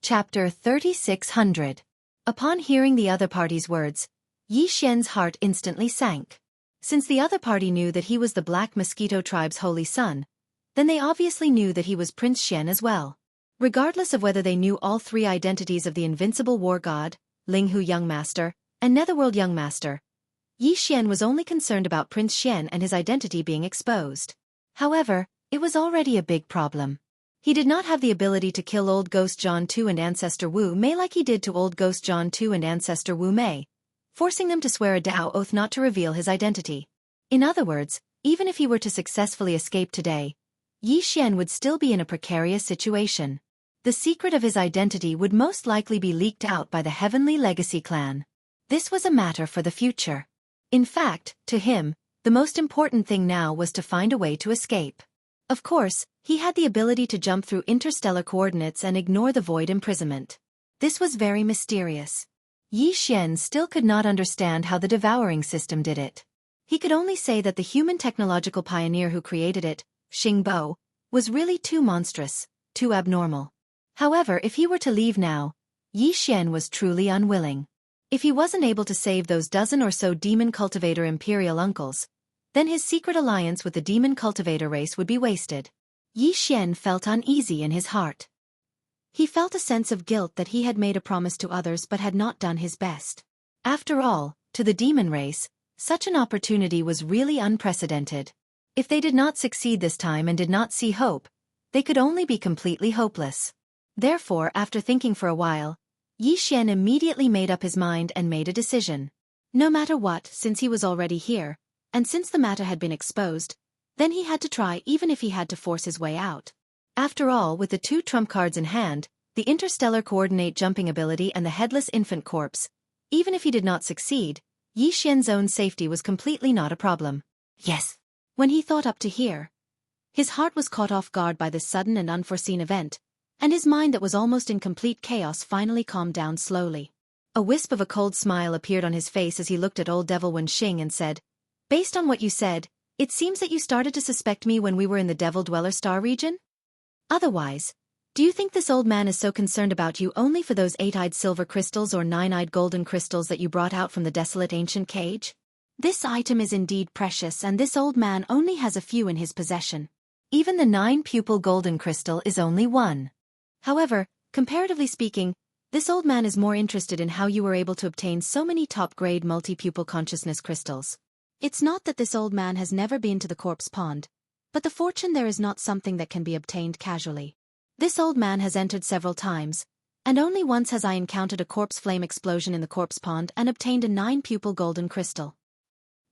Chapter 3600. Upon hearing the other party's words, Yi Xian's heart instantly sank. Since the other party knew that he was the Black Mosquito tribe's holy son, then they obviously knew that he was Prince Xian as well. Regardless of whether they knew all three identities of the invincible war god, Linghu Young Master, and Netherworld Young Master, Yi Xian was only concerned about Prince Xian and his identity being exposed. However, it was already a big problem. He did not have the ability to kill Old Ghost John Tu and Ancestor Wu Mei like he did to Old Ghost John Tu and Ancestor Wu Mei, forcing them to swear a Dao oath not to reveal his identity. In other words, even if he were to successfully escape today, Yi Xian would still be in a precarious situation. The secret of his identity would most likely be leaked out by the Heavenly Legacy clan. This was a matter for the future. In fact, to him, the most important thing now was to find a way to escape. Of course, he had the ability to jump through interstellar coordinates and ignore the void imprisonment. This was very mysterious. Yi Xian still could not understand how the devouring system did it. He could only say that the human technological pioneer who created it, Xing Bo, was really too monstrous, too abnormal. However, if he were to leave now, Yi Xian was truly unwilling. If he wasn't able to save those dozen or so demon cultivator imperial uncles, then his secret alliance with the demon cultivator race would be wasted. Yi Xian felt uneasy in his heart. He felt a sense of guilt that he had made a promise to others but had not done his best. After all, to the demon race, such an opportunity was really unprecedented. If they did not succeed this time and did not see hope, they could only be completely hopeless. Therefore, after thinking for a while, Yi Xian immediately made up his mind and made a decision. No matter what, since he was already here, and since the matter had been exposed, then he had to try even if he had to force his way out. After all, with the two trump cards in hand, the interstellar coordinate jumping ability and the headless infant corpse, even if he did not succeed, Yi Xian's own safety was completely not a problem. Yes. When he thought up to here, his heart was caught off guard by this sudden and unforeseen event, and his mind that was almost in complete chaos finally calmed down slowly. A wisp of a cold smile appeared on his face as he looked at old Devil Wenxing and said, "Based on what you said, it seems that you started to suspect me when we were in the Devil Dweller Star region? Otherwise, do you think this old man is so concerned about you only for those 8-eyed silver crystals or 9-eyed golden crystals that you brought out from the desolate ancient cage? This item is indeed precious and this old man only has a few in his possession. Even the 9-pupil golden crystal is only one. However, comparatively speaking, this old man is more interested in how you were able to obtain so many top-grade multi-pupil consciousness crystals. It's not that this old man has never been to the corpse pond, but the fortune there is not something that can be obtained casually. This old man has entered several times, and only once has I encountered a corpse flame explosion in the corpse pond and obtained a 9-pupil golden crystal.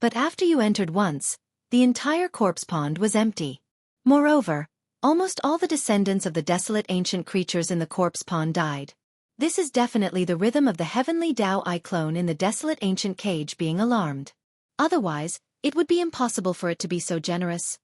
But after you entered once, the entire corpse pond was empty. Moreover, almost all the descendants of the desolate ancient creatures in the corpse pond died. This is definitely the rhythm of the heavenly Dao I clone in the desolate ancient cage being alarmed. Otherwise, it would be impossible for it to be so generous.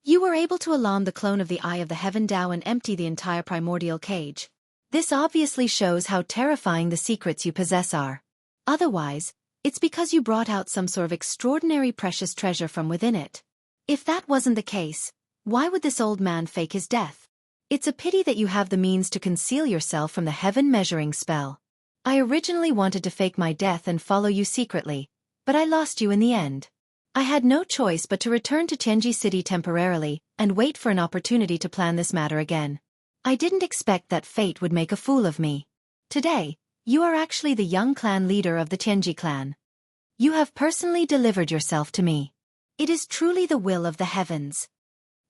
You were able to alarm the clone of the Eye of the Heaven Dao and empty the entire primordial cage. This obviously shows how terrifying the secrets you possess are. Otherwise, it's because you brought out some sort of extraordinary precious treasure from within it. If that wasn't the case, why would this old man fake his death? It's a pity that you have the means to conceal yourself from the heaven measuring spell. I originally wanted to fake my death and follow you secretly, but I lost you in the end. I had no choice but to return to Tianji City temporarily and wait for an opportunity to plan this matter again. I didn't expect that fate would make a fool of me. Today, you are actually the young clan leader of the Tianji clan. You have personally delivered yourself to me. It is truly the will of the heavens."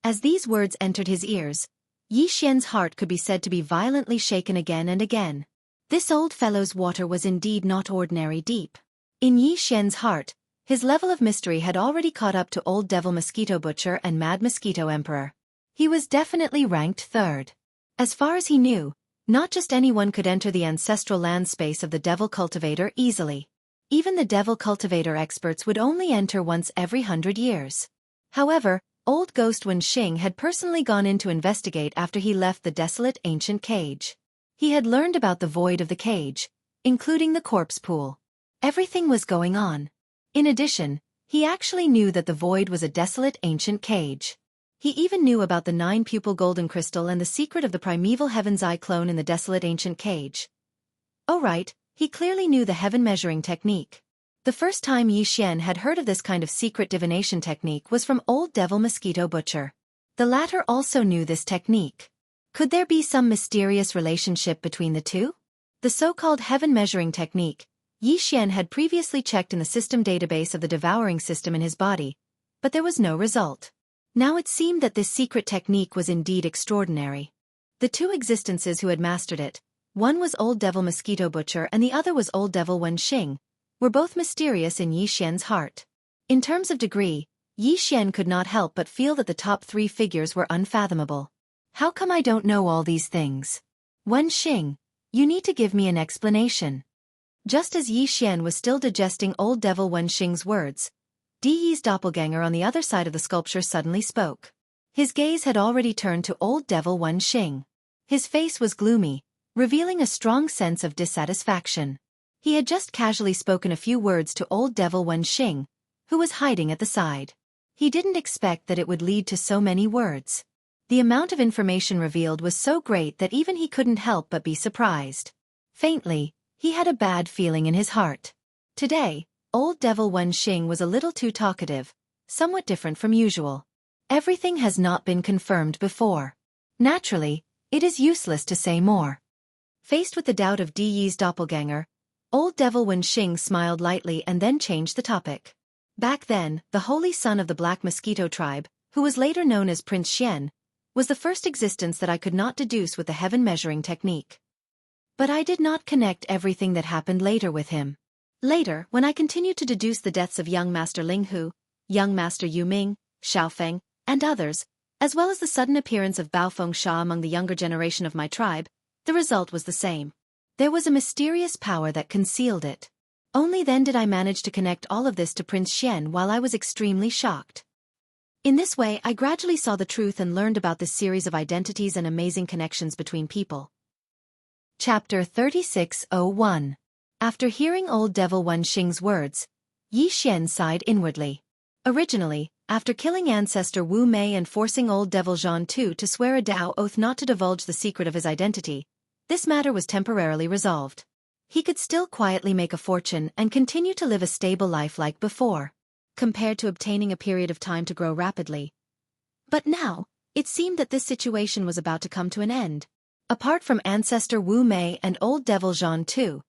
As these words entered his ears, Yi Xian's heart could be said to be violently shaken again and again. This old fellow's water was indeed not ordinary deep. In Yi Xian's heart, his level of mystery had already caught up to Old Devil Mosquito Butcher and Mad Mosquito Emperor. He was definitely ranked third. As far as he knew, not just anyone could enter the ancestral land space of the Devil Cultivator easily. Even the Devil Cultivator experts would only enter once every 100 years. However, Old Ghost Wenxing had personally gone in to investigate after he left the desolate ancient cage. He had learned about the void of the cage, including the corpse pool. Everything was going on. In addition, he actually knew that the void was a desolate ancient cage. He even knew about the 9-pupil golden crystal and the secret of the primeval Heaven's Eye clone in the desolate ancient cage. Oh right, he clearly knew the heaven measuring technique. The first time Yi Xian had heard of this kind of secret divination technique was from Old Devil Mosquito Butcher. The latter also knew this technique. Could there be some mysterious relationship between the two? The so-called heaven measuring technique, Yi Xian had previously checked in the system database of the devouring system in his body, but there was no result. Now it seemed that this secret technique was indeed extraordinary. The two existences who had mastered it, one was Old Devil Mosquito Butcher and the other was Old Devil Wenxing, were both mysterious in Yi Xian's heart. In terms of degree, Yi Xian could not help but feel that the top 3 figures were unfathomable. How come I don't know all these things? Wenxing, you need to give me an explanation. Just as Yi Xian was still digesting Old Devil Wenxing's words, Di Yi's doppelganger on the other side of the sculpture suddenly spoke. His gaze had already turned to Old Devil Wenxing. His face was gloomy, revealing a strong sense of dissatisfaction. He had just casually spoken a few words to Old Devil Wenxing, who was hiding at the side. He didn't expect that it would lead to so many words. The amount of information revealed was so great that even he couldn't help but be surprised. Faintly, he had a bad feeling in his heart. Today, Old Devil Wenxing was a little too talkative, somewhat different from usual. Everything has not been confirmed before. Naturally, it is useless to say more. Faced with the doubt of Di Yi's doppelganger, Old Devil Wenxing smiled lightly and then changed the topic. Back then, the holy son of the Black Mosquito tribe, who was later known as Prince Xian, was the first existence that I could not deduce with the heaven measuring technique. But I did not connect everything that happened later with him. Later, when I continued to deduce the deaths of young Master Linghu, young Master Yu Ming, Xiaofeng, and others, as well as the sudden appearance of Baofeng Sha among the younger generation of my tribe, the result was the same. There was a mysterious power that concealed it. Only then did I manage to connect all of this to Prince Xian while I was extremely shocked. In this way I gradually saw the truth and learned about this series of identities and amazing connections between people. Chapter 3601. After hearing Old Devil Wenxing's words, Yi Xian sighed inwardly. Originally, after killing ancestor Wu Mei and forcing Old Devil Jianghu to swear a Dao oath not to divulge the secret of his identity, this matter was temporarily resolved. He could still quietly make a fortune and continue to live a stable life like before, compared to obtaining a period of time to grow rapidly. But now, it seemed that this situation was about to come to an end. Apart from ancestor Wu Mei and Old Devil Jianghu,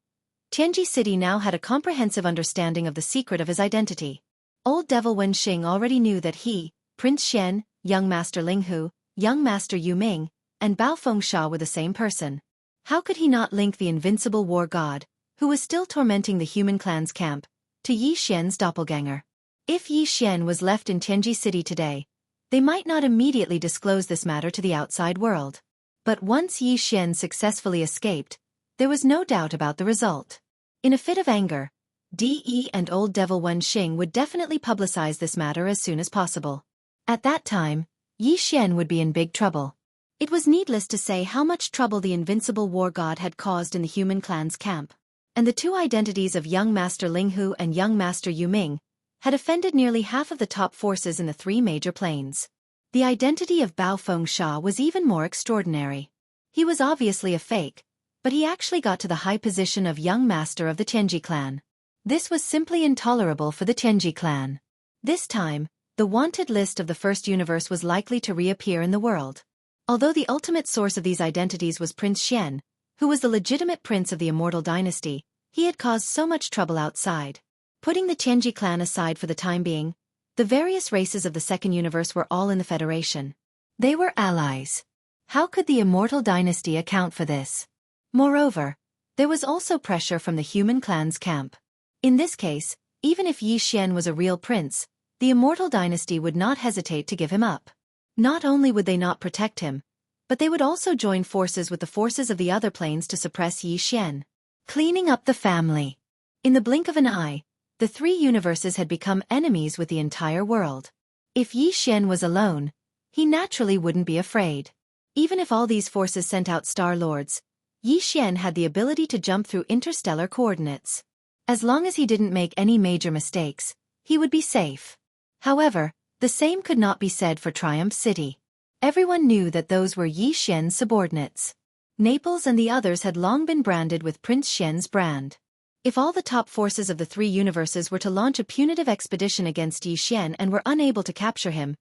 Tianji City now had a comprehensive understanding of the secret of his identity. Old Devil Wenxing already knew that he, Prince Xian, young Master Linghu, young Master Yu Ming, and Baofeng Sha were the same person. How could he not link the invincible war god, who was still tormenting the human clan's camp, to Yi Xian's doppelganger? If Yi Xian was left in Tianji City today, they might not immediately disclose this matter to the outside world. But once Yi Xian successfully escaped, there was no doubt about the result. In a fit of anger, Di and Old Devil Wenxing would definitely publicize this matter as soon as possible. At that time, Yi Xian would be in big trouble. It was needless to say how much trouble the invincible war god had caused in the human clan's camp. And the two identities of young Master Linghu and young Master Yu Ming had offended nearly half of the top forces in the 3 major planes. The identity of Baofeng Sha was even more extraordinary. He was obviously a fake, but he actually got to the high position of young master of the Tianji clan. This was simply intolerable for the Tianji clan. This time, the wanted list of the first universe was likely to reappear in the world. Although the ultimate source of these identities was Prince Xian, who was the legitimate prince of the immortal dynasty, he had caused so much trouble outside. Putting the Tianji clan aside for the time being, the various races of the second universe were all in the Federation. They were allies. How could the immortal dynasty account for this? Moreover, there was also pressure from the human clan's camp. In this case, even if Yi Xian was a real prince, the immortal dynasty would not hesitate to give him up. Not only would they not protect him, but they would also join forces with the forces of the other planes to suppress Yi Xian. Cleaning up the family. In the blink of an eye, the 3 universes had become enemies with the entire world. If Yi Xian was alone, he naturally wouldn't be afraid. Even if all these forces sent out Star Lords, Yi Xian had the ability to jump through interstellar coordinates. As long as he didn't make any major mistakes, he would be safe. However, The same could not be said for Triumph City. Everyone knew that those were Yi Xian's subordinates. Naples and the others had long been branded with Prince Xian's brand. If all the top forces of the three universes were to launch a punitive expedition against Yi Xian and were unable to capture him,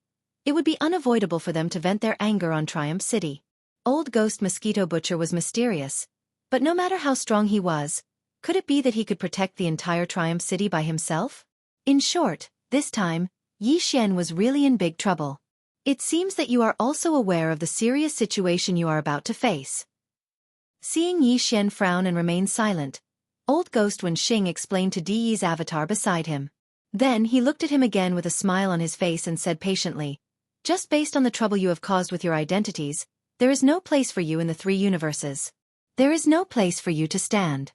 it would be unavoidable for them to vent their anger on Triumph City. Old Ghost Mosquito Butcher was mysterious, but no matter how strong he was, could it be that he could protect the entire Triumph City by himself? In short, this time, Yi Xian was really in big trouble. It seems that you are also aware of the serious situation you are about to face. Seeing Yi Xian frown and remain silent, Old Ghost Wenxing explained to Di Yi's avatar beside him. Then he looked at him again with a smile on his face and said patiently, "Just based on the trouble you have caused with your identities, there is no place for you in the three universes. There is no place for you to stand.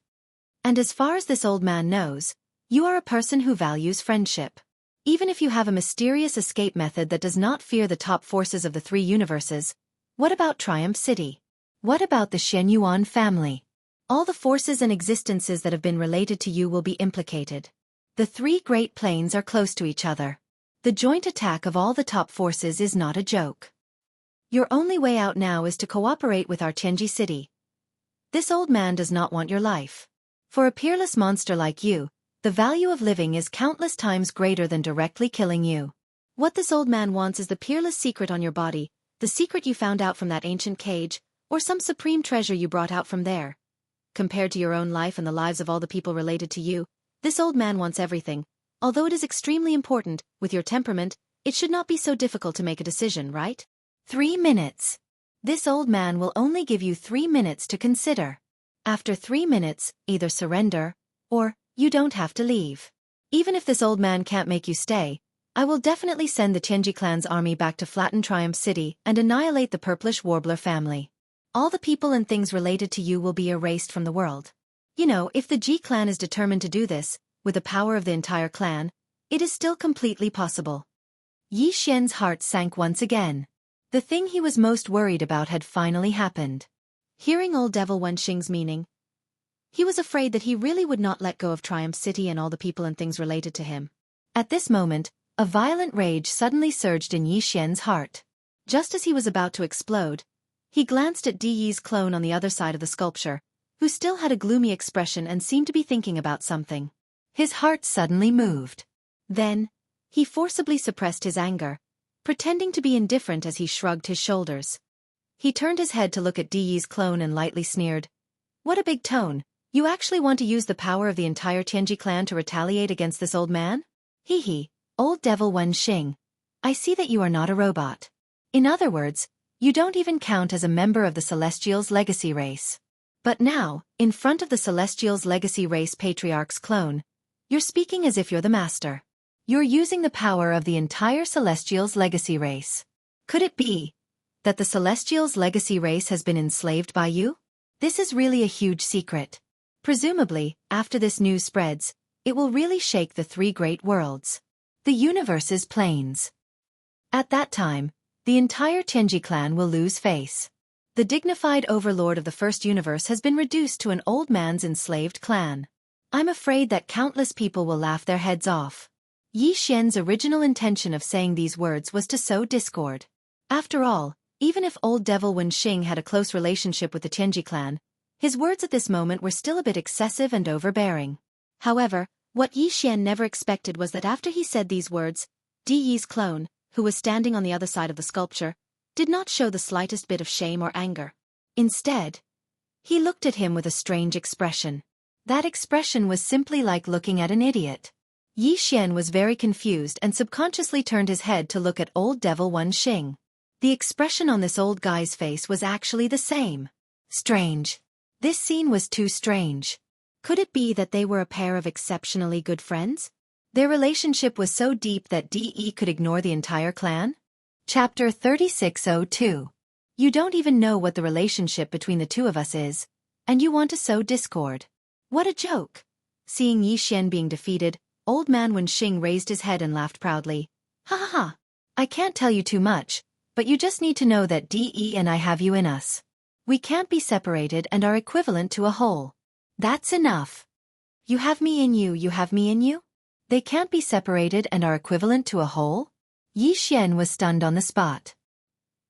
And as far as this old man knows, you are a person who values friendship. Even if you have a mysterious escape method that does not fear the top forces of the three universes, what about Triumph City? What about the Shen Yuan family? All the forces and existences that have been related to you will be implicated. The three great planes are close to each other. The joint attack of all the top forces is not a joke. Your only way out now is to cooperate with our Tianji City. This old man does not want your life. For a peerless monster like you, the value of living is countless times greater than directly killing you. What this old man wants is the peerless secret on your body, the secret you found out from that ancient cage, or some supreme treasure you brought out from there. Compared to your own life and the lives of all the people related to you, this old man wants everything. Although it is extremely important, with your temperament, it should not be so difficult to make a decision, right? 3 minutes. This old man will only give you 3 minutes to consider. After 3 minutes, either surrender, or you don't have to leave. Even if this old man can't make you stay, I will definitely send the Tianji clan's army back to flatten Triumph City and annihilate the Purplish Warbler family. All the people and things related to you will be erased from the world. You know, if the Ji clan is determined to do this, with the power of the entire clan, it is still completely possible. Yi Xian's heart sank once again. The thing he was most worried about had finally happened. Hearing old Devil Wenxing's meaning, he was afraid that he really would not let go of Triumph City and all the people and things related to him. At this moment, a violent rage suddenly surged in Yi Xian's heart. Just as he was about to explode, he glanced at Di Yi's clone on the other side of the sculpture, who still had a gloomy expression and seemed to be thinking about something. His heart suddenly moved. Then, he forcibly suppressed his anger, pretending to be indifferent as he shrugged his shoulders. He turned his head to look at Di Yi's clone and lightly sneered. "What a big tone. You actually want to use the power of the entire Tianji clan to retaliate against this old man? Hee hee, old Devil Wenxing. I see that you are not a robot. In other words, you don't even count as a member of the Celestials' legacy race. But now, in front of the Celestials' legacy race patriarch's clone, you're speaking as if you're the master. You're using the power of the entire Celestials' legacy race. Could it be that the Celestials' legacy race has been enslaved by you? This is really a huge secret. Presumably, after this news spreads, it will really shake the three great worlds. The universe's planes. At that time, the entire Tianji clan will lose face. The dignified overlord of the first universe has been reduced to an old man's enslaved clan. I'm afraid that countless people will laugh their heads off. Yi Xian's original intention of saying these words was to sow discord. After all, even if old Devil Wenxing had a close relationship with the Tianji clan, his words at this moment were still a bit excessive and overbearing. However, what Yi Xian never expected was that after he said these words, Di Yi's clone, who was standing on the other side of the sculpture, did not show the slightest bit of shame or anger. Instead, he looked at him with a strange expression. That expression was simply like looking at an idiot. Yi Xian was very confused and subconsciously turned his head to look at old Devil Wenxing. The expression on this old guy's face was actually the same. Strange. This scene was too strange. Could it be that they were a pair of exceptionally good friends? Their relationship was so deep that DE could ignore the entire clan? Chapter 3602. You don't even know what the relationship between the two of us is, and you want to sow discord. What a joke! Seeing Yi Xian being defeated, old man Wenxing raised his head and laughed proudly. Ha ha ha! I can't tell you too much, but you just need to know that DE and I have you in us. We can't be separated and are equivalent to a whole. That's enough. You have me in you, you have me in you? They can't be separated and are equivalent to a whole? Yi Xian was stunned on the spot.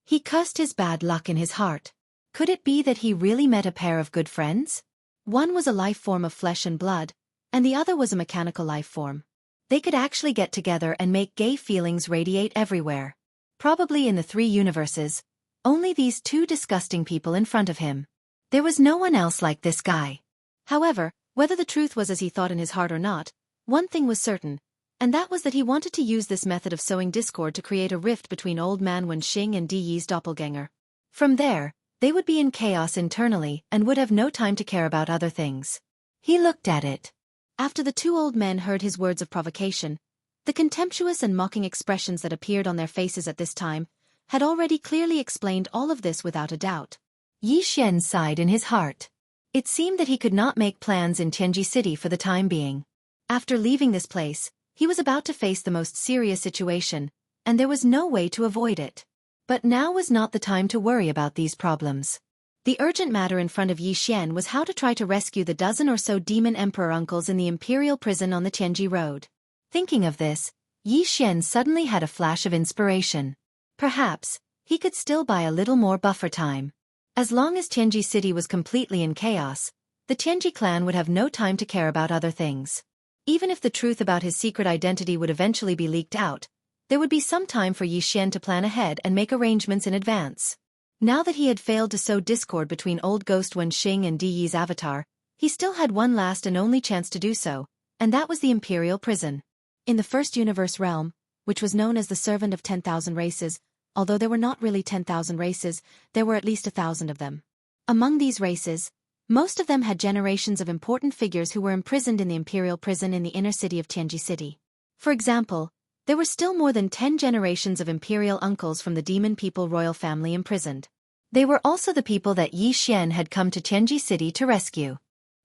He cursed his bad luck in his heart. Could it be that he really met a pair of good friends? One was a life form of flesh and blood, and the other was a mechanical life form. They could actually get together and make gay feelings radiate everywhere. Probably in the 3 universes, only these 2 disgusting people in front of him. There was no one else like this guy. However, whether the truth was as he thought in his heart or not, one thing was certain, and that was that he wanted to use this method of sowing discord to create a rift between Old Man Wenxing and Di Yi's doppelganger. From there, they would be in chaos internally and would have no time to care about other things. He looked at it. After the 2 old men heard his words of provocation, the contemptuous and mocking expressions that appeared on their faces at this time had already clearly explained all of this without a doubt. Yi Xian sighed in his heart. It seemed that he could not make plans in Tianji City for the time being. After leaving this place, he was about to face the most serious situation, and there was no way to avoid it. But now was not the time to worry about these problems. The urgent matter in front of Yi Xian was how to try to rescue the dozen or so demon emperor uncles in the imperial prison on the Tianji road. Thinking of this, Yi Xian suddenly had a flash of inspiration. Perhaps, he could still buy a little more buffer time. As long as Tianji City was completely in chaos, the Tianji clan would have no time to care about other things. Even if the truth about his secret identity would eventually be leaked out, there would be some time for Yi Xian to plan ahead and make arrangements in advance. Now that he had failed to sow discord between Old Ghost Wenxing and Di Yi's avatar, he still had one last and only chance to do so, and that was the imperial prison. In the first universe realm, which was known as the Servant of 10,000 Races, although there were not really 10,000 races, there were at least 1,000 of them. Among these races, most of them had generations of important figures who were imprisoned in the imperial prison in the inner city of Tianji City. For example, there were still more than 10 generations of imperial uncles from the demon people royal family imprisoned. They were also the people that Yi Xian had come to Tianji City to rescue.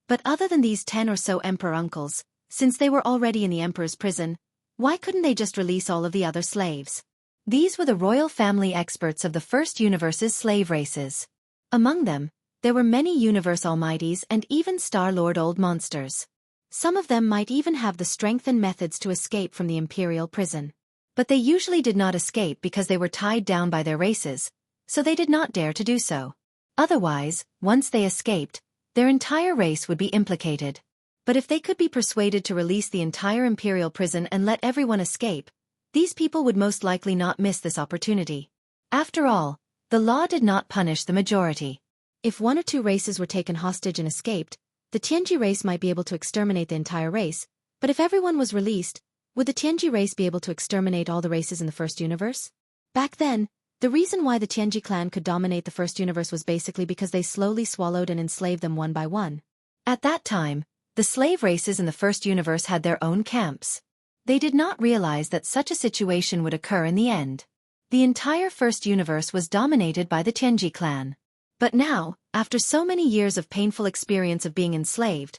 But other than these 10 or so emperor uncles, since they were already in the emperor's prison, why couldn't they just release all of the other slaves? These were the royal family experts of the first universe's slave races. Among them, there were many universe almighties and even Star-Lord old monsters. Some of them might even have the strength and methods to escape from the imperial prison. But they usually did not escape because they were tied down by their races, so they did not dare to do so. Otherwise, once they escaped, their entire race would be implicated. But if they could be persuaded to release the entire imperial prison and let everyone escape, these people would most likely not miss this opportunity. After all, the law did not punish the majority. If 1 or 2 races were taken hostage and escaped, the Tianji race might be able to exterminate the entire race, but if everyone was released, would the Tianji race be able to exterminate all the races in the first universe? Back then, the reason why the Tianji clan could dominate the first universe was basically because they slowly swallowed and enslaved them one by one. At that time, the slave races in the first universe had their own camps. They did not realize that such a situation would occur in the end. The entire first universe was dominated by the Tianji clan. But now, after so many years of painful experience of being enslaved,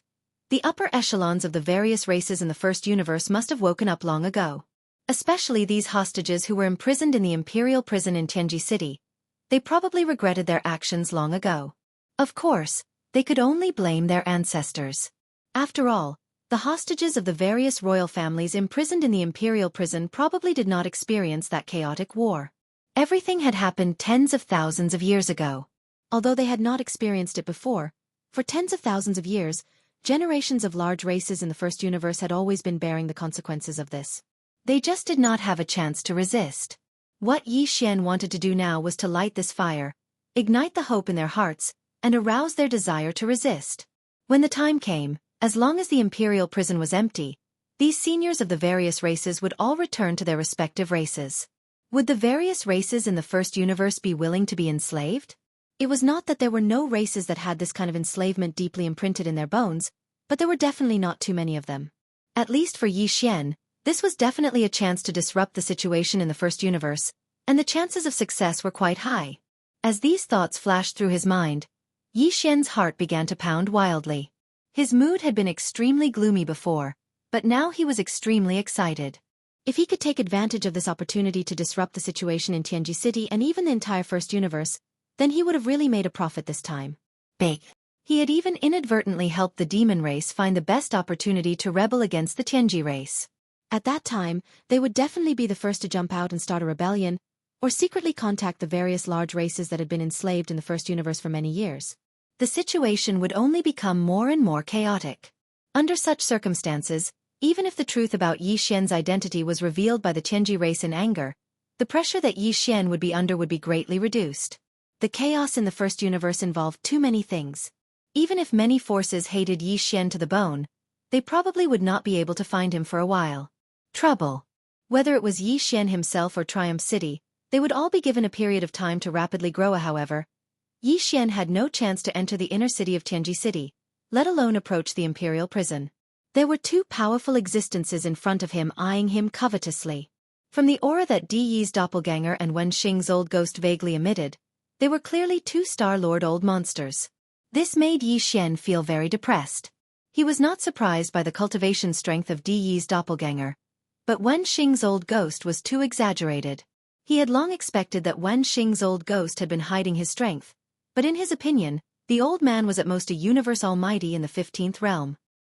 the upper echelons of the various races in the first universe must have woken up long ago. Especially these hostages who were imprisoned in the imperial prison in Tianji City. They probably regretted their actions long ago. Of course, they could only blame their ancestors. After all, the hostages of the various royal families imprisoned in the imperial prison probably did not experience that chaotic war. Everything had happened tens of thousands of years ago. Although they had not experienced it before, for tens of thousands of years, generations of large races in the first universe had always been bearing the consequences of this. They just did not have a chance to resist. What Yi Xian wanted to do now was to light this fire, ignite the hope in their hearts, and arouse their desire to resist. When the time came, as long as the imperial prison was empty, these seniors of the various races would all return to their respective races. Would the various races in the first universe be willing to be enslaved? It was not that there were no races that had this kind of enslavement deeply imprinted in their bones, but there were definitely not too many of them. At least for Yi Xian, this was definitely a chance to disrupt the situation in the first universe, and the chances of success were quite high. As these thoughts flashed through his mind, Yi Xian's heart began to pound wildly. His mood had been extremely gloomy before, but now he was extremely excited. If he could take advantage of this opportunity to disrupt the situation in Tianji City and even the entire first universe, then he would have really made a profit this time. Big. He had even inadvertently helped the demon race find the best opportunity to rebel against the Tianji race. At that time, they would definitely be the first to jump out and start a rebellion, or secretly contact the various large races that had been enslaved in the first universe for many years. The situation would only become more and more chaotic. Under such circumstances, even if the truth about Yi Xian's identity was revealed by the Tianji race in anger, the pressure that Yi Xian would be under would be greatly reduced. The chaos in the first universe involved too many things. Even if many forces hated Yi Xian to the bone, they probably would not be able to find him for a while. Trouble. Whether it was Yi Xian himself or Triumph City, they would all be given a period of time to rapidly grow. However, Yi Xian had no chance to enter the inner city of Tianji City, let alone approach the imperial prison. There were two powerful existences in front of him eyeing him covetously. From the aura that Di Yi's doppelganger and Wen Xing's old ghost vaguely emitted, they were clearly two Star-Lord old monsters. This made Yi Xian feel very depressed. He was not surprised by the cultivation strength of Di Yi's doppelganger, but Wen Xing's old ghost was too exaggerated. He had long expected that Wen Xing's old ghost had been hiding his strength, but in his opinion, the old man was at most a universe almighty in the 15th realm.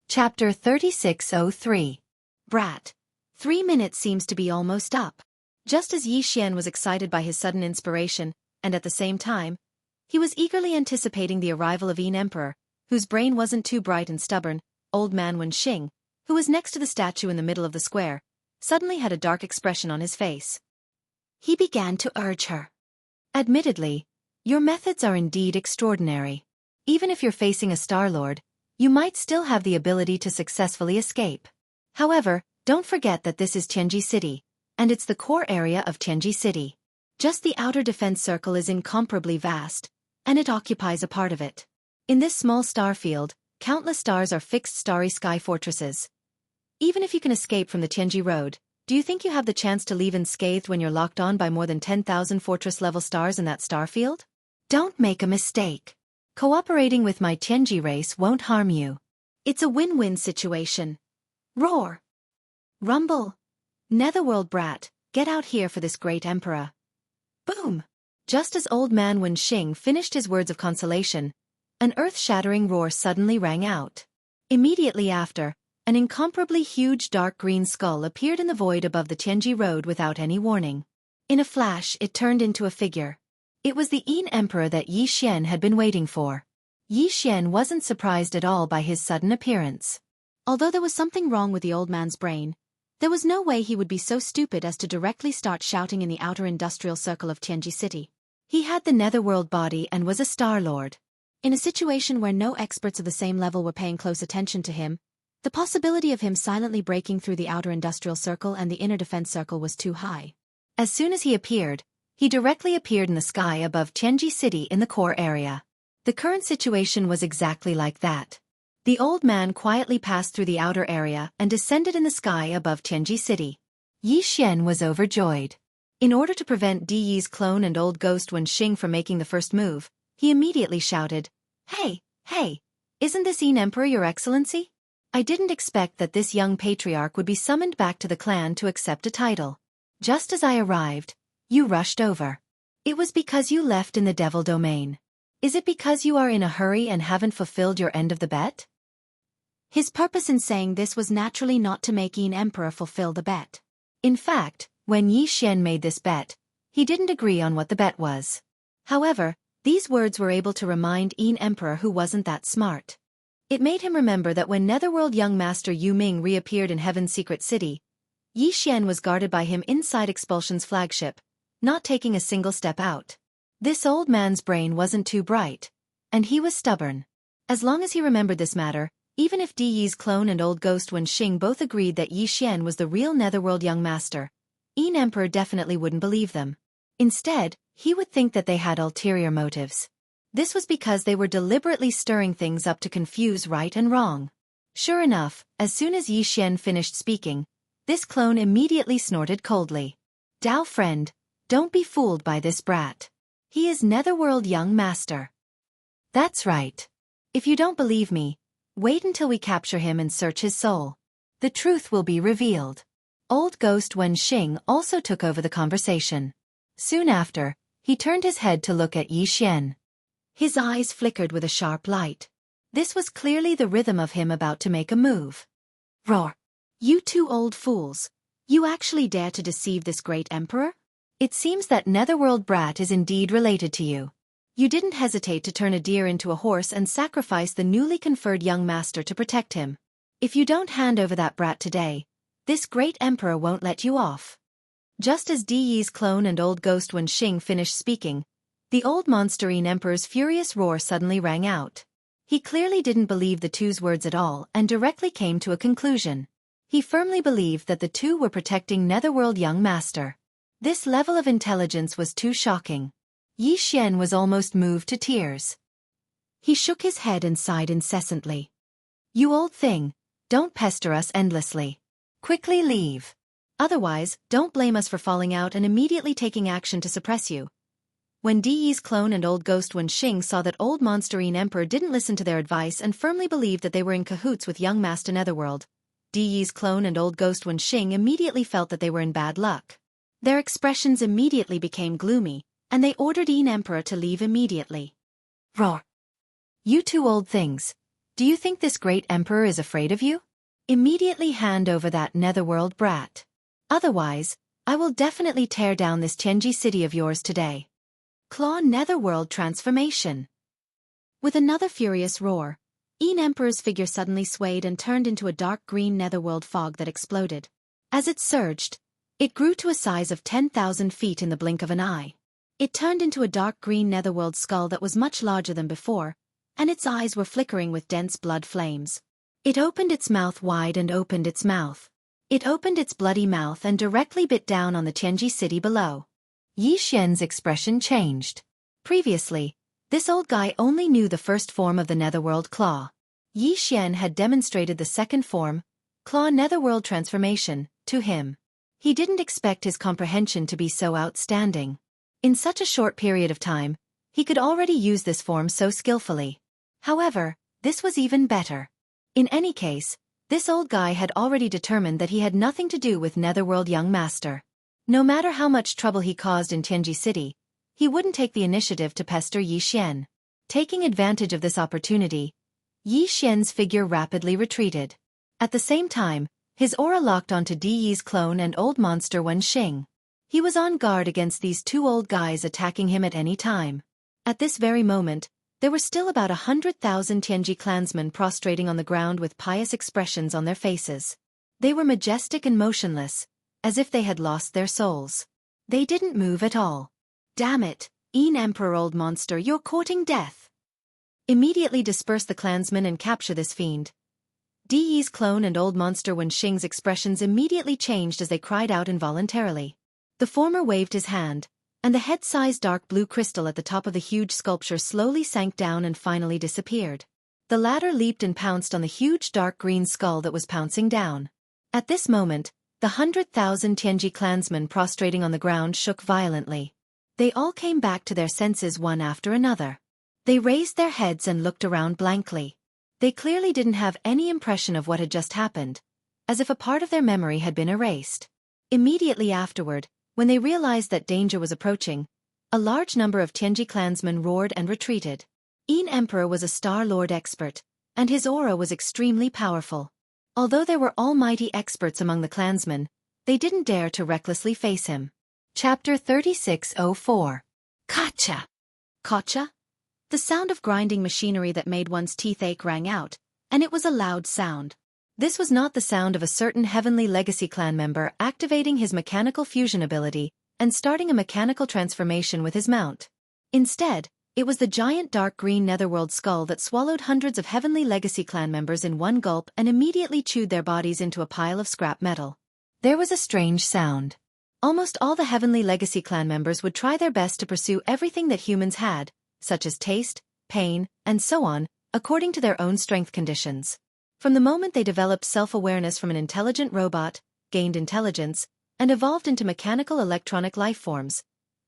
Chapter 3603. Brat. 3 minutes seems to be almost up. Just as Yi Xian was excited by his sudden inspiration, and at the same time, he was eagerly anticipating the arrival of Yin Emperor, whose brain wasn't too bright and stubborn, old man Wen Xing, who was next to the statue in the middle of the square, suddenly had a dark expression on his face. He began to urge her. Admittedly, your methods are indeed extraordinary. Even if you're facing a Star-Lord, you might still have the ability to successfully escape. However, don't forget that this is Tianji City, and it's the core area of Tianji City. Just the outer defense circle is incomparably vast, and it occupies a part of it. In this small star field, countless stars are fixed starry sky fortresses. Even if you can escape from the Tianji Road, do you think you have the chance to leave unscathed when you're locked on by more than 10,000 fortress-level stars in that star field? Don't make a mistake. Cooperating with my Tianji race won't harm you. It's a win-win situation. Roar. Rumble. Netherworld brat, get out here for this great emperor. Boom. Just as old man Wen Xing finished his words of consolation, an earth-shattering roar suddenly rang out. Immediately after, an incomparably huge dark green skull appeared in the void above the Tianji Road without any warning. In a flash it turned into a figure. It was the Yin Emperor that Yi Xian had been waiting for. Yi Xian wasn't surprised at all by his sudden appearance. Although there was something wrong with the old man's brain, there was no way he would be so stupid as to directly start shouting in the outer industrial circle of Tianji City. He had the netherworld body and was a Star-Lord. In a situation where no experts of the same level were paying close attention to him, the possibility of him silently breaking through the outer industrial circle and the inner defense circle was too high. As soon as he appeared, he directly appeared in the sky above Tianji City in the core area. The current situation was exactly like that. The old man quietly passed through the outer area and descended in the sky above Tianji City. Yi Xian was overjoyed. In order to prevent Di Yi's clone and old ghost Wen Xing from making the first move, he immediately shouted, Hey, isn't this Yin Emperor, Your Excellency? I didn't expect that this young patriarch would be summoned back to the clan to accept a title. Just as I arrived, you rushed over. It was because you left in the devil domain. Is it because you are in a hurry and haven't fulfilled your end of the bet? His purpose in saying this was naturally not to make Yin Emperor fulfill the bet. In fact, when Yi Xian made this bet, he didn't agree on what the bet was. However, these words were able to remind Yin Emperor who wasn't that smart. It made him remember that when Netherworld young master Yu Ming reappeared in Heaven's secret city, Yi Xian was guarded by him inside Expulsion's flagship, not taking a single step out. This old man's brain wasn't too bright, and he was stubborn. As long as he remembered this matter, even if Di Yi's clone and old ghost Wen Xing both agreed that Yi Xian was the real Netherworld young master, Yin Emperor definitely wouldn't believe them. Instead, he would think that they had ulterior motives. This was because they were deliberately stirring things up to confuse right and wrong. Sure enough, as soon as Yi Xian finished speaking, this clone immediately snorted coldly. Dao friend, don't be fooled by this brat. He is Netherworld young master. That's right. If you don't believe me, wait until we capture him and search his soul. The truth will be revealed. Old ghost Wen Xing also took over the conversation. Soon after, he turned his head to look at Yi Xian. His eyes flickered with a sharp light. This was clearly the rhythm of him about to make a move. Roar. You two old fools. You actually dare to deceive this great emperor? It seems that netherworld brat is indeed related to you. You didn't hesitate to turn a deer into a horse and sacrifice the newly conferred young master to protect him. If you don't hand over that brat today, this great emperor won't let you off. Just as Di Yi's clone and old ghost Wen Xing finished speaking, the old monsterine emperor's furious roar suddenly rang out. He clearly didn't believe the two's words at all and directly came to a conclusion. He firmly believed that the two were protecting netherworld young master. This level of intelligence was too shocking. Yi Xian was almost moved to tears. He shook his head and sighed incessantly. You old thing, don't pester us endlessly. Quickly leave. Otherwise, don't blame us for falling out and immediately taking action to suppress you. When Di Yi's clone and old ghost Wen Xing saw that old monsterine emperor didn't listen to their advice and firmly believed that they were in cahoots with young master netherworld, Di Yi's clone and old ghost Wen Xing immediately felt that they were in bad luck. Their expressions immediately became gloomy, and they ordered Yin Emperor to leave immediately. Roar! You two old things. Do you think this great emperor is afraid of you? Immediately hand over that netherworld brat. Otherwise, I will definitely tear down this Tianji city of yours today. Claw netherworld transformation. With another furious roar, Yin Emperor's figure suddenly swayed and turned into a dark green netherworld fog that exploded. As it surged, it grew to a size of 10,000 feet in the blink of an eye. It turned into a dark green netherworld skull that was much larger than before, and its eyes were flickering with dense blood flames. It opened its mouth wide and opened its mouth. It opened its bloody mouth and directly bit down on the Tianji city below. Yi Xian's expression changed. Previously, this old guy only knew the first form of the netherworld claw. Yi Xian had demonstrated the second form, claw netherworld transformation, to him. He didn't expect his comprehension to be so outstanding. In such a short period of time, he could already use this form so skillfully. However, this was even better. In any case, this old guy had already determined that he had nothing to do with netherworld young master. No matter how much trouble he caused in Tianji City, he wouldn't take the initiative to pester Yi Xian. Taking advantage of this opportunity, Yi Xian's figure rapidly retreated. At the same time, his aura locked onto Di Yi's clone and old monster Wen Xing. He was on guard against these two old guys attacking him at any time. At this very moment, there were still about 100,000 Tianji clansmen prostrating on the ground with pious expressions on their faces. They were majestic and motionless, as if they had lost their souls. They didn't move at all. Damn it, Yin Emperor old monster, you're courting death. Immediately disperse the clansmen and capture this fiend. Di Yi's clone and old monster Wen Xing's expressions immediately changed as they cried out involuntarily. The former waved his hand, and the head-sized dark blue crystal at the top of the huge sculpture slowly sank down and finally disappeared. The latter leaped and pounced on the huge dark green skull that was pouncing down. At this moment, the 100,000 Tianji clansmen prostrating on the ground shook violently. They all came back to their senses one after another. They raised their heads and looked around blankly. They clearly didn't have any impression of what had just happened, as if a part of their memory had been erased. Immediately afterward, when they realized that danger was approaching, a large number of Tianji clansmen roared and retreated. Yin Emperor was a Star Lord expert, and his aura was extremely powerful. Although there were almighty experts among the clansmen, they didn't dare to recklessly face him. Chapter 3604. Gotcha! Gotcha? The sound of grinding machinery that made one's teeth ache rang out, and it was a loud sound. This was not the sound of a certain Heavenly Legacy clan member activating his mechanical fusion ability and starting a mechanical transformation with his mount. Instead, it was the giant dark green netherworld skull that swallowed hundreds of Heavenly Legacy clan members in one gulp and immediately chewed their bodies into a pile of scrap metal. There was a strange sound. Almost all the Heavenly Legacy clan members would try their best to pursue everything that humans had, such as taste, pain, and so on, according to their own strength conditions. From the moment they developed self-awareness from an intelligent robot, gained intelligence, and evolved into mechanical electronic life forms,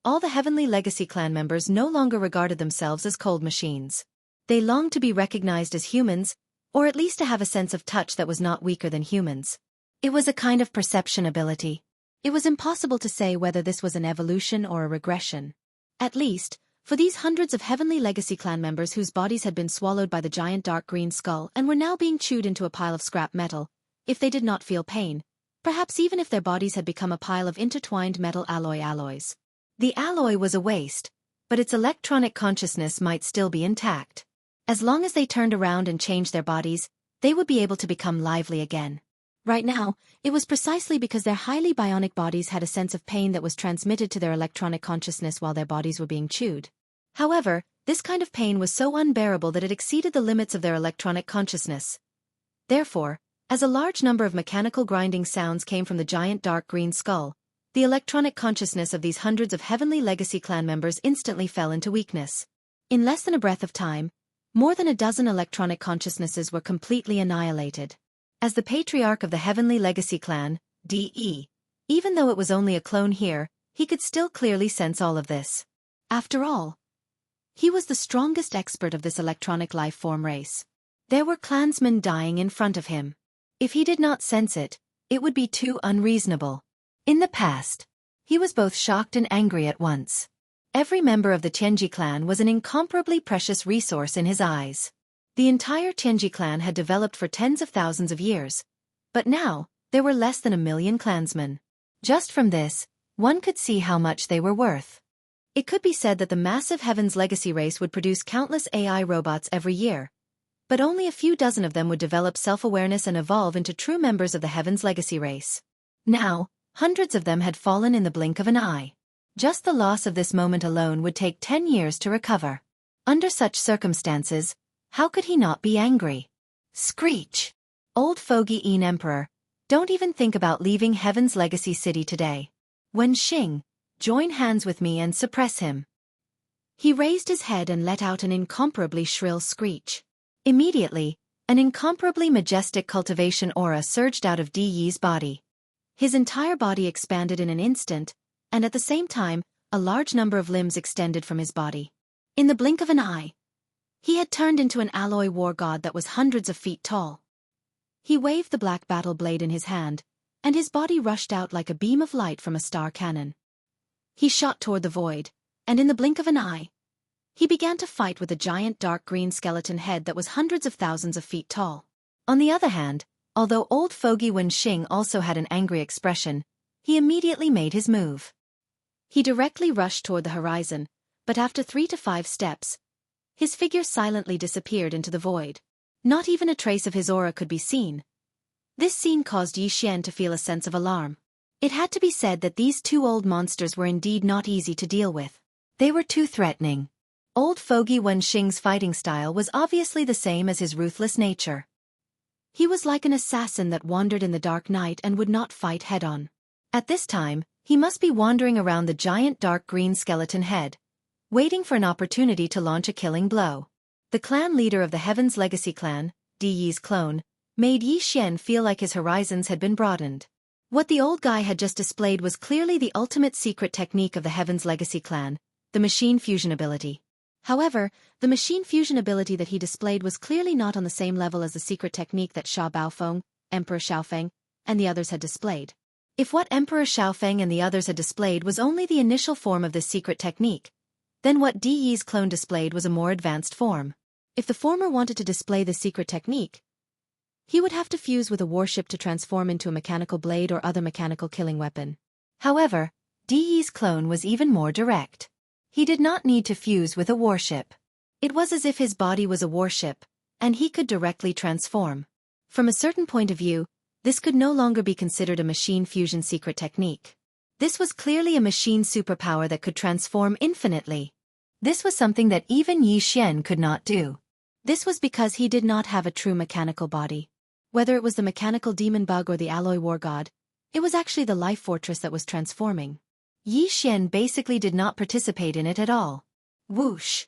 all the Heavenly Legacy clan members no longer regarded themselves as cold machines. They longed to be recognized as humans, or at least to have a sense of touch that was not weaker than humans. It was a kind of perception ability. It was impossible to say whether this was an evolution or a regression. At least, for these hundreds of Heavenly Legacy clan members whose bodies had been swallowed by the giant dark green skull and were now being chewed into a pile of scrap metal, if they did not feel pain, perhaps even if their bodies had become a pile of intertwined metal alloys. The alloy was a waste, but its electronic consciousness might still be intact. As long as they turned around and changed their bodies, they would be able to become lively again. Right now, it was precisely because their highly bionic bodies had a sense of pain that was transmitted to their electronic consciousness while their bodies were being chewed. However, this kind of pain was so unbearable that it exceeded the limits of their electronic consciousness. Therefore, as a large number of mechanical grinding sounds came from the giant dark green skull, the electronic consciousness of these hundreds of Heavenly Legacy clan members instantly fell into weakness. In less than a breath of time, more than a dozen electronic consciousnesses were completely annihilated. As the patriarch of the Heavenly Legacy clan, D.E., even though it was only a clone here, he could still clearly sense all of this. After all, he was the strongest expert of this electronic life form race. There were clansmen dying in front of him. If he did not sense it, it would be too unreasonable. In the past, he was both shocked and angry at once. Every member of the Tianji clan was an incomparably precious resource in his eyes. The entire Tianji clan had developed for tens of thousands of years, but now, there were less than 1 million clansmen. Just from this, one could see how much they were worth. It could be said that the massive Heaven's Legacy race would produce countless AI robots every year, but only a few dozen of them would develop self-awareness and evolve into true members of the Heaven's Legacy race. Now, hundreds of them had fallen in the blink of an eye. Just the loss of this moment alone would take 10 years to recover. Under such circumstances, how could he not be angry? Screech! Old fogey Emperor, don't even think about leaving Heaven's Legacy City today. Wen Xing, join hands with me and suppress him. He raised his head and let out an incomparably shrill screech. Immediately, an incomparably majestic cultivation aura surged out of Di Yi's body. His entire body expanded in an instant, and at the same time, a large number of limbs extended from his body. In the blink of an eye, he had turned into an alloy war god that was hundreds of feet tall. He waved the black battle blade in his hand, and his body rushed out like a beam of light from a star cannon. He shot toward the void, and in the blink of an eye, he began to fight with a giant dark green skeleton head that was hundreds of thousands of feet tall. On the other hand, although old fogey Wen Xing also had an angry expression, he immediately made his move. He directly rushed toward the horizon, but after 3 to 5 steps, his figure silently disappeared into the void. Not even a trace of his aura could be seen. This scene caused Yi Xian to feel a sense of alarm. It had to be said that these two old monsters were indeed not easy to deal with. They were too threatening. Old fogey Wen Xing's fighting style was obviously the same as his ruthless nature. He was like an assassin that wandered in the dark night and would not fight head-on. At this time, he must be wandering around the giant dark green skeleton head, waiting for an opportunity to launch a killing blow. The clan leader of the Heaven's Legacy clan, Di Yi's clone, made Yi Xian feel like his horizons had been broadened. What the old guy had just displayed was clearly the ultimate secret technique of the Heaven's Legacy clan, the machine fusion ability. However, the machine fusion ability that he displayed was clearly not on the same level as the secret technique that Sha Baofeng, Emperor Xiaofeng, and the others had displayed. If what Emperor Xiaofeng and the others had displayed was only the initial form of this secret technique, then what Di Yi's clone displayed was a more advanced form. If the former wanted to display the secret technique, he would have to fuse with a warship to transform into a mechanical blade or other mechanical killing weapon. However, Di Yi's clone was even more direct. He did not need to fuse with a warship. It was as if his body was a warship, and he could directly transform. From a certain point of view, this could no longer be considered a machine fusion secret technique. This was clearly a machine superpower that could transform infinitely. This was something that even Yi Xian could not do. This was because he did not have a true mechanical body. Whether it was the mechanical demon bug or the alloy war god, it was actually the life fortress that was transforming. Yi Xian basically did not participate in it at all. Whoosh!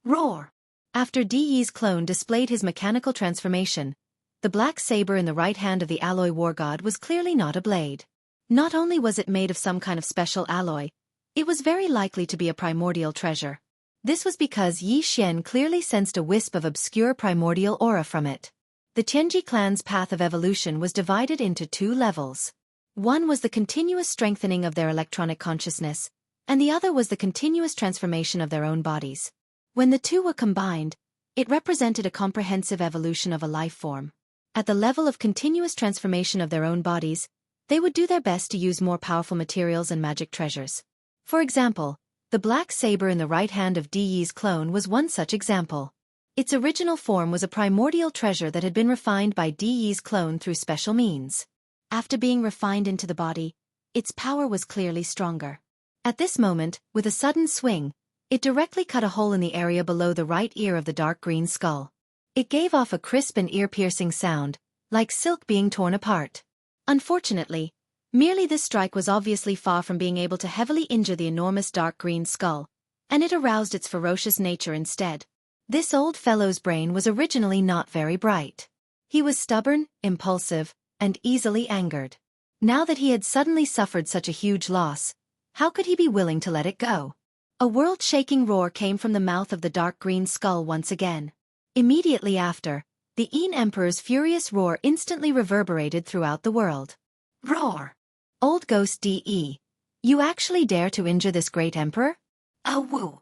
Roar! After Di Yi's clone displayed his mechanical transformation, the black saber in the right hand of the alloy war god was clearly not a blade. Not only was it made of some kind of special alloy, it was very likely to be a primordial treasure. This was because Yi Xian clearly sensed a wisp of obscure primordial aura from it. The Tianji clan's path of evolution was divided into 2 levels. One was the continuous strengthening of their electronic consciousness, and the other was the continuous transformation of their own bodies. When the two were combined, it represented a comprehensive evolution of a life form. At the level of continuous transformation of their own bodies, they would do their best to use more powerful materials and magic treasures. For example, the black saber in the right hand of Di Yi's clone was one such example. Its original form was a primordial treasure that had been refined by Di Yi's clone through special means. After being refined into the body, its power was clearly stronger. At this moment, with a sudden swing, it directly cut a hole in the area below the right ear of the dark green skull. It gave off a crisp and ear-piercing sound, like silk being torn apart. Unfortunately, merely this strike was obviously far from being able to heavily injure the enormous dark green skull, and it aroused its ferocious nature instead. This old fellow's brain was originally not very bright. He was stubborn, impulsive, and easily angered. Now that he had suddenly suffered such a huge loss, how could he be willing to let it go? A world-shaking roar came from the mouth of the dark green skull once again. Immediately after, the Yin Emperor's furious roar instantly reverberated throughout the world. Roar! Old Ghost D.E. You actually dare to injure this great emperor? Oh woo!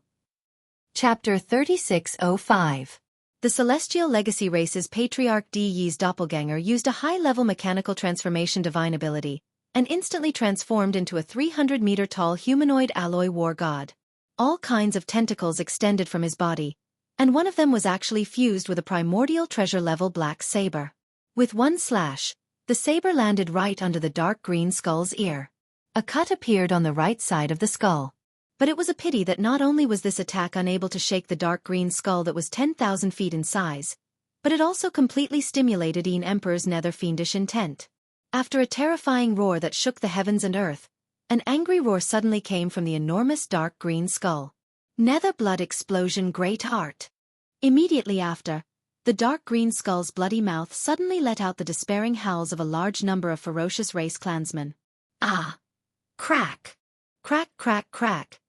Chapter 3605. The Celestial Legacy Race's Patriarch Di Yi's doppelganger used a high-level mechanical transformation divine ability, and instantly transformed into a 300-meter-tall humanoid alloy war god. All kinds of tentacles extended from his body, and one of them was actually fused with a primordial treasure-level black saber. With one slash, the saber landed right under the dark green skull's ear. A cut appeared on the right side of the skull. But it was a pity that not only was this attack unable to shake the dark green skull that was 10,000 feet in size, but it also completely stimulated Yin Emperor's nether fiendish intent. After a terrifying roar that shook the heavens and earth, an angry roar suddenly came from the enormous dark green skull. Nether blood explosion great heart. Immediately after, the dark green skull's bloody mouth suddenly let out the despairing howls of a large number of ferocious race clansmen. Ah! Crack! Crack, crack, crack!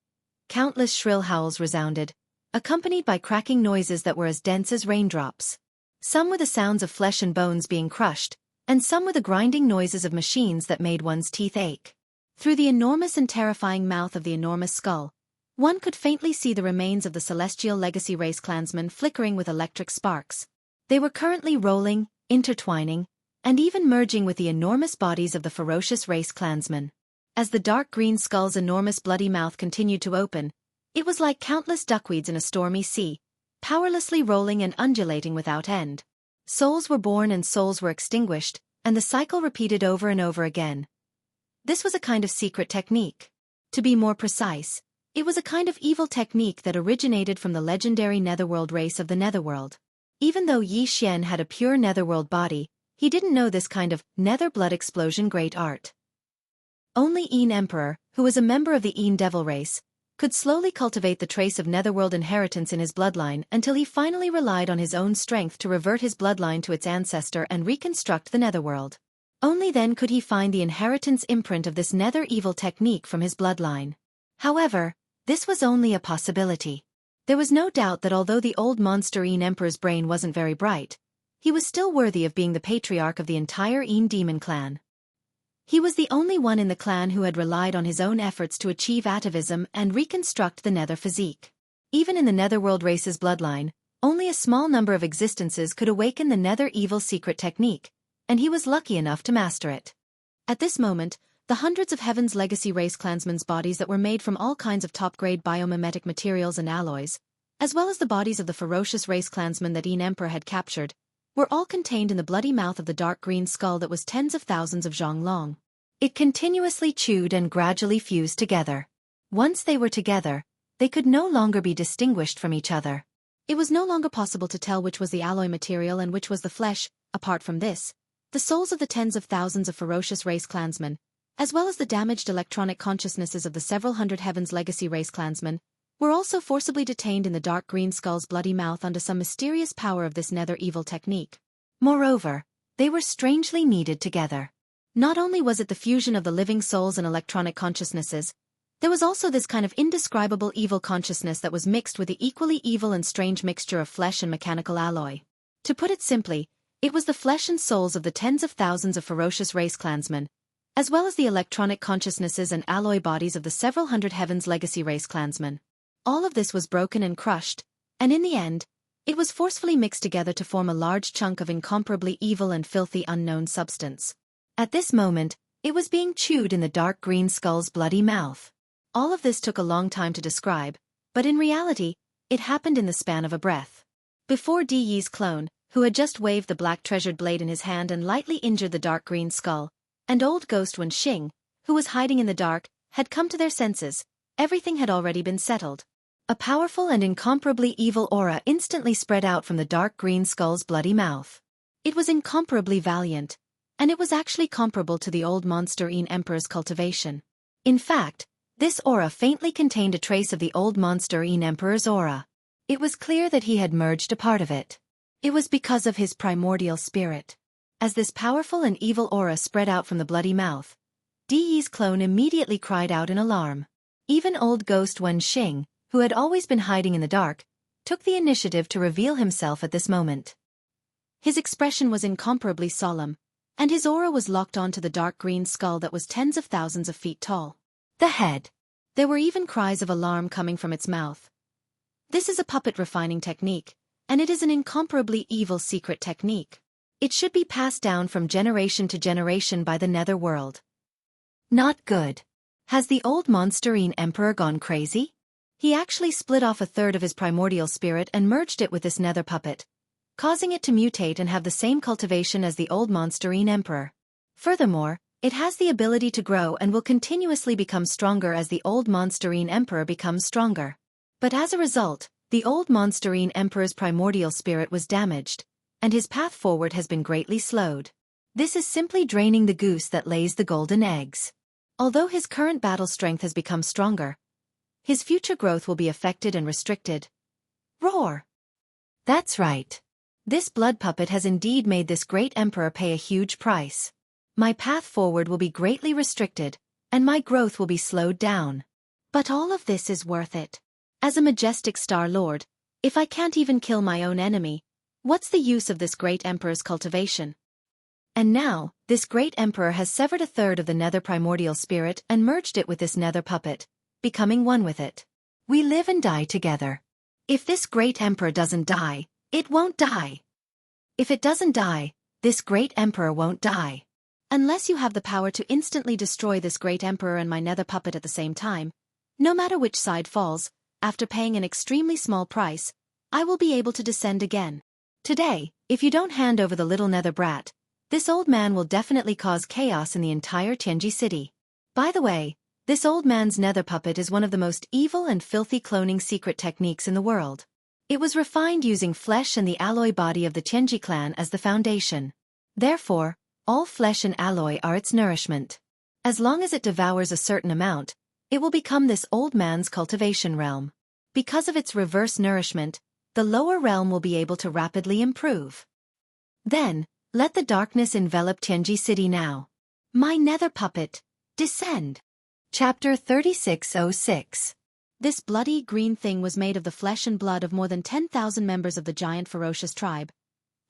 Countless shrill howls resounded, accompanied by cracking noises that were as dense as raindrops. Some were the sounds of flesh and bones being crushed, and some were the grinding noises of machines that made one's teeth ache. Through the enormous and terrifying mouth of the enormous skull, one could faintly see the remains of the Celestial Legacy Race clansmen flickering with electric sparks. They were currently rolling, intertwining, and even merging with the enormous bodies of the ferocious race clansmen. As the dark green skull's enormous bloody mouth continued to open, it was like countless duckweeds in a stormy sea, powerlessly rolling and undulating without end. Souls were born and souls were extinguished, and the cycle repeated over and over again. This was a kind of secret technique. To be more precise, it was a kind of evil technique that originated from the legendary netherworld race of the netherworld. Even though Yi Xian had a pure netherworld body, he didn't know this kind of nether blood explosion great art. Only Yin Emperor, who was a member of the Yin Devil race, could slowly cultivate the trace of netherworld inheritance in his bloodline until he finally relied on his own strength to revert his bloodline to its ancestor and reconstruct the netherworld. Only then could he find the inheritance imprint of this nether evil technique from his bloodline. However, this was only a possibility. There was no doubt that although the old monster Yin Emperor's brain wasn't very bright, he was still worthy of being the patriarch of the entire Yin demon clan. He was the only one in the clan who had relied on his own efforts to achieve atavism and reconstruct the nether physique. Even in the netherworld race's bloodline, only a small number of existences could awaken the nether evil secret technique, and he was lucky enough to master it. At this moment, the hundreds of Heaven's Legacy race clansmen's bodies that were made from all kinds of top-grade biomimetic materials and alloys, as well as the bodies of the ferocious race clansmen that Yin Emperor had captured, were all contained in the bloody mouth of the dark green skull that was tens of thousands of zhong long. It continuously chewed and gradually fused together. Once they were together, they could no longer be distinguished from each other. It was no longer possible to tell which was the alloy material and which was the flesh. Apart from this, the souls of the tens of thousands of ferocious race clansmen, as well as the damaged electronic consciousnesses of the several hundred Heaven's Legacy race clansmen, were also forcibly detained in the dark green skull's bloody mouth under some mysterious power of this nether evil technique. Moreover, they were strangely needed together. Not only was it the fusion of the living souls and electronic consciousnesses, there was also this kind of indescribable evil consciousness that was mixed with the equally evil and strange mixture of flesh and mechanical alloy. To put it simply, it was the flesh and souls of the tens of thousands of ferocious race clansmen, as well as the electronic consciousnesses and alloy bodies of the several hundred Heaven's Legacy race clansmen. All of this was broken and crushed, and in the end, It was forcefully mixed together to form a large chunk of incomparably evil and filthy unknown substance. At this moment, it was being chewed in the dark green skull's bloody mouth. All of this took a long time to describe, but in reality, it happened in the span of a breath. Before Di Yi's clone, who had just waved the black treasured blade in his hand and lightly injured the dark green skull, and old ghost Wen Xing, who was hiding in the dark, had come to their senses, everything had already been settled. A powerful and incomparably evil aura instantly spread out from the dark green skull's bloody mouth. It was incomparably valiant, and it was actually comparable to the old monster-ine Emperor's cultivation. In fact, this aura faintly contained a trace of the old monster-ine Emperor's aura. It was clear that he had merged a part of it. It was because of his primordial spirit. As this powerful and evil aura spread out from the bloody mouth, Di Yi's clone immediately cried out in alarm. Even old ghost Wen Xing, who had always been hiding in the dark, took the initiative to reveal himself at this moment. His expression was incomparably solemn, and his aura was locked onto the dark green skull that was tens of thousands of feet tall. The head. There were even cries of alarm coming from its mouth. This is a puppet refining technique, and it is an incomparably evil secret technique. It should be passed down from generation to generation by the nether world. Not good. Has the old monster-ine Emperor gone crazy? He actually split off a third of his primordial spirit and merged it with this nether puppet, causing it to mutate and have the same cultivation as the old monster-ine Emperor. Furthermore, it has the ability to grow and will continuously become stronger as the old monster-ine Emperor becomes stronger. But as a result, the old monster-ine Emperor's primordial spirit was damaged, and his path forward has been greatly slowed. This is simply draining the goose that lays the golden eggs. Although his current battle strength has become stronger, his future growth will be affected and restricted. Roar! That's right. This blood puppet has indeed made this great emperor pay a huge price. My path forward will be greatly restricted, and my growth will be slowed down. But all of this is worth it. As a majestic Star Lord, if I can't even kill my own enemy, what's the use of this great emperor's cultivation? And now, this great emperor has severed a third of the nether primordial spirit and merged it with this nether puppet, becoming one with it. We live and die together. If this great emperor doesn't die, it won't die. If it doesn't die, this great emperor won't die. Unless you have the power to instantly destroy this great emperor and my nether puppet at the same time, no matter which side falls, after paying an extremely small price, I will be able to descend again. Today, if you don't hand over the little nether brat, this old man will definitely cause chaos in the entire Tianji city. By the way, this old man's nether puppet is one of the most evil and filthy cloning secret techniques in the world. It was refined using flesh and the alloy body of the Tianji clan as the foundation. Therefore, all flesh and alloy are its nourishment. As long as it devours a certain amount, it will become this old man's cultivation realm. Because of its reverse nourishment, the lower realm will be able to rapidly improve. Then, let the darkness envelop Tianji city now. My nether puppet, descend. Chapter 3606. This bloody green thing was made of the flesh and blood of more than 10,000 members of the giant ferocious tribe,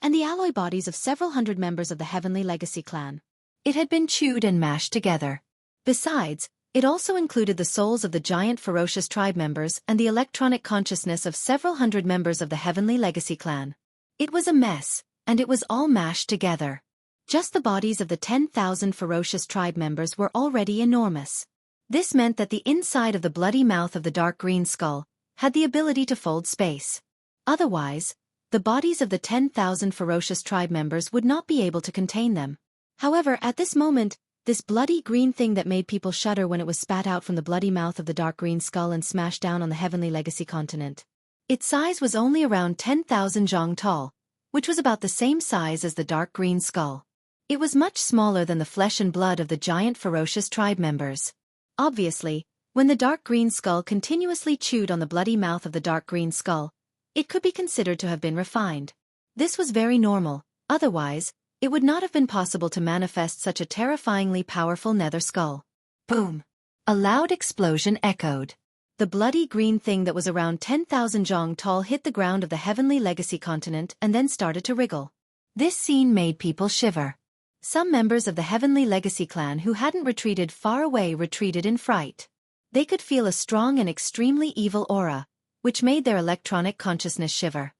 and the alloy bodies of several hundred members of the Heavenly Legacy clan. It had been chewed and mashed together. Besides, it also included the souls of the giant ferocious tribe members and the electronic consciousness of several hundred members of the Heavenly Legacy clan. It was a mess, and it was all mashed together. Just the bodies of the 10,000 ferocious tribe members were already enormous. This meant that the inside of the bloody mouth of the dark green skull had the ability to fold space. Otherwise, the bodies of the 10,000 ferocious tribe members would not be able to contain them. However, at this moment, this bloody green thing that made people shudder when it was spat out from the bloody mouth of the dark green skull and smashed down on the Heavenly Legacy continent. Its size was only around 10,000 zhang tall, which was about the same size as the dark green skull. It was much smaller than the flesh and blood of the giant ferocious tribe members. Obviously, when the dark green skull continuously chewed on the bloody mouth of the dark green skull, it could be considered to have been refined. This was very normal, otherwise, it would not have been possible to manifest such a terrifyingly powerful nether skull. Boom! A loud explosion echoed. The bloody green thing that was around 10,000 zhang tall hit the ground of the Heavenly Legacy continent and then started to wriggle. This scene made people shiver. Some members of the Heavenly Legacy clan who hadn't retreated far away retreated in fright. They could feel a strong and extremely evil aura, which made their electronic consciousness shiver.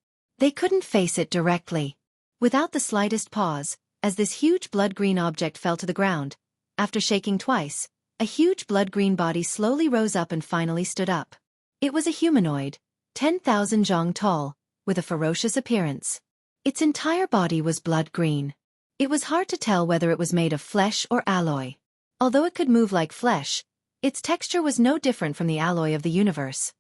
They couldn't face it directly. Without the slightest pause, as this huge blood-green object fell to the ground, after shaking twice, a huge blood-green body slowly rose up and finally stood up. It was a humanoid, 10,000 zhang tall, with a ferocious appearance. Its entire body was blood-green. It was hard to tell whether it was made of flesh or alloy. Although it could move like flesh, its texture was no different from the alloy of the universe.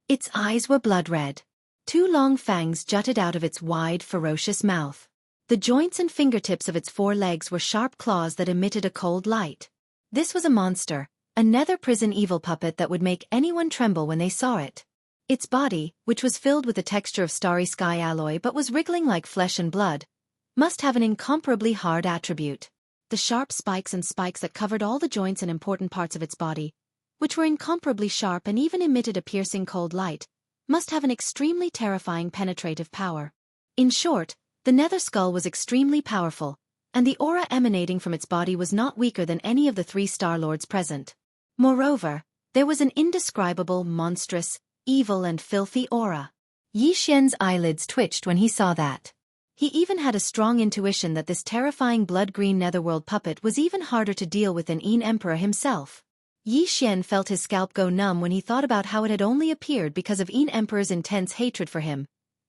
Its eyes were blood-red. 2 long fangs jutted out of its wide, ferocious mouth. The joints and fingertips of its 4 legs were sharp claws that emitted a cold light. This was a monster, a nether prison evil puppet that would make anyone tremble when they saw it. Its body, which was filled with the texture of starry sky alloy but was wriggling like flesh and blood, must have an incomparably hard attribute. The sharp spikes that covered all the joints and important parts of its body, which were incomparably sharp and even emitted a piercing cold light, must have an extremely terrifying penetrative power. In short, the nether skull was extremely powerful, and the aura emanating from its body was not weaker than any of the 3 Star Lords present. Moreover, there was an indescribable, monstrous, evil and filthy aura. Yi Xian's eyelids twitched when he saw that. He even had a strong intuition that this terrifying blood-green netherworld puppet was even harder to deal with than Yin Emperor himself. Yi Xian felt his scalp go numb when he thought about how it had only appeared because of Yin Emperor's intense hatred for him,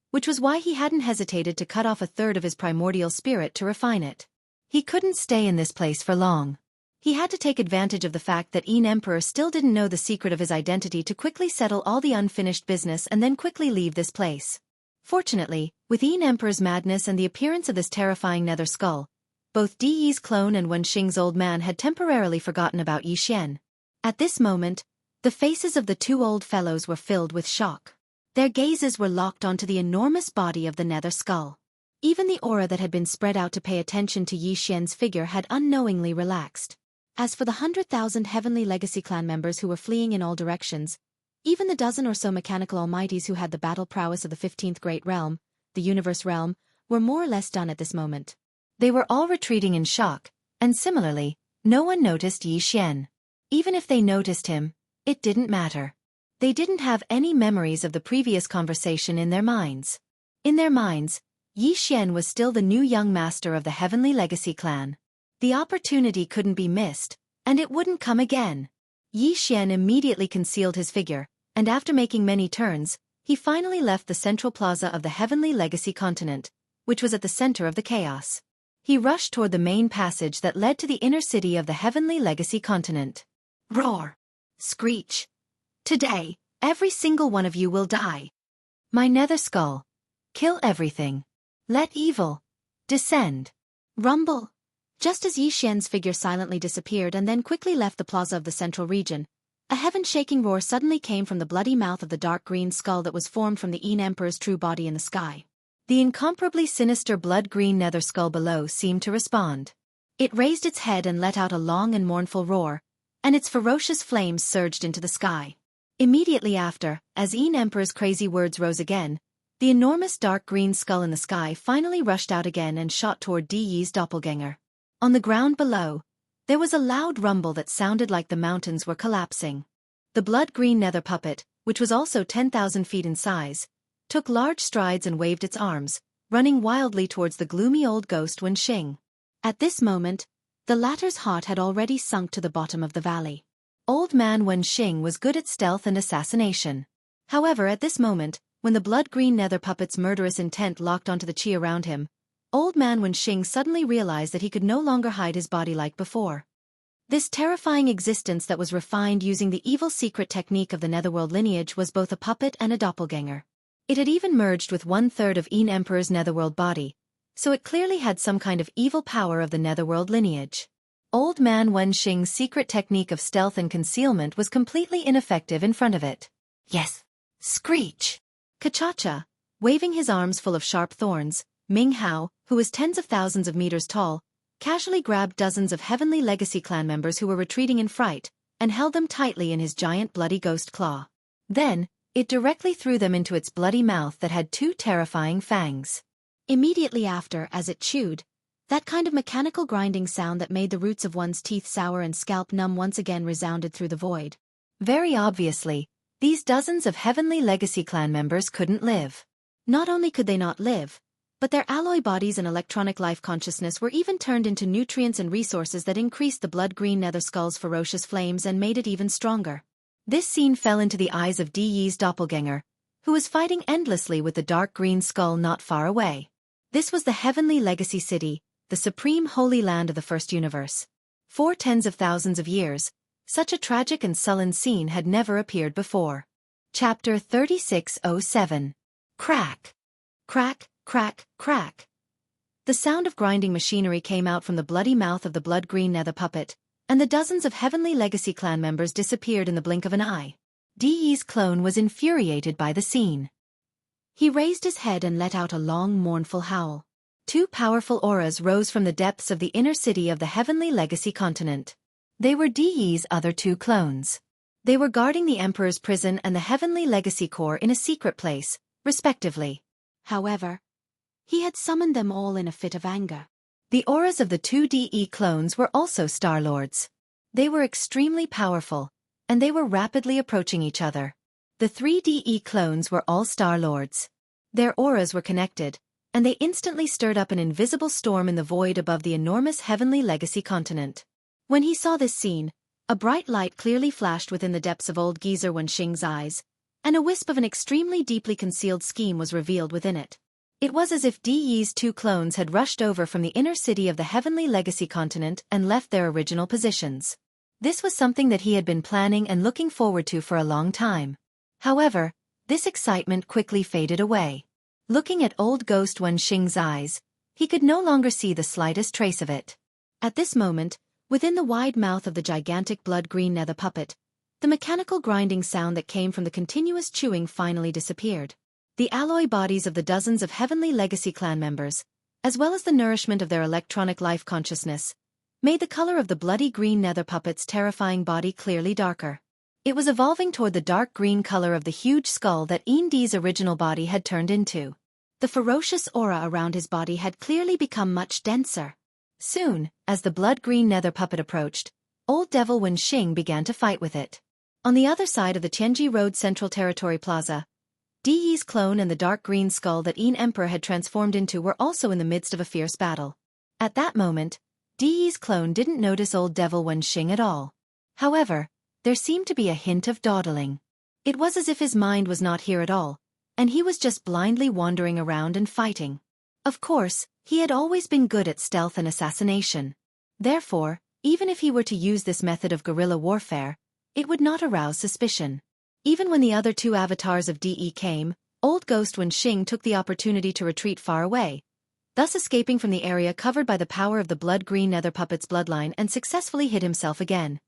which was why he hadn't hesitated to cut off a third of his primordial spirit to refine it. He couldn't stay in this place for long. He had to take advantage of the fact that Yin Emperor still didn't know the secret of his identity to quickly settle all the unfinished business and then quickly leave this place. Fortunately, with Yin Emperor's madness and the appearance of this terrifying nether skull, both Di Yi's clone and Wen Xing's old man had temporarily forgotten about Yi Xian. At this moment, the faces of the 2 old fellows were filled with shock. Their gazes were locked onto the enormous body of the nether skull. Even the aura that had been spread out to pay attention to Yi Xian's figure had unknowingly relaxed. As for the 100,000 Heavenly Legacy clan members who were fleeing in all directions, even the dozen or so mechanical almighties who had the battle prowess of the 15th Great Realm, the Universe Realm, were more or less done at this moment. They were all retreating in shock, and similarly, no one noticed Yi Xian. Even if they noticed him, it didn't matter. They didn't have any memories of the previous conversation in their minds. In their minds, Yi Xian was still the new young master of the Heavenly Legacy clan. The opportunity couldn't be missed, and it wouldn't come again. Yi Xian immediately concealed his figure, and after making many turns, he finally left the central plaza of the Heavenly Legacy continent, which was at the center of the chaos. He rushed toward the main passage that led to the inner city of the Heavenly Legacy continent. Roar! Screech! Today, every single one of you will die. My nether skull. Kill everything. Let evil descend. Rumble. Just as Yi Xian's figure silently disappeared and then quickly left the plaza of the central region, a heaven-shaking roar suddenly came from the bloody mouth of the dark green skull that was formed from the Yin Emperor's true body in the sky. The incomparably sinister blood-green nether skull below seemed to respond. It raised its head and let out a long and mournful roar, and its ferocious flames surged into the sky. Immediately after, as Yin Emperor's crazy words rose again, the enormous dark green skull in the sky finally rushed out again and shot toward Di Yi's doppelganger. On the ground below, there was a loud rumble that sounded like the mountains were collapsing. The blood-green nether puppet, which was also 10,000 feet in size, took large strides and waved its arms, running wildly towards the gloomy old ghost Wen Xing. At this moment, the latter's heart had already sunk to the bottom of the valley. Old man Wen Xing was good at stealth and assassination. However, at this moment, when the blood-green nether puppet's murderous intent locked onto the chi around him, old man Wen Xing suddenly realized that he could no longer hide his body like before. This terrifying existence that was refined using the evil secret technique of the netherworld lineage was both a puppet and a doppelganger. It had even merged with 1/3 of Yin Emperor's netherworld body, so it clearly had some kind of evil power of the netherworld lineage. Old man Wen Xing's secret technique of stealth and concealment was completely ineffective in front of it. Yes. Screech! Kachacha, waving his arms full of sharp thorns, Ming Hao, who was tens of thousands of meters tall, casually grabbed dozens of Heavenly Legacy clan members who were retreating in fright, and held them tightly in his giant bloody ghost claw. Then, it directly threw them into its bloody mouth that had 2 terrifying fangs. Immediately after, as it chewed, that kind of mechanical grinding sound that made the roots of one's teeth sour and scalp numb once again resounded through the void. Very obviously, these dozens of Heavenly Legacy clan members couldn't live. Not only could they not live, but their alloy bodies and electronic life consciousness were even turned into nutrients and resources that increased the blood-green nether skull's ferocious flames and made it even stronger. This scene fell into the eyes of Di Yi's doppelganger, who was fighting endlessly with the dark green skull not far away. This was the Heavenly Legacy City, the supreme holy land of the first universe. For tens of thousands of years, such a tragic and sullen scene had never appeared before. Chapter 3607. Crack. Crack, crack, crack. The sound of grinding machinery came out from the bloody mouth of the blood-green nether puppet, and the dozens of Heavenly Legacy clan members disappeared in the blink of an eye. Di Yi's clone was infuriated by the scene. He raised his head and let out a long, mournful howl. Two powerful auras rose from the depths of the inner city of the Heavenly Legacy continent. They were Di Yi's other two clones. They were guarding the Emperor's prison and the Heavenly Legacy core in a secret place, respectively. However, he had summoned them all in a fit of anger. The auras of the two Di clones were also Star Lords. They were extremely powerful, and they were rapidly approaching each other. The three Di clones were all Star Lords. Their auras were connected, and they instantly stirred up an invisible storm in the void above the enormous Heavenly Legacy continent. When he saw this scene, a bright light clearly flashed within the depths of old geezer Wenxing's eyes, and a wisp of an extremely deeply concealed scheme was revealed within it. It was as if Di Yi's two clones had rushed over from the inner city of the Heavenly Legacy continent and left their original positions. This was something that he had been planning and looking forward to for a long time. However, this excitement quickly faded away. Looking at old ghost Wenxing's eyes, he could no longer see the slightest trace of it. At this moment, within the wide mouth of the gigantic blood-green nether puppet, the mechanical grinding sound that came from the continuous chewing finally disappeared. The alloy bodies of the dozens of Heavenly Legacy clan members, as well as the nourishment of their electronic life consciousness, made the color of the bloody green nether puppet's terrifying body clearly darker. It was evolving toward the dark green color of the huge skull that Di's original body had turned into. The ferocious aura around his body had clearly become much denser. Soon, as the blood-green nether puppet approached, old devil Wenxing began to fight with it. On the other side of the Tianji Road Central Territory Plaza, Di Yi's clone and the dark green skull that Emperor had transformed into were also in the midst of a fierce battle. At that moment, Di Yi's clone didn't notice old devil Wenxing at all. However, there seemed to be a hint of dawdling. It was as if his mind was not here at all, and he was just blindly wandering around and fighting. Of course, he had always been good at stealth and assassination. Therefore, even if he were to use this method of guerrilla warfare, it would not arouse suspicion. Even when the other two avatars of Di came, old ghost Wenxing took the opportunity to retreat far away, thus escaping from the area covered by the power of the blood-green nether puppet's bloodline and successfully hid himself again.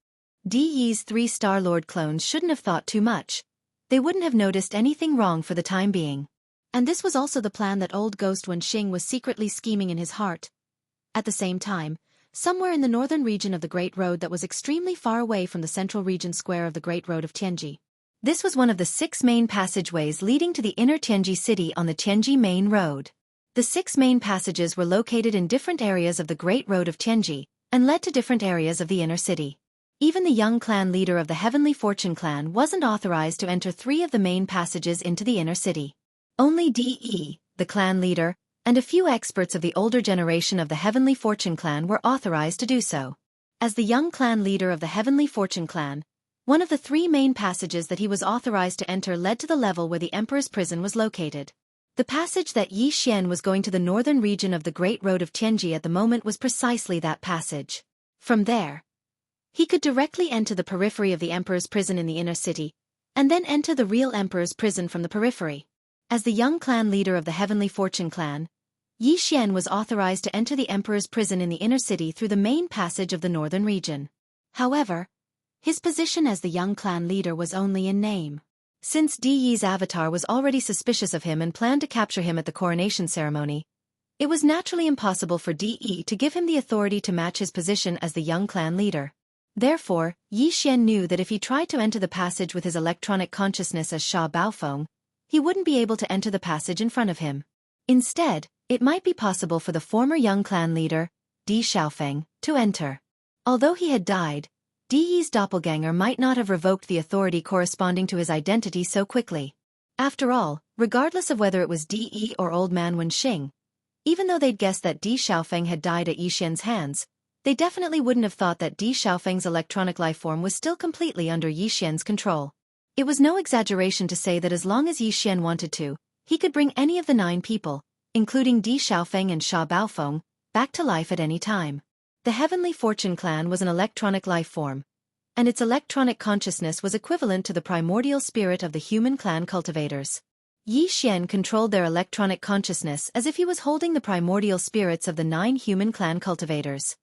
Di Yi's three Star-Lord clones shouldn't have thought too much. They wouldn't have noticed anything wrong for the time being. And this was also the plan that old ghost Wenxing was secretly scheming in his heart. At the same time, somewhere in the northern region of the Great Road that was extremely far away from the central region square of the Great Road of Tianji. This was one of the 6 main passageways leading to the inner Tianji city on the Tianji Main Road. The 6 main passages were located in different areas of the Great Road of Tianji, and led to different areas of the inner city. Even the young clan leader of the Heavenly Fortune clan wasn't authorized to enter 3 of the main passages into the inner city. Only Di, the clan leader, and a few experts of the older generation of the Heavenly Fortune clan were authorized to do so. As the young clan leader of the Heavenly Fortune clan, one of the 3 main passages that he was authorized to enter led to the level where the Emperor's prison was located. The passage that Yi Xian was going to the northern region of the Great Road of Tianji at the moment was precisely that passage. From there, he could directly enter the periphery of the Emperor's prison in the inner city, and then enter the real Emperor's prison from the periphery. As the young clan leader of the Heavenly Fortune clan, Yi Xian was authorized to enter the Emperor's prison in the inner city through the main passage of the northern region. However, his position as the young clan leader was only in name. Since Di Yi's avatar was already suspicious of him and planned to capture him at the coronation ceremony, it was naturally impossible for Di Yi to give him the authority to match his position as the young clan leader. Therefore, Yi Xian knew that if he tried to enter the passage with his electronic consciousness as Sha Baofeng, he wouldn't be able to enter the passage in front of him. Instead, it might be possible for the former young clan leader, Di Xiaofeng, to enter. Although he had died, Di Yi's doppelganger might not have revoked the authority corresponding to his identity so quickly. After all, regardless of whether it was De or Old Man Wenxing, even though they'd guessed that Di Xiaofeng had died at Yi Xian's hands, they definitely wouldn't have thought that Di Xiaofeng's electronic lifeform was still completely under Yi Xian's control. It was no exaggeration to say that as long as Yi Xian wanted to, he could bring any of the 9 people, including Di Xiaofeng and Sha Baofeng, back to life at any time. The Heavenly Fortune clan was an electronic lifeform, and its electronic consciousness was equivalent to the primordial spirit of the human clan cultivators. Yi Xian controlled their electronic consciousness as if he was holding the primordial spirits of the 9 human clan cultivators.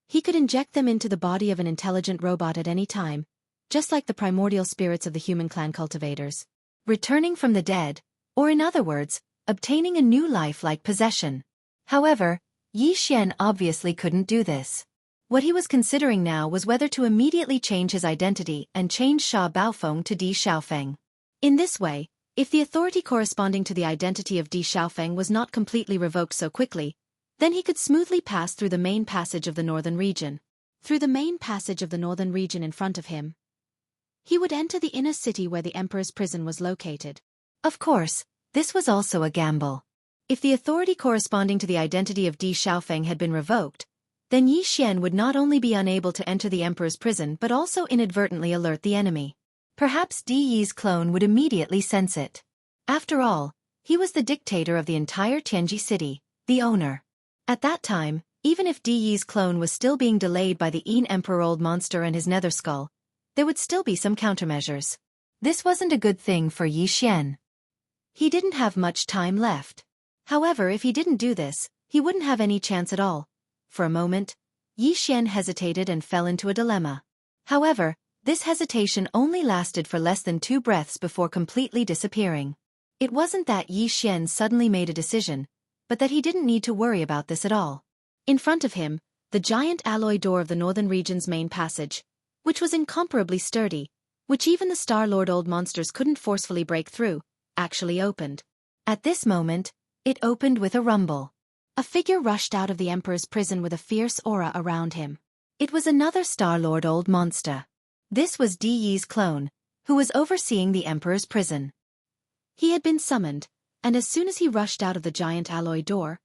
He could inject them into the body of an intelligent robot at any time, just like the primordial spirits of the human clan cultivators, returning from the dead, or in other words, obtaining a new life-like possession. However, Yi Xian obviously couldn't do this. What he was considering now was whether to immediately change his identity and change Sha Baofeng to Di Xiaofeng. In this way, if the authority corresponding to the identity of Di Xiaofeng was not completely revoked so quickly, then he could smoothly pass through the main passage of the northern region. Through the main passage of the northern region in front of him, he would enter the inner city where the emperor's prison was located. Of course, this was also a gamble. If the authority corresponding to the identity of Di Xiaofeng had been revoked, then Yi Xian would not only be unable to enter the emperor's prison but also inadvertently alert the enemy. Perhaps Di Yi's clone would immediately sense it. After all, he was the dictator of the entire Tianji city, the owner. At that time, even if Di Yi's clone was still being delayed by the Yin Emperor Old Monster and his nether skull, there would still be some countermeasures. This wasn't a good thing for Yi Xian. He didn't have much time left. However, if he didn't do this, he wouldn't have any chance at all. For a moment, Yi Xian hesitated and fell into a dilemma. However, this hesitation only lasted for less than 2 breaths before completely disappearing. It wasn't that Yi Xian suddenly made a decision, but that he didn't need to worry about this at all. In front of him, the giant alloy door of the northern region's main passage, which was incomparably sturdy, which even the Star-Lord Old Monsters couldn't forcefully break through, actually opened. At this moment, it opened with a rumble. A figure rushed out of the Emperor's prison with a fierce aura around him. It was another Star-Lord Old Monster. This was Di Yi's clone, who was overseeing the Emperor's prison. He had been summoned, and as soon as he rushed out of the giant alloy door,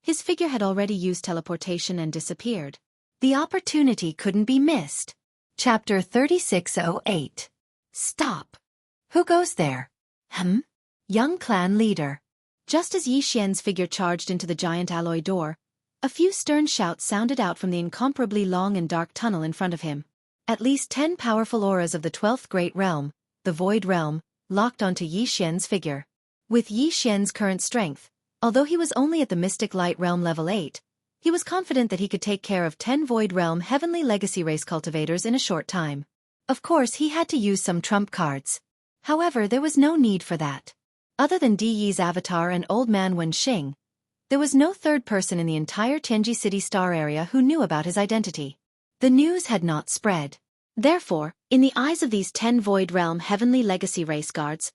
his figure had already used teleportation and disappeared. The opportunity couldn't be missed. Chapter 3608. Stop! Who goes there? Young clan leader. Just as Yi Xian's figure charged into the giant alloy door, a few stern shouts sounded out from the incomparably long and dark tunnel in front of him. At least 10 powerful auras of the 12th Great Realm, the Void Realm, locked onto Yi Xian's figure. With Yi Xian's current strength, although he was only at the Mystic Light Realm level 8, he was confident that he could take care of 10 Void Realm Heavenly Legacy Race cultivators in a short time. Of course, he had to use some trump cards. However, there was no need for that. Other than Di Yi's avatar and Old Man Wenxing, there was no third person in the entire Tianji City Star area who knew about his identity. The news had not spread. Therefore, in the eyes of these 10 Void Realm Heavenly Legacy Race guards,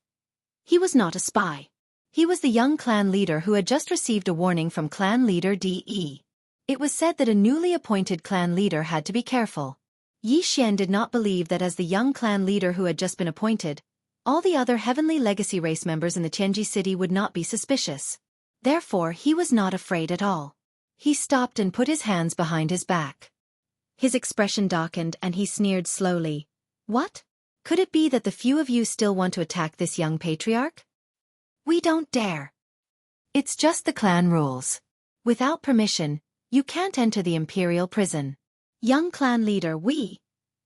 he was not a spy. He was the young clan leader who had just received a warning from clan leader De. It was said that a newly appointed clan leader had to be careful. Yi Xian did not believe that as the young clan leader who had just been appointed, all the other Heavenly Legacy Race members in the Tianji city would not be suspicious. Therefore, he was not afraid at all. He stopped and put his hands behind his back. His expression darkened and he sneered slowly. What? Could it be that the few of you still want to attack this young patriarch? We don't dare. It's just the clan rules. Without permission, you can't enter the Imperial prison. Young clan leader, we.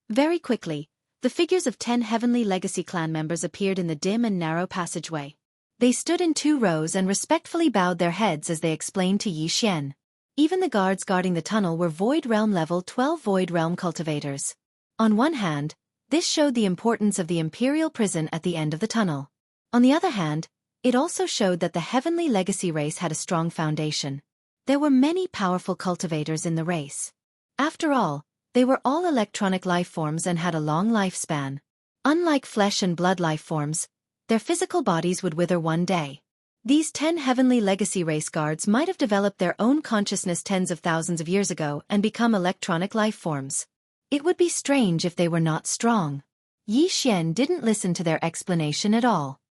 Very quickly, the figures of 10 Heavenly Legacy clan members appeared in the dim and narrow passageway. They stood in 2 rows and respectfully bowed their heads as they explained to Yi Xian. Even the guards guarding the tunnel were Void Realm level 12 Void Realm cultivators. On one hand, this showed the importance of the Imperial prison at the end of the tunnel. On the other hand, it also showed that the Heavenly Legacy race had a strong foundation. There were many powerful cultivators in the race. After all, they were all electronic life forms and had a long lifespan. Unlike flesh and blood life forms, their physical bodies would wither one day. These 10 Heavenly Legacy race guards might have developed their own consciousness tens of thousands of years ago and become electronic life forms. It would be strange if they were not strong. Yi Xian didn't listen to their explanation at all.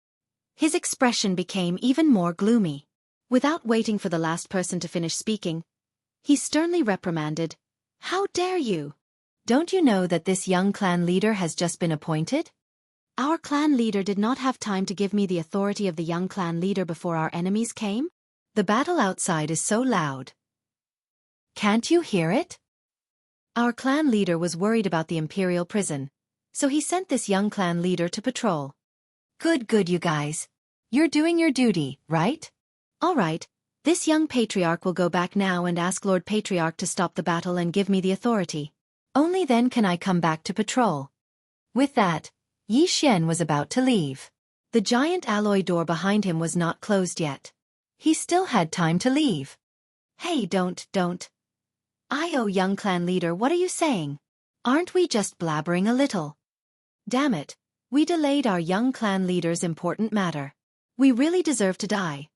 His expression became even more gloomy. Without waiting for the last person to finish speaking, he sternly reprimanded, "How dare you? Don't you know that this young clan leader has just been appointed? Our clan leader did not have time to give me the authority of the young clan leader before our enemies came? The battle outside is so loud. Can't you hear it?" Our clan leader was worried about the imperial prison, so he sent this young clan leader to patrol. Good you guys. You're doing your duty, right? All right, this young patriarch will go back now and ask Lord Patriarch to stop the battle and give me the authority. Only then can I come back to patrol. With that, Yi Xian was about to leave. The giant alloy door behind him was not closed yet. He still had time to leave. Hey, don't. Young clan leader, what are you saying? Aren't we just blabbering a little? Damn it, we delayed our young clan leader's important matter. We really deserve to die.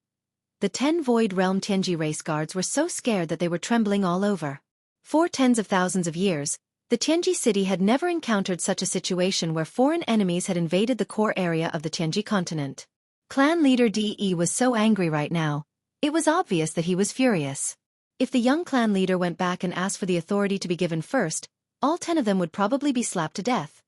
The 10 Void Realm Tianji race guards were so scared that they were trembling all over. For tens of thousands of years, the Tianji city had never encountered such a situation where foreign enemies had invaded the core area of the Tianji continent. Clan leader De was so angry right now, it was obvious that he was furious. If the young clan leader went back and asked for the authority to be given first, all 10 of them would probably be slapped to death.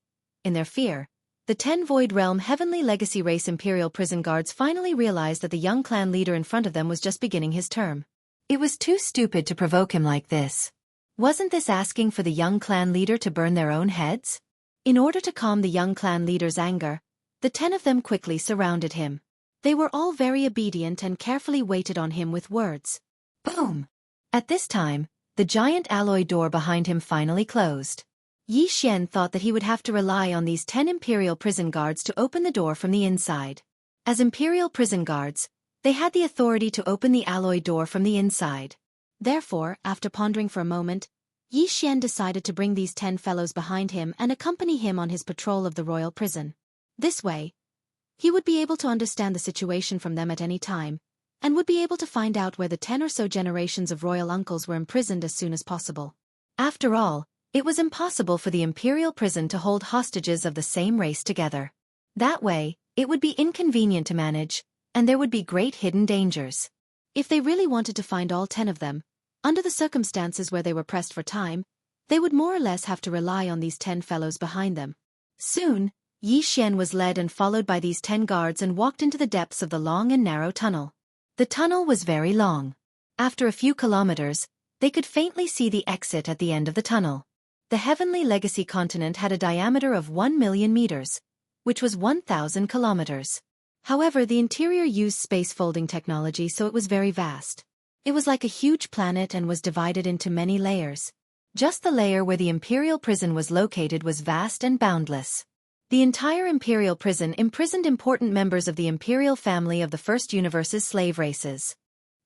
In their fear, the 10 Void Realm Heavenly Legacy Race Imperial Prison Guards finally realized that the young clan leader in front of them was just beginning his term. It was too stupid to provoke him like this. Wasn't this asking for the young clan leader to burn their own heads? In order to calm the young clan leader's anger, the 10 of them quickly surrounded him. They were all very obedient and carefully waited on him with words. Boom! At this time, the giant alloy door behind him finally closed. Yi Xian thought that he would have to rely on these 10 Imperial prison guards to open the door from the inside. As Imperial prison guards, they had the authority to open the alloy door from the inside. Therefore, after pondering for a moment, Yi Xian decided to bring these 10 fellows behind him and accompany him on his patrol of the royal prison. This way, he would be able to understand the situation from them at any time, and would be able to find out where the 10 or so generations of royal uncles were imprisoned as soon as possible. After all, it was impossible for the imperial prison to hold hostages of the same race together. That way, it would be inconvenient to manage, and there would be great hidden dangers. If they really wanted to find all 10 of them, under the circumstances where they were pressed for time, they would more or less have to rely on these 10 fellows behind them. Soon, Yi Xian was led and followed by these 10 guards and walked into the depths of the long and narrow tunnel. The tunnel was very long. After a few kilometers, they could faintly see the exit at the end of the tunnel. The Heavenly Legacy continent had a diameter of 1 million meters, which was 1,000 kilometers. However, the interior used space folding technology, so it was very vast. It was like a huge planet and was divided into many layers. Just the layer where the Imperial prison was located was vast and boundless. The entire Imperial prison imprisoned important members of the Imperial family of the First Universe's slave races.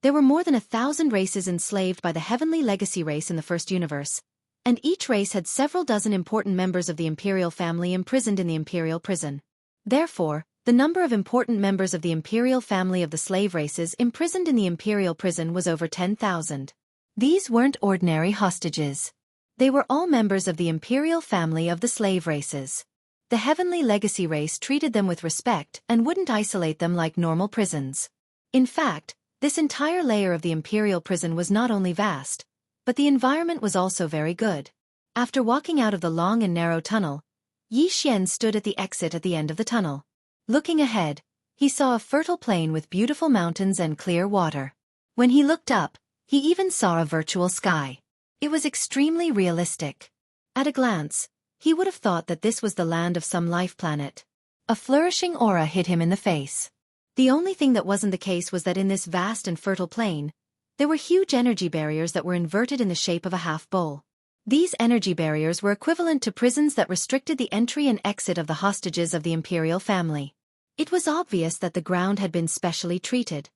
There were more than 1,000 races enslaved by the Heavenly Legacy race in the First Universe, and each race had several dozen important members of the Imperial family imprisoned in the Imperial prison. Therefore, the number of important members of the Imperial family of the slave races imprisoned in the Imperial prison was over 10,000. These weren't ordinary hostages. They were all members of the Imperial family of the slave races. The Heavenly Legacy race treated them with respect and wouldn't isolate them like normal prisons. In fact, this entire layer of the Imperial prison was not only vast, but the environment was also very good. After walking out of the long and narrow tunnel, Yi Xian stood at the exit at the end of the tunnel. Looking ahead, he saw a fertile plain with beautiful mountains and clear water. When he looked up, he even saw a virtual sky. It was extremely realistic. At a glance, he would have thought that this was the land of some life planet. A flourishing aura hit him in the face. The only thing that wasn't the case was that in this vast and fertile plain, there were huge energy barriers that were inverted in the shape of a half bowl. These energy barriers were equivalent to prisons that restricted the entry and exit of the hostages of the Imperial family. It was obvious that the ground had been specially treated.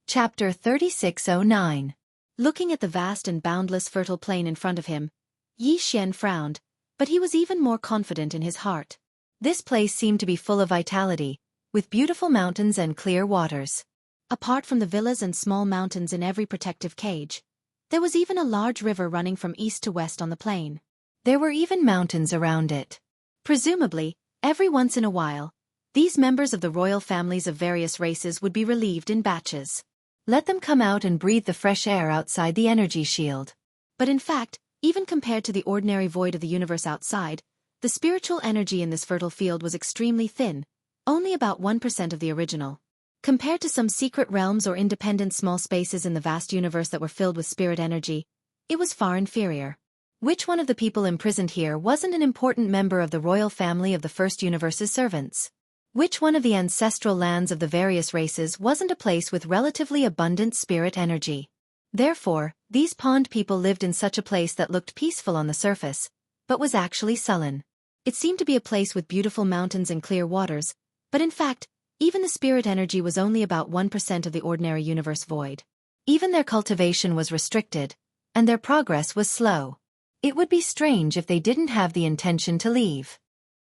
Chapter 3609. Looking at the vast and boundless fertile plain in front of him, Yi Xian frowned, but he was even more confident in his heart. This place seemed to be full of vitality, with beautiful mountains and clear waters. Apart from the villas and small mountains in every protective cage, there was even a large river running from east to west on the plain. There were even mountains around it. Presumably, every once in a while, These members of the royal families of various races would be relieved in batches. Let them come out and breathe the fresh air outside the energy shield. But in fact, even compared to the ordinary void of the universe outside, the spiritual energy in this fertile field was extremely thin, only about 1% of the original. Compared to some secret realms or independent small spaces in the vast universe that were filled with spirit energy, it was far inferior. Which one of the people imprisoned here wasn't an important member of the royal family of the first universe's servants? Which one of the ancestral lands of the various races wasn't a place with relatively abundant spirit energy? Therefore, these pond people lived in such a place that looked peaceful on the surface, but was actually sullen. It seemed to be a place with beautiful mountains and clear waters, but in fact, even the spirit energy was only about 1% of the ordinary universe void. Even their cultivation was restricted, and their progress was slow. It would be strange if they didn't have the intention to leave.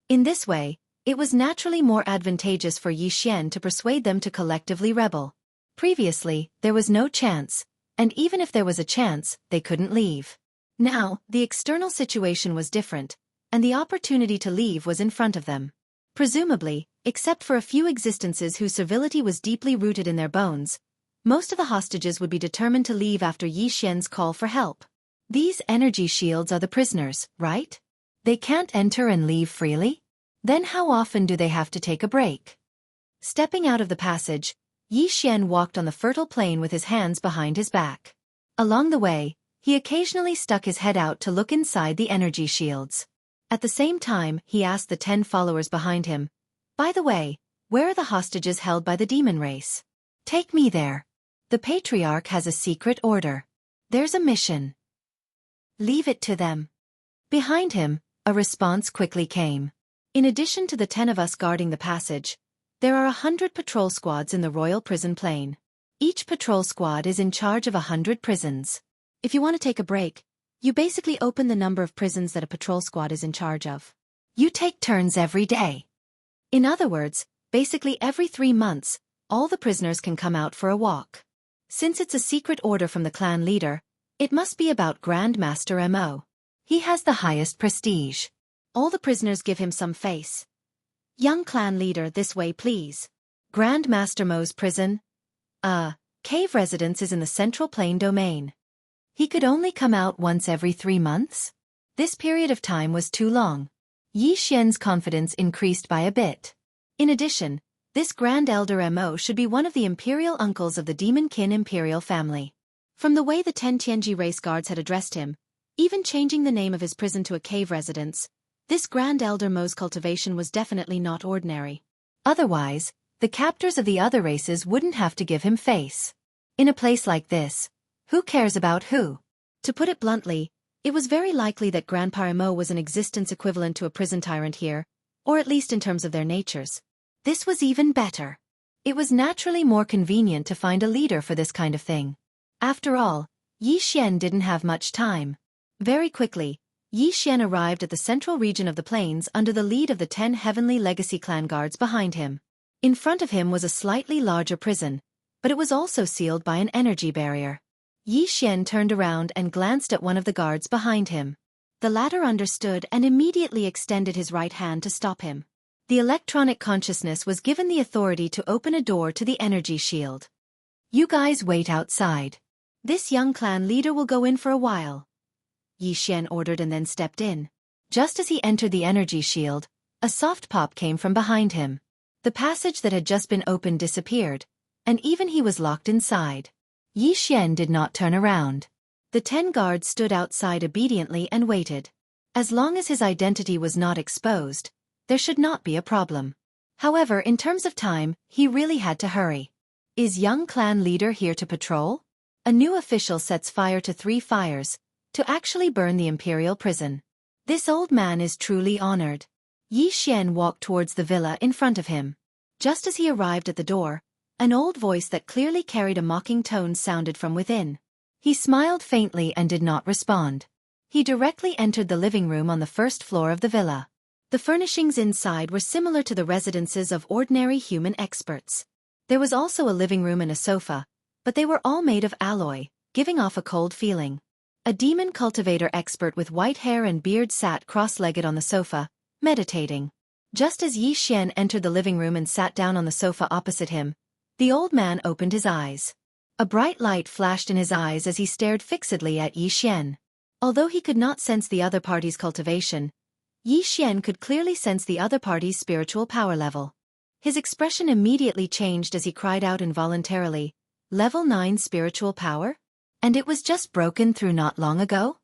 In this way, it was naturally more advantageous for Xianxia to persuade them to collectively rebel. Previously, there was no chance, and even if there was a chance, they couldn't leave. Now, the external situation was different, and the opportunity to leave was in front of them. Presumably, except for a few existences whose civility was deeply rooted in their bones, most of the hostages would be determined to leave after Xianxia's call for help. These energy shields are the prisoners, right? They can't enter and leave freely? Then how often do they have to take a break? Stepping out of the passage, Xianxia walked on the fertile plain with his hands behind his back. Along the way, he occasionally stuck his head out to look inside the energy shields. At the same time, he asked the 10 followers behind him, "By the way, where are the hostages held by the demon race? Take me there. The patriarch has a secret order. There's a mission. Leave it to them." Behind him, a response quickly came. In addition to the 10 of us guarding the passage, there are 100 patrol squads in the royal prison plain. Each patrol squad is in charge of 100 prisons. If you want to take a break, you basically open the number of prisons that a patrol squad is in charge of. You take turns every day. In other words, basically every 3 months, all the prisoners can come out for a walk. Since it's a secret order from the clan leader, it must be about Grand Master Mo. He has the highest prestige. All the prisoners give him some face. "Young clan leader, this way please." Grand Master Mo's prison? Cave residence is in the Central Plain domain. He could only come out once every 3 months? This period of time was too long. Xianxia's confidence increased by a bit. In addition, this Grand Elder Mo should be one of the imperial uncles of the Demon Kin imperial family. From the way the 10 Tianji race guards had addressed him, even changing the name of his prison to a cave residence, this Grand Elder Mo's cultivation was definitely not ordinary. Otherwise, the captors of the other races wouldn't have to give him face. In a place like this, who cares about who? To put it bluntly, it was very likely that Grandpa Mo was an existence equivalent to a prison tyrant here, or at least in terms of their natures. This was even better. It was naturally more convenient to find a leader for this kind of thing. After all, Xianxia didn't have much time. Very quickly, Xianxia arrived at the central region of the plains under the lead of the 10 Heavenly Legacy clan guards behind him. In front of him was a slightly larger prison, but it was also sealed by an energy barrier. Xianxia turned around and glanced at one of the guards behind him. The latter understood and immediately extended his right hand to stop him. The electronic consciousness was given the authority to open a door to the energy shield. "You guys wait outside. This young clan leader will go in for a while," Xianxia ordered and then stepped in. Just as he entered the energy shield, a soft pop came from behind him. The passage that had just been opened disappeared, and even he was locked inside. Xianxia did not turn around. The 10 guards stood outside obediently and waited. As long as his identity was not exposed, there should not be a problem. However, in terms of time, he really had to hurry. "Is young clan leader here to patrol?" A new official sets fire to 3 fires, to actually burn the imperial prison. This old man is truly honored. Xianxia walked towards the villa in front of him. Just as he arrived at the door, an old voice that clearly carried a mocking tone sounded from within. He smiled faintly and did not respond. He directly entered the living room on the first floor of the villa. The furnishings inside were similar to the residences of ordinary human experts. There was also a living room and a sofa, but they were all made of alloy, giving off a cold feeling. A demon cultivator expert with white hair and beard sat cross-legged on the sofa, meditating. Just as Yi Xian entered the living room and sat down on the sofa opposite him, the old man opened his eyes. A bright light flashed in his eyes as he stared fixedly at Yi Xian. Although he could not sense the other party's cultivation, Yi Xian could clearly sense the other party's spiritual power level. His expression immediately changed as he cried out involuntarily, "Level 9 spiritual power? And it was just broken through not long ago?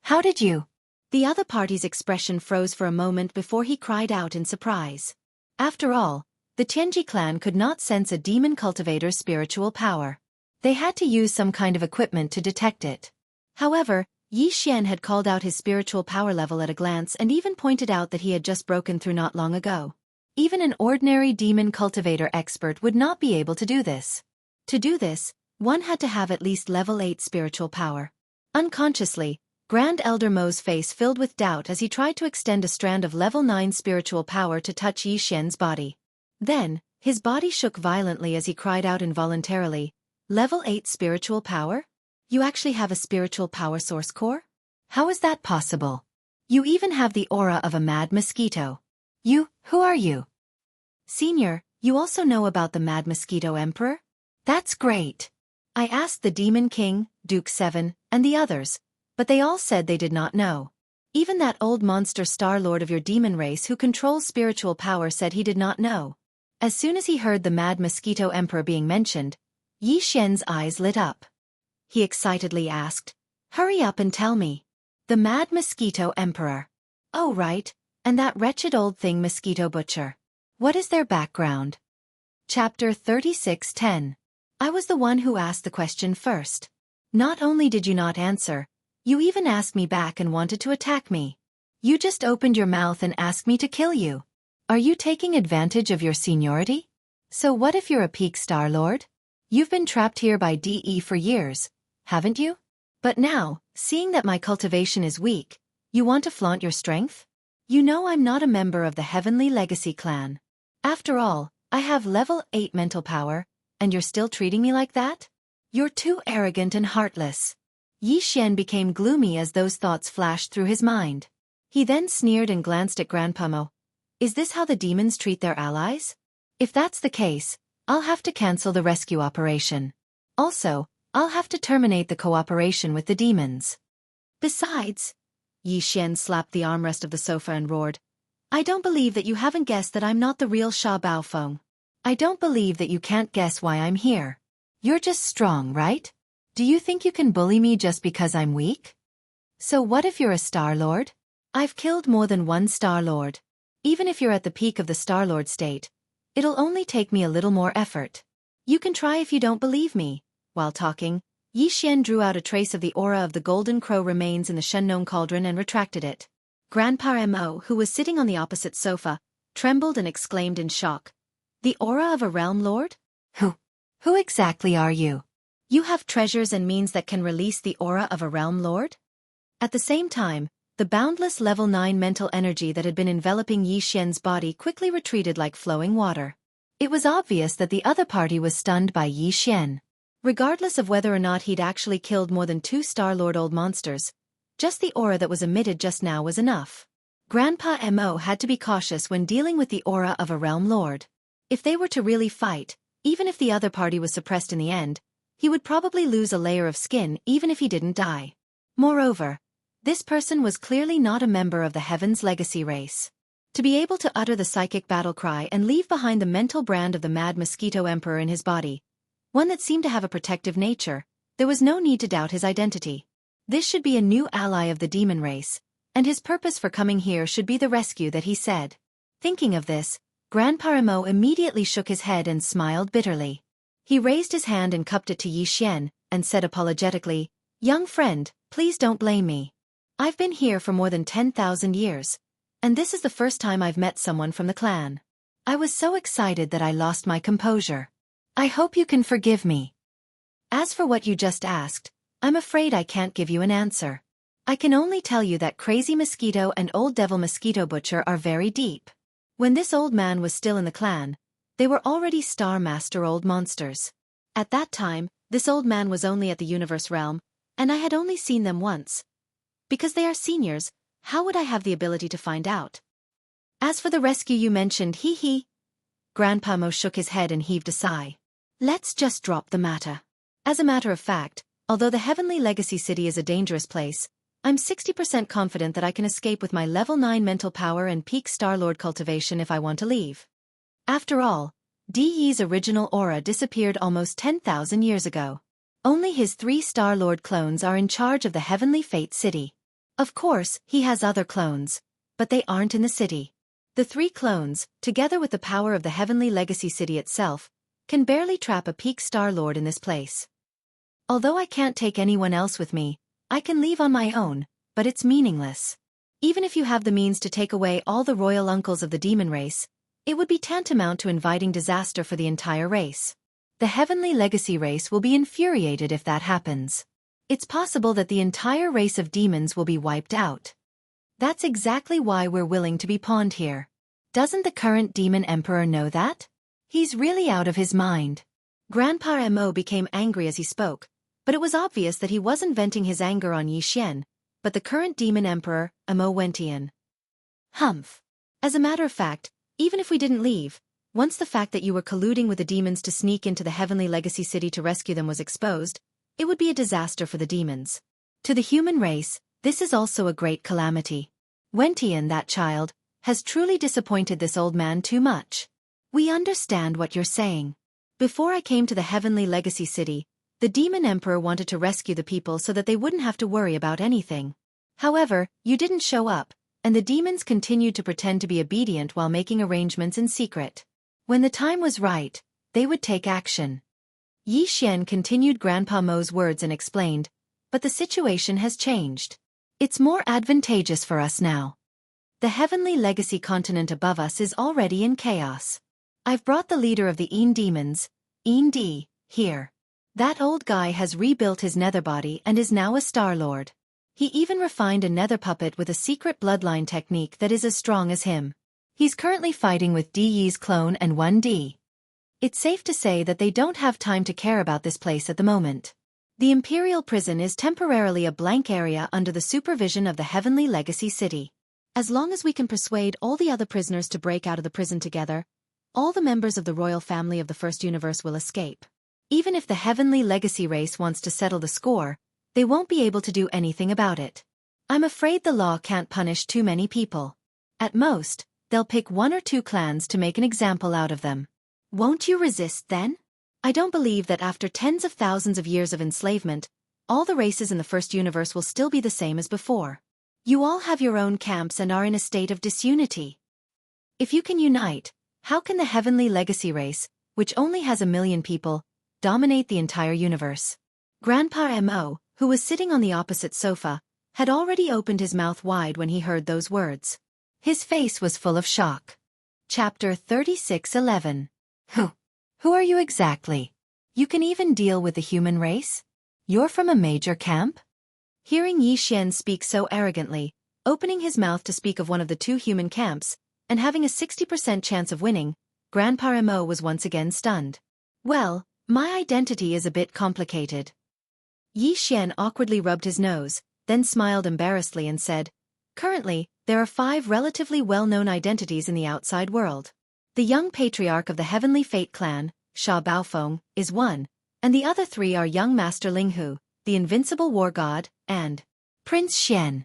How did you?" The other party's expression froze for a moment before he cried out in surprise. After all, the Tianji clan could not sense a demon cultivator's spiritual power. They had to use some kind of equipment to detect it. However, Yi Xian had called out his spiritual power level at a glance and even pointed out that he had just broken through not long ago. Even an ordinary demon cultivator expert would not be able to do this. To do this, one had to have at least level 8 spiritual power. Unconsciously, Grand Elder Mo's face filled with doubt as he tried to extend a strand of level 9 spiritual power to touch Yi Xian's body. Then, his body shook violently as he cried out involuntarily, "Level 8 spiritual power? You actually have a spiritual power source core? How is that possible? You even have the aura of a mad mosquito. Who are you?" "Senior, you also know about the Mad Mosquito Emperor? That's great. I asked the Demon King, Duke 7, and the others, but they all said they did not know. Even that old monster Star Lord of your demon race who controls spiritual power said he did not know." As soon as he heard the Mad Mosquito Emperor being mentioned, Yi Xian's eyes lit up. He excitedly asked, "Hurry up and tell me. The Mad Mosquito Emperor. Oh right, and that wretched old thing Mosquito Butcher. What is their background?" Chapter 36:10. I was the one who asked the question first. Not only did you not answer, you even asked me back and wanted to attack me. You just opened your mouth and asked me to kill you. Are you taking advantage of your seniority? So what if you're a peak Star Lord? You've been trapped here by DE for years, haven't you? But now, seeing that my cultivation is weak, you want to flaunt your strength? You know I'm not a member of the Heavenly Legacy clan. After all, I have level 8 mental power, and you're still treating me like that? You're too arrogant and heartless. Yi Xian became gloomy as those thoughts flashed through his mind. He then sneered and glanced at Grandpa Mo. Is this how the demons treat their allies? If that's the case, I'll have to cancel the rescue operation. Also, I'll have to terminate the cooperation with the demons. Besides, Yi Xian slapped the armrest of the sofa and roared, I don't believe that you haven't guessed that I'm not the real Sha Baofeng. I don't believe that you can't guess why I'm here. You're just strong, right? Do you think you can bully me just because I'm weak? So what if you're a Star Lord? I've killed more than one Star Lord. Even if you're at the peak of the Star Lord state, it'll only take me a little more effort. You can try if you don't believe me. While talking, Yi Xian drew out a trace of the aura of the Golden Crow remains in the Shengnong cauldron and retracted it. Grandpa Mo, who was sitting on the opposite sofa, trembled and exclaimed in shock. The aura of a realm lord? Who exactly are you? You have treasures and means that can release the aura of a realm lord? At the same time, the boundless level 9 mental energy that had been enveloping Yi Xian's body quickly retreated like flowing water. It was obvious that the other party was stunned by Yi Xian. Regardless of whether or not he'd actually killed more than 2 Star Lord old monsters, just the aura that was emitted just now was enough. Grandpa Mo had to be cautious when dealing with the aura of a realm lord. If they were to really fight, even if the other party was suppressed in the end, he would probably lose a layer of skin even if he didn't die. Moreover, this person was clearly not a member of the Heaven's Legacy race. To be able to utter the psychic battle cry and leave behind the mental brand of the Mad Mosquito Emperor in his body, one that seemed to have a protective nature, there was no need to doubt his identity. This should be a new ally of the demon race, and his purpose for coming here should be the rescue that he said. Thinking of this, Grandpa Mo immediately shook his head and smiled bitterly. He raised his hand and cupped it to Yi Xian, and said apologetically, Young friend, please don't blame me. I've been here for more than 10,000 years, and this is the first time I've met someone from the clan. I was so excited that I lost my composure. I hope you can forgive me. As for what you just asked, I'm afraid I can't give you an answer. I can only tell you that Crazy Mosquito and Old Devil Mosquito Butcher are very deep. When this old man was still in the clan, they were already Star Master old monsters. At that time, this old man was only at the universe realm, and I had only seen them once. Because they are seniors, how would I have the ability to find out? As for the rescue you mentioned, hee. Grandpa Mo shook his head and heaved a sigh. Let's just drop the matter. As a matter of fact, although the Heavenly Legacy City is a dangerous place, I'm 60% confident that I can escape with my level 9 mental power and peak Star-Lord cultivation if I want to leave. After all, Di's original aura disappeared almost 10,000 years ago. Only his 3 Star-Lord clones are in charge of the Heavenly Fate City. Of course, he has other clones, but they aren't in the city. The 3 clones, together with the power of the Heavenly Legacy City itself, can barely trap a peak Star-Lord in this place. Although I can't take anyone else with me, I can leave on my own, but it's meaningless. Even if you have the means to take away all the royal uncles of the demon race, it would be tantamount to inviting disaster for the entire race. The Heavenly Legacy race will be infuriated if that happens. It's possible that the entire race of demons will be wiped out. That's exactly why we're willing to be pawned here. Doesn't the current demon emperor know that? He's really out of his mind. Grandpa Mo became angry as he spoke, but it was obvious that he wasn't venting his anger on Yi Xian, but the current demon emperor, Mo Wentian. Humph. As a matter of fact, even if we didn't leave, once the fact that you were colluding with the demons to sneak into the Heavenly Legacy City to rescue them was exposed, it would be a disaster for the demons. To the human race, this is also a great calamity. Wentian, that child, has truly disappointed this old man too much. We understand what you're saying. Before I came to the Heavenly Legacy City, the Demon Emperor wanted to rescue the people so that they wouldn't have to worry about anything. However, you didn't show up, and the demons continued to pretend to be obedient while making arrangements in secret. When the time was right, they would take action. Yi Xian continued Grandpa Mo's words and explained, but the situation has changed. It's more advantageous for us now. The Heavenly Legacy continent above us is already in chaos. I've brought the leader of the Een demons, Een D, here. That old guy has rebuilt his nether body and is now a Star-Lord. He even refined a nether puppet with a secret bloodline technique that is as strong as him. He's currently fighting with Di's clone and 1D. It's safe to say that they don't have time to care about this place at the moment. The Imperial Prison is temporarily a blank area under the supervision of the Heavenly Legacy City. As long as we can persuade all the other prisoners to break out of the prison together, all the members of the royal family of the First Universe will escape. Even if the Heavenly Legacy race wants to settle the score, they won't be able to do anything about it. I'm afraid the law can't punish too many people. At most, they'll pick 1 or 2 clans to make an example out of them. Won't you resist then? I don't believe that after tens of thousands of years of enslavement, all the races in the First Universe will still be the same as before. You all have your own camps and are in a state of disunity. If you can unite, how can the Heavenly Legacy race, which only has 1 million people, dominate the entire universe? Grandpa Mo, who was sitting on the opposite sofa, had already opened his mouth wide when he heard those words. His face was full of shock. Chapter 36:11. Who are you exactly? You can even deal with the human race? You're from a major camp? Hearing Yi Xian speak so arrogantly, opening his mouth to speak of one of the 2 human camps, and having a 60% chance of winning, Grandpa Mo was once again stunned. Well, my identity is a bit complicated. Yi Xian awkwardly rubbed his nose, then smiled embarrassedly and said, currently, there are 5 relatively well-known identities in the outside world. The young patriarch of the Heavenly Fate clan, Sha Baofeng, is one, and the other 3 are young Master Linghu, the invincible war god, and Prince Xian.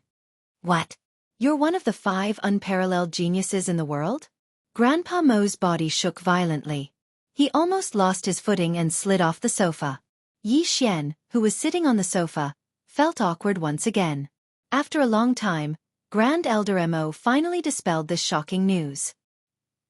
What? You're one of the 5 unparalleled geniuses in the world? Grandpa Mo's body shook violently. He almost lost his footing and slid off the sofa. Yi Xian, who was sitting on the sofa, felt awkward once again. After a long time, Grand Elder Mo finally dispelled this shocking news.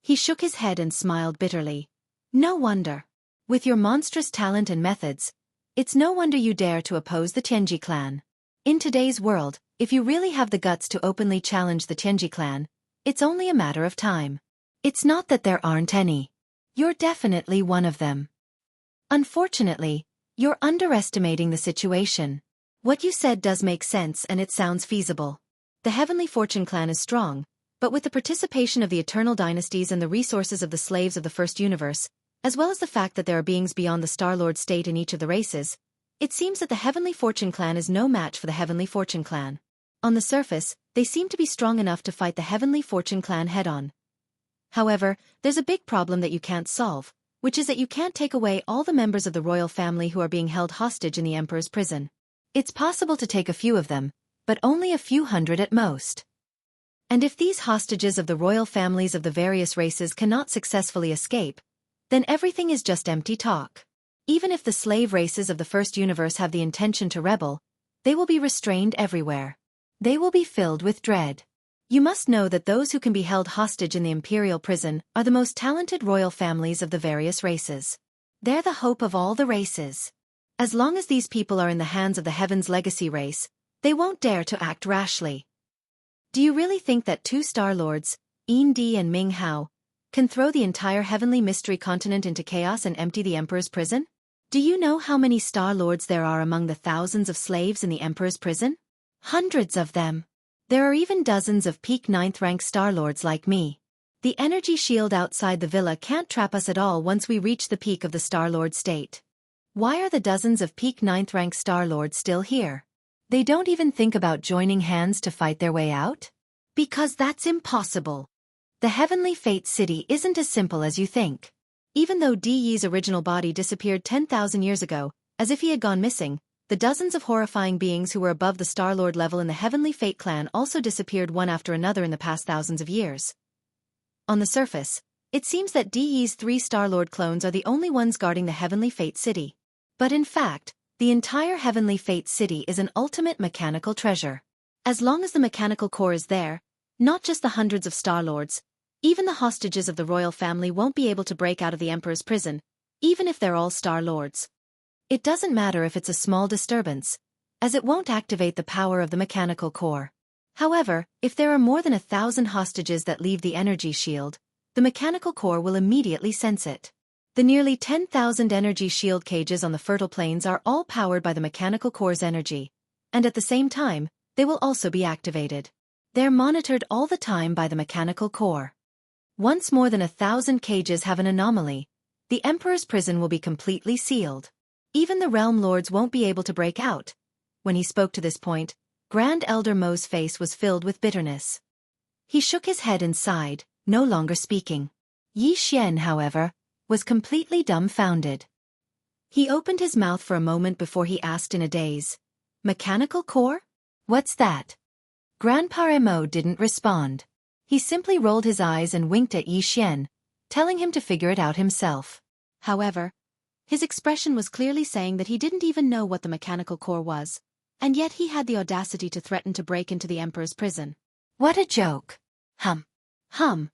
He shook his head and smiled bitterly. No wonder. With your monstrous talent and methods, it's no wonder you dare to oppose the Tianji clan. In today's world, if you really have the guts to openly challenge the Tianji clan, it's only a matter of time. It's not that there aren't any. You're definitely one of them. Unfortunately, you're underestimating the situation. What you said does make sense and it sounds feasible. The Heavenly Fortune clan is strong, but with the participation of the eternal dynasties and the resources of the slaves of the First Universe, as well as the fact that there are beings beyond the Star-Lord state in each of the races, it seems that the Heavenly Fortune clan is no match for the Heavenly Fortune clan. On the surface, they seem to be strong enough to fight the Heavenly Fortune clan head-on. However, there's a big problem that you can't solve, which is that you can't take away all the members of the royal family who are being held hostage in the Emperor's prison. It's possible to take a few of them, but only a few hundred at most. And if these hostages of the royal families of the various races cannot successfully escape, then everything is just empty talk. Even if the slave races of the first universe have the intention to rebel, they will be restrained everywhere. They will be filled with dread. You must know that those who can be held hostage in the imperial prison are the most talented royal families of the various races. They're the hope of all the races. As long as these people are in the hands of the Heaven's legacy race, they won't dare to act rashly. Do you really think that two Star Lords, Yin Di and Ming Hao, can throw the entire heavenly mystery continent into chaos and empty the Emperor's prison? Do you know how many Star Lords there are among the thousands of slaves in the Emperor's prison? Hundreds of them. There are even dozens of peak 9th rank Star Lords like me. The energy shield outside the villa can't trap us at all once we reach the peak of the Star Lord state. Why are the dozens of peak 9th rank Star Lords still here? They don't even think about joining hands to fight their way out? Because that's impossible. The Heavenly Fate City isn't as simple as you think. Even though Di Yi's original body disappeared 10,000 years ago, as if he had gone missing, the dozens of horrifying beings who were above the Star-Lord level in the Heavenly Fate clan also disappeared one after another in the past thousands of years. On the surface, it seems that Di Yi's 3 Star-Lord clones are the only ones guarding the Heavenly Fate City. But in fact, the entire Heavenly Fate City is an ultimate mechanical treasure. As long as the mechanical core is there, not just the hundreds of Star-Lords, even the hostages of the royal family won't be able to break out of the Emperor's prison, even if they're all Star-Lords. It doesn't matter if it's a small disturbance, as it won't activate the power of the mechanical core. However, if there are more than 1,000 hostages that leave the energy shield, the mechanical core will immediately sense it. The nearly 10,000 energy shield cages on the fertile plains are all powered by the mechanical core's energy, and at the same time, they will also be activated. They're monitored all the time by the mechanical core. Once more than 1,000 cages have an anomaly, the Emperor's prison will be completely sealed. Even the Realm Lords won't be able to break out. When he spoke to this point, Grand Elder Mo's face was filled with bitterness. He shook his head and sighed, no longer speaking. Yi Xian, however, was completely dumbfounded. He opened his mouth for a moment before he asked in a daze, "Mechanical core? What's that?" Grandpa Mo didn't respond. He simply rolled his eyes and winked at Yi Xian, telling him to figure it out himself. However, his expression was clearly saying that he didn't even know what the mechanical core was, and yet he had the audacity to threaten to break into the Emperor's prison. What a joke! Hum. Hum.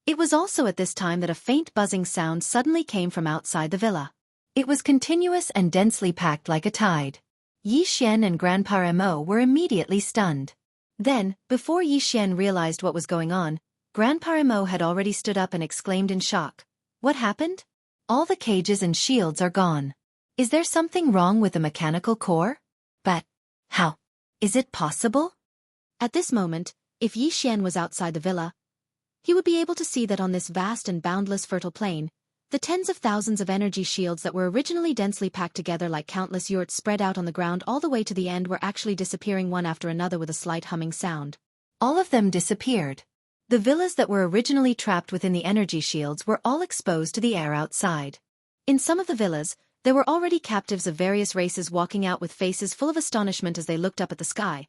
It was also at this time that a faint buzzing sound suddenly came from outside the villa. It was continuous and densely packed like a tide. Yi Xian and Grandpa Mo were immediately stunned. Then, before Yi Xian realized what was going on, Grandpa Mo had already stood up and exclaimed in shock. What happened? All the cages and shields are gone. Is there something wrong with the mechanical core? But how? Is it possible? At this moment, if Yi Xian was outside the villa, he would be able to see that on this vast and boundless fertile plain, the tens of thousands of energy shields that were originally densely packed together like countless yurts spread out on the ground all the way to the end were actually disappearing one after another with a slight humming sound. All of them disappeared. The villas that were originally trapped within the energy shields were all exposed to the air outside. In some of the villas, there were already captives of various races walking out with faces full of astonishment as they looked up at the sky.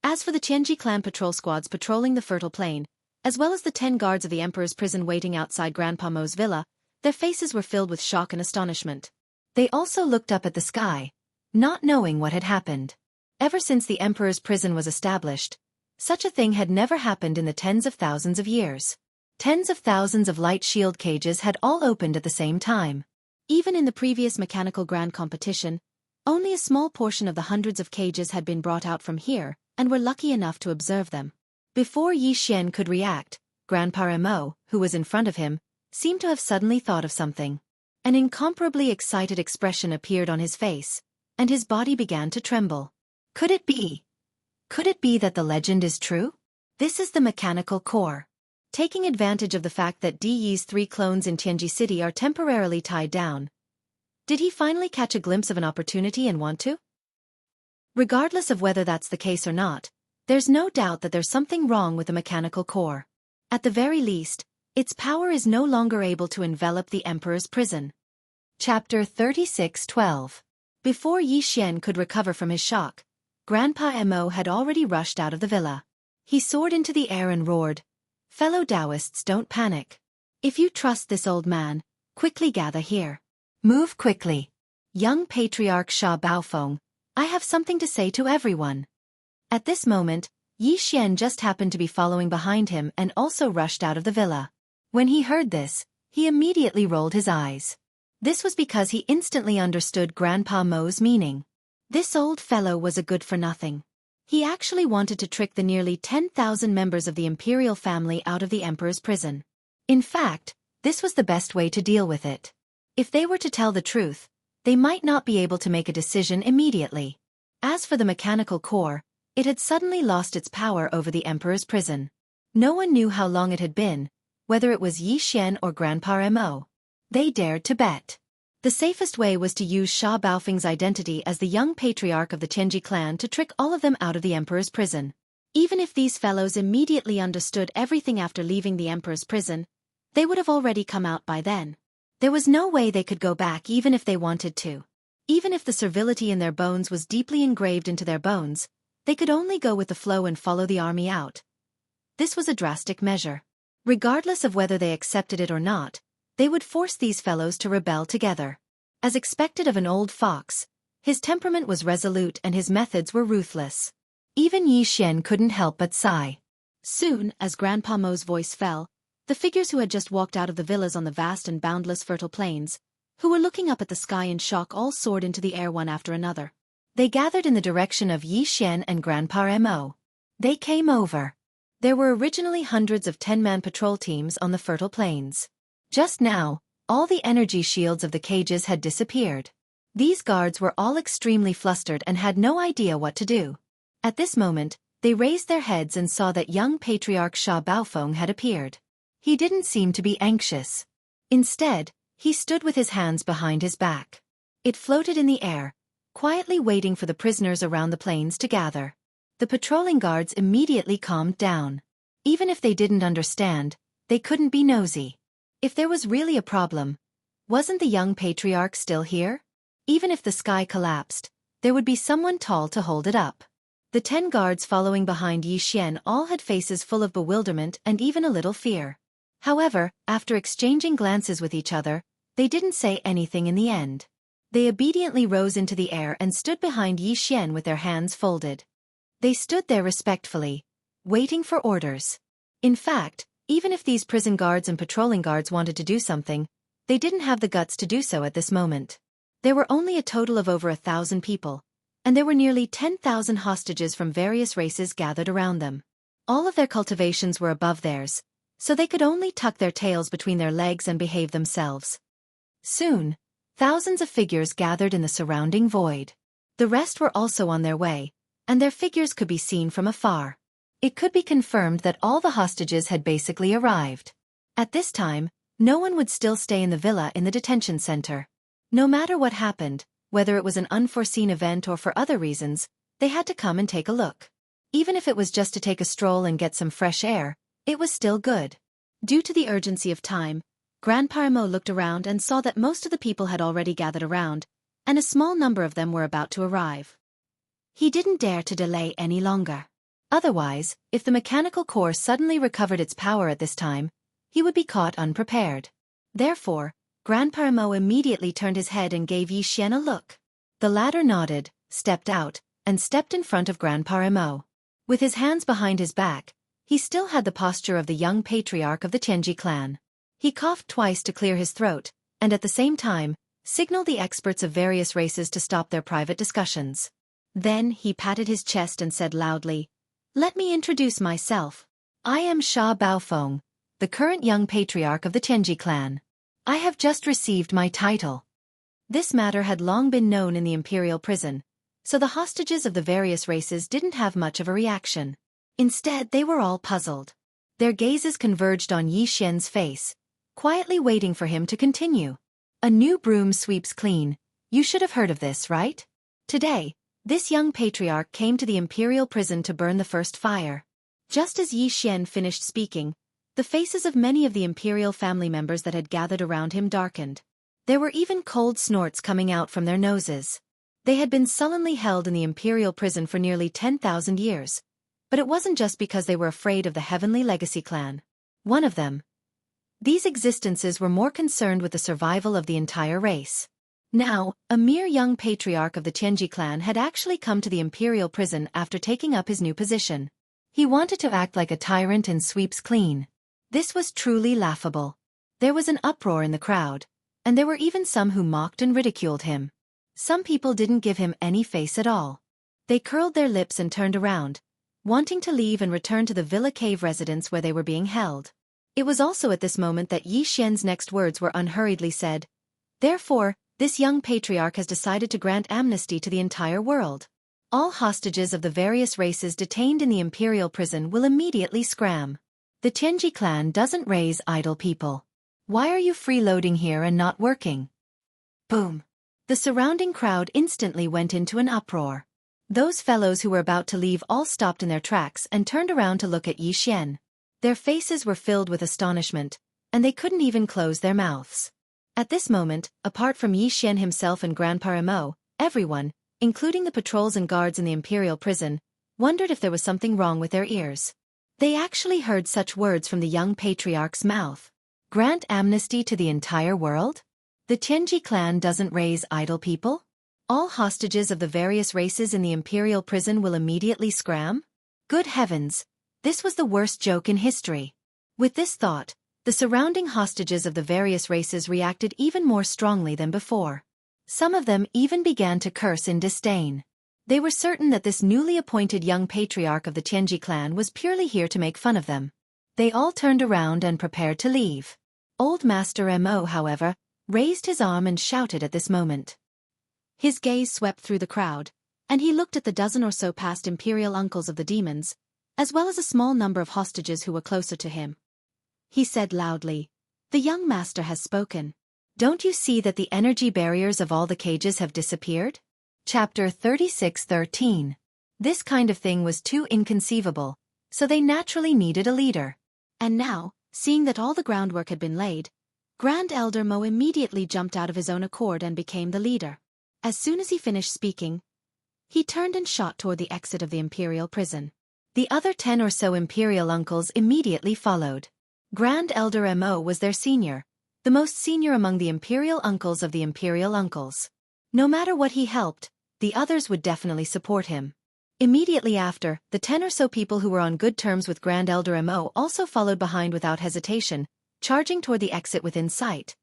As for the Qianji clan patrol squads patrolling the fertile plain, as well as the 10 guards of the Emperor's prison waiting outside Grandpa Mo's villa, their faces were filled with shock and astonishment. They also looked up at the sky, not knowing what had happened. Ever since the Emperor's prison was established, such a thing had never happened in the tens of thousands of years. Tens of thousands of light shield cages had all opened at the same time. Even in the previous mechanical grand competition, only a small portion of the hundreds of cages had been brought out from here, and were lucky enough to observe them. Before Yi Xian could react, Grandpa Mo, who was in front of him, seemed to have suddenly thought of something. An incomparably excited expression appeared on his face, and his body began to tremble. Could it be? Could it be that the legend is true? This is the mechanical core. Taking advantage of the fact that Di Yi's 3 clones in Tianji City are temporarily tied down, did he finally catch a glimpse of an opportunity and want to? Regardless of whether that's the case or not, There's no doubt that there's something wrong with the mechanical core. At the very least, its power is no longer able to envelop the emperor's prison. Chapter 36:12. Before Yi Xian could recover from his shock, Grandpa Mo had already rushed out of the villa. He soared into the air and roared, "Fellow Taoists, don't panic. If you trust this old man, quickly gather here. Move quickly. Young Patriarch Sha Baofeng, I have something to say to everyone." At this moment, Yi Xian just happened to be following behind him and also rushed out of the villa. When he heard this, he immediately rolled his eyes. This was because he instantly understood Grandpa Mo's meaning. This old fellow was a good-for-nothing. He actually wanted to trick the nearly 10,000 members of the imperial family out of the emperor's prison. In fact, this was the best way to deal with it. If they were to tell the truth, they might not be able to make a decision immediately. As for the mechanical core, it had suddenly lost its power over the emperor's prison. No one knew how long it had been, whether it was Yi Xian or Grandpa Mo. They dared to bet. The safest way was to use Sha Baofeng's identity as the young patriarch of the Qianji clan to trick all of them out of the emperor's prison. Even if these fellows immediately understood everything after leaving the emperor's prison, they would have already come out by then. There was no way they could go back even if they wanted to. Even if the servility in their bones was deeply engraved into their bones, they could only go with the flow and follow the army out. This was a drastic measure. Regardless of whether they accepted it or not, they would force these fellows to rebel together. As expected of an old fox, his temperament was resolute and his methods were ruthless. Even Yi Xian couldn't help but sigh. Soon, as Grandpa Mo's voice fell, the figures who had just walked out of the villas on the vast and boundless fertile plains, who were looking up at the sky in shock, all soared into the air one after another. They gathered in the direction of Yi Xian and Grandpa Mo. They came over. There were originally hundreds of 10-man patrol teams on the fertile plains. Just now, all the energy shields of the cages had disappeared. These guards were all extremely flustered and had no idea what to do. At this moment, they raised their heads and saw that young Patriarch Sha Baofeng had appeared. He didn't seem to be anxious. Instead, he stood with his hands behind his back. It floated in the air, quietly waiting for the prisoners around the plains to gather. The patrolling guards immediately calmed down. Even if they didn't understand, they couldn't be nosy. If there was really a problem, wasn't the young patriarch still here? Even if the sky collapsed, there would be someone tall to hold it up. The 10 guards following behind Yi Xian all had faces full of bewilderment and even a little fear. However, after exchanging glances with each other, they didn't say anything in the end. They obediently rose into the air and stood behind Yi Xian with their hands folded. They stood there respectfully, waiting for orders. In fact, even if these prison guards and patrolling guards wanted to do something, they didn't have the guts to do so at this moment. There were only a total of over 1,000 people, and there were nearly 10,000 hostages from various races gathered around them. All of their cultivations were above theirs, so they could only tuck their tails between their legs and behave themselves. Soon, thousands of figures gathered in the surrounding void. The rest were also on their way, and their figures could be seen from afar. It could be confirmed that all the hostages had basically arrived. At this time, no one would still stay in the villa in the detention center. No matter what happened, whether it was an unforeseen event or for other reasons, they had to come and take a look. Even if it was just to take a stroll and get some fresh air, it was still good. Due to the urgency of time, Grandpa Mo looked around and saw that most of the people had already gathered around, and a small number of them were about to arrive. He didn't dare to delay any longer. Otherwise, if the mechanical core suddenly recovered its power at this time, he would be caught unprepared. Therefore, Grandpa Mo immediately turned his head and gave Yi Xian a look. The latter nodded, stepped out, and stepped in front of Grandpa Mo. With his hands behind his back, he still had the posture of the young patriarch of the Qianji clan. He coughed twice to clear his throat, and at the same time, signaled the experts of various races to stop their private discussions. Then he patted his chest and said loudly, "Let me introduce myself. I am Sha Baofeng, the current young patriarch of the Qianji clan. I have just received my title." This matter had long been known in the imperial prison, so the hostages of the various races didn't have much of a reaction. Instead, they were all puzzled. Their gazes converged on Yi Xian's face, quietly waiting for him to continue. "A new broom sweeps clean. You should have heard of this, right? Today, This young patriarch came to the imperial prison to burn the first fire. Just as Yi Xian finished speaking, the faces of many of the imperial family members that had gathered around him darkened. There were even cold snorts coming out from their noses. They had been sullenly held in the imperial prison for nearly 10,000 years. But it wasn't just because they were afraid of the Heavenly Legacy clan. One of them. These existences were more concerned with the survival of the entire race. Now, a mere young patriarch of the Tianji clan had actually come to the imperial prison after taking up his new position. He wanted to act like a tyrant and sweeps clean. This was truly laughable. There was an uproar in the crowd, and there were even some who mocked and ridiculed him. Some people didn't give him any face at all. They curled their lips and turned around, wanting to leave and return to the Villa Cave residence where they were being held. It was also at this moment that Yi Xian's next words were unhurriedly said. Therefore, this young patriarch has decided to grant amnesty to the entire world. All hostages of the various races detained in the imperial prison will immediately scram. The Tianji clan doesn't raise idle people. Why are you freeloading here and not working? Boom. The surrounding crowd instantly went into an uproar. Those fellows who were about to leave all stopped in their tracks and turned around to look at Yi Xian. Their faces were filled with astonishment, and they couldn't even close their mouths. At this moment, apart from Yi Xian himself and Grandpa Remo, everyone, including the patrols and guards in the imperial prison, wondered if there was something wrong with their ears. They actually heard such words from the young patriarch's mouth. Grant amnesty to the entire world? The Tianji clan doesn't raise idle people? All hostages of the various races in the imperial prison will immediately scram? Good heavens! This was the worst joke in history. With this thought, the surrounding hostages of the various races reacted even more strongly than before. Some of them even began to curse in disdain. They were certain that this newly appointed young patriarch of the Tianji clan was purely here to make fun of them. They all turned around and prepared to leave. Old Master Mo, however, raised his arm and shouted at this moment. His gaze swept through the crowd, and he looked at the dozen or so past imperial uncles of the demons, as well as a small number of hostages who were closer to him. He said loudly, "The young master has spoken. Don't you see that the energy barriers of all the cages have disappeared?" Chapter 36:13. This kind of thing was too inconceivable, so they naturally needed a leader. And now, seeing that all the groundwork had been laid, Grand Elder Mo immediately jumped out of his own accord and became the leader. As soon as he finished speaking, he turned and shot toward the exit of the imperial prison. The other 10 or so imperial uncles immediately followed. Grand Elder Mo was their senior, the most senior among the imperial uncles of the imperial uncles. No matter what he helped, the others would definitely support him. Immediately after, the 10 or so people who were on good terms with Grand Elder Mo also followed behind without hesitation, charging toward the exit within sight.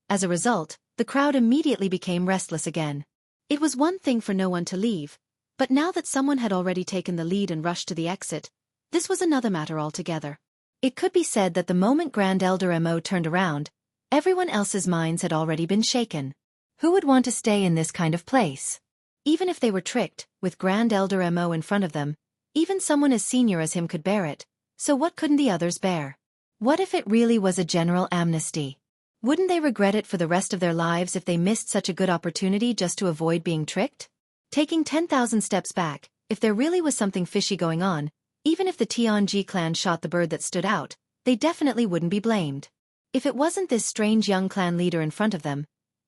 As a result, the crowd immediately became restless again. It was one thing for no one to leave, but now that someone had already taken the lead and rushed to the exit, this was another matter altogether. It could be said that the moment Grand Elder Mo turned around, everyone else's minds had already been shaken. Who would want to stay in this kind of place? Even if they were tricked, with Grand Elder Mo in front of them, even someone as senior as him could bear it, so what couldn't the others bear? What if it really was a general amnesty? Wouldn't they regret it for the rest of their lives if they missed such a good opportunity just to avoid being tricked? Taking 10,000 steps back, if there really was something fishy going on, even if the Tianji clan shot the bird that stood out, they definitely wouldn't be blamed. If it wasn't this strange young clan leader in front of them,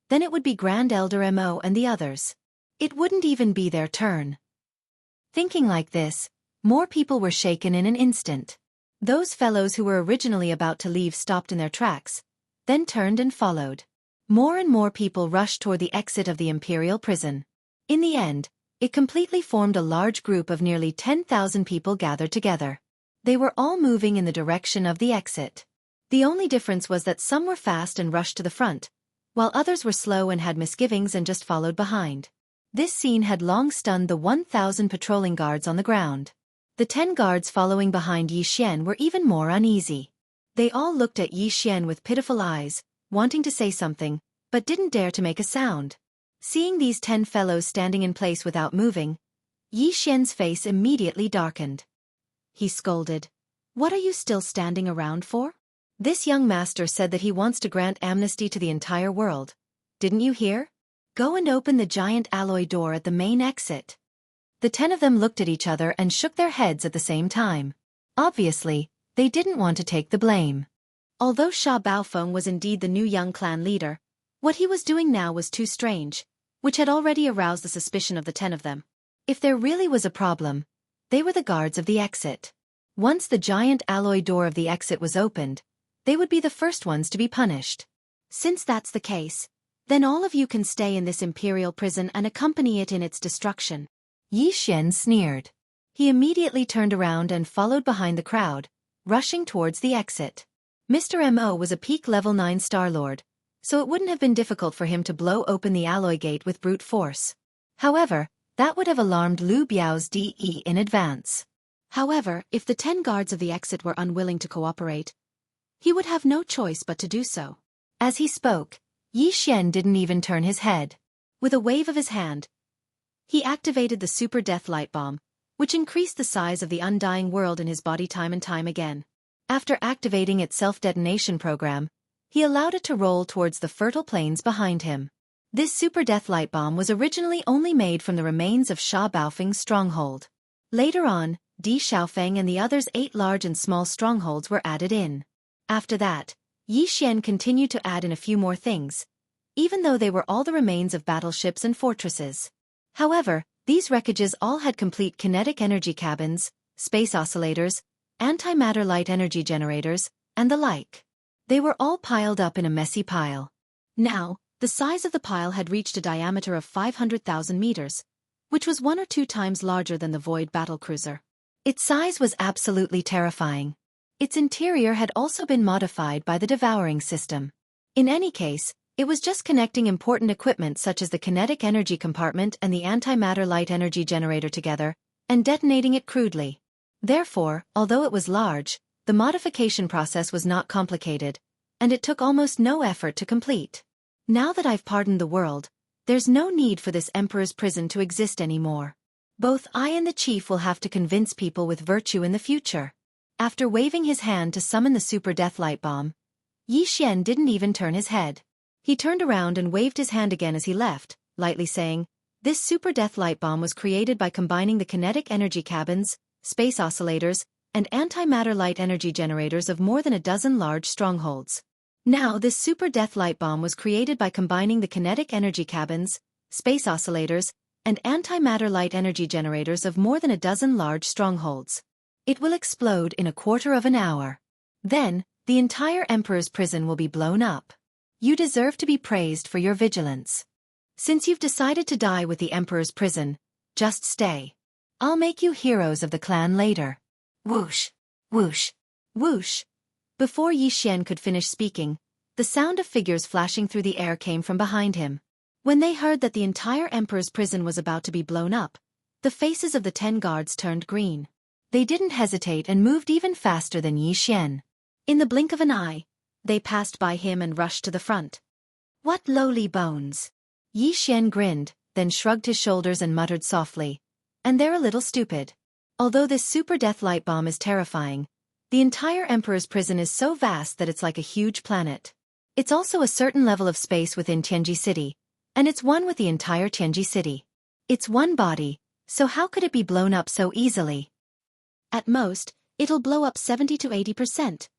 then it would be Grand Elder Mo and the others. It wouldn't even be their turn. Thinking like this, more people were shaken in an instant. Those fellows who were originally about to leave stopped in their tracks, then turned and followed. More and more people rushed toward the exit of the imperial prison. In the end, it completely formed a large group of nearly 10,000 people gathered together. They were all moving in the direction of the exit. The only difference was that some were fast and rushed to the front, while others were slow and had misgivings and just followed behind. This scene had long stunned the 1,000 patrolling guards on the ground. The 10 guards following behind Yi Xian were even more uneasy. They all looked at Yi Xian with pitiful eyes, wanting to say something, but didn't dare to make a sound. Seeing these 10 fellows standing in place without moving, Yi Xian's face immediately darkened. He scolded, "What are you still standing around for? This young master said that he wants to grant amnesty to the entire world. Didn't you hear? Go and open the giant alloy door at the main exit." The 10 of them looked at each other and shook their heads at the same time. Obviously, they didn't want to take the blame. Although Sha Baofeng was indeed the new young clan leader, what he was doing now was too strange, which had already aroused the suspicion of the 10 of them. If there really was a problem, they were the guards of the exit. Once the giant alloy door of the exit was opened, they would be the first ones to be punished. Since that's the case, then all of you can stay in this imperial prison and accompany it in its destruction. Yi Xian sneered. He immediately turned around and followed behind the crowd, rushing towards the exit. Mr. Mo was a peak level 9 Star Lord, so it wouldn't have been difficult for him to blow open the alloy gate with brute force. However, that would have alarmed Liu Biao's DE in advance. However, if the 10 guards of the exit were unwilling to cooperate, he would have no choice but to do so. As he spoke, Yi Xian didn't even turn his head. With a wave of his hand, he activated the super death light bomb, which increased the size of the undying world in his body time and time again. After activating its self-detonation program, he allowed it to roll towards the fertile plains behind him. This super death light bomb was originally only made from the remains of Sha Baofeng's stronghold. Later on, Di Xiaofeng and the others' 8 large and small strongholds were added in. After that, Yi Xian continued to add in a few more things, even though they were all the remains of battleships and fortresses. However, these wreckages all had complete kinetic energy cabins, space oscillators, antimatter light energy generators, and the like. They were all piled up in a messy pile. Now, the size of the pile had reached a diameter of 500,000 meters, which was 1 or 2 times larger than the Void battlecruiser. Its size was absolutely terrifying. Its interior had also been modified by the devouring system. In any case, it was just connecting important equipment such as the kinetic energy compartment and the antimatter light energy generator together, and detonating it crudely. Therefore, although it was large, the modification process was not complicated, and it took almost no effort to complete. Now that I've pardoned the world, there's no need for this emperor's prison to exist anymore. Both I and the chief will have to convince people with virtue in the future. After waving his hand to summon the super death light bomb, Yi Xian didn't even turn his head. He turned around and waved his hand again as he left, lightly saying, "This super death light bomb was created by combining the kinetic energy cabins, space oscillators, and antimatter light energy generators of more than a dozen large strongholds." Now this super death light bomb was created by combining the kinetic energy cabins, space oscillators, and antimatter light energy generators of more than a dozen large strongholds. It will explode in a quarter of an hour. Then, the entire Emperor's prison will be blown up. You deserve to be praised for your vigilance. Since you've decided to die with the Emperor's prison, just stay. I'll make you heroes of the clan later. Whoosh, whoosh, whoosh. Before Yi Xian could finish speaking, the sound of figures flashing through the air came from behind him. When they heard that the entire Emperor's prison was about to be blown up, the faces of the 10 guards turned green. They didn't hesitate and moved even faster than Yi Xian. In the blink of an eye, they passed by him and rushed to the front. What lowly bones! Yi Xian grinned, then shrugged his shoulders and muttered softly, "And they're a little stupid." Although this super death light bomb is terrifying, the entire Emperor's prison is so vast that it's like a huge planet. It's also a certain level of space within Tianji City, and it's one with the entire Tianji City. It's one body, so how could it be blown up so easily? At most, it'll blow up 70 to 80%.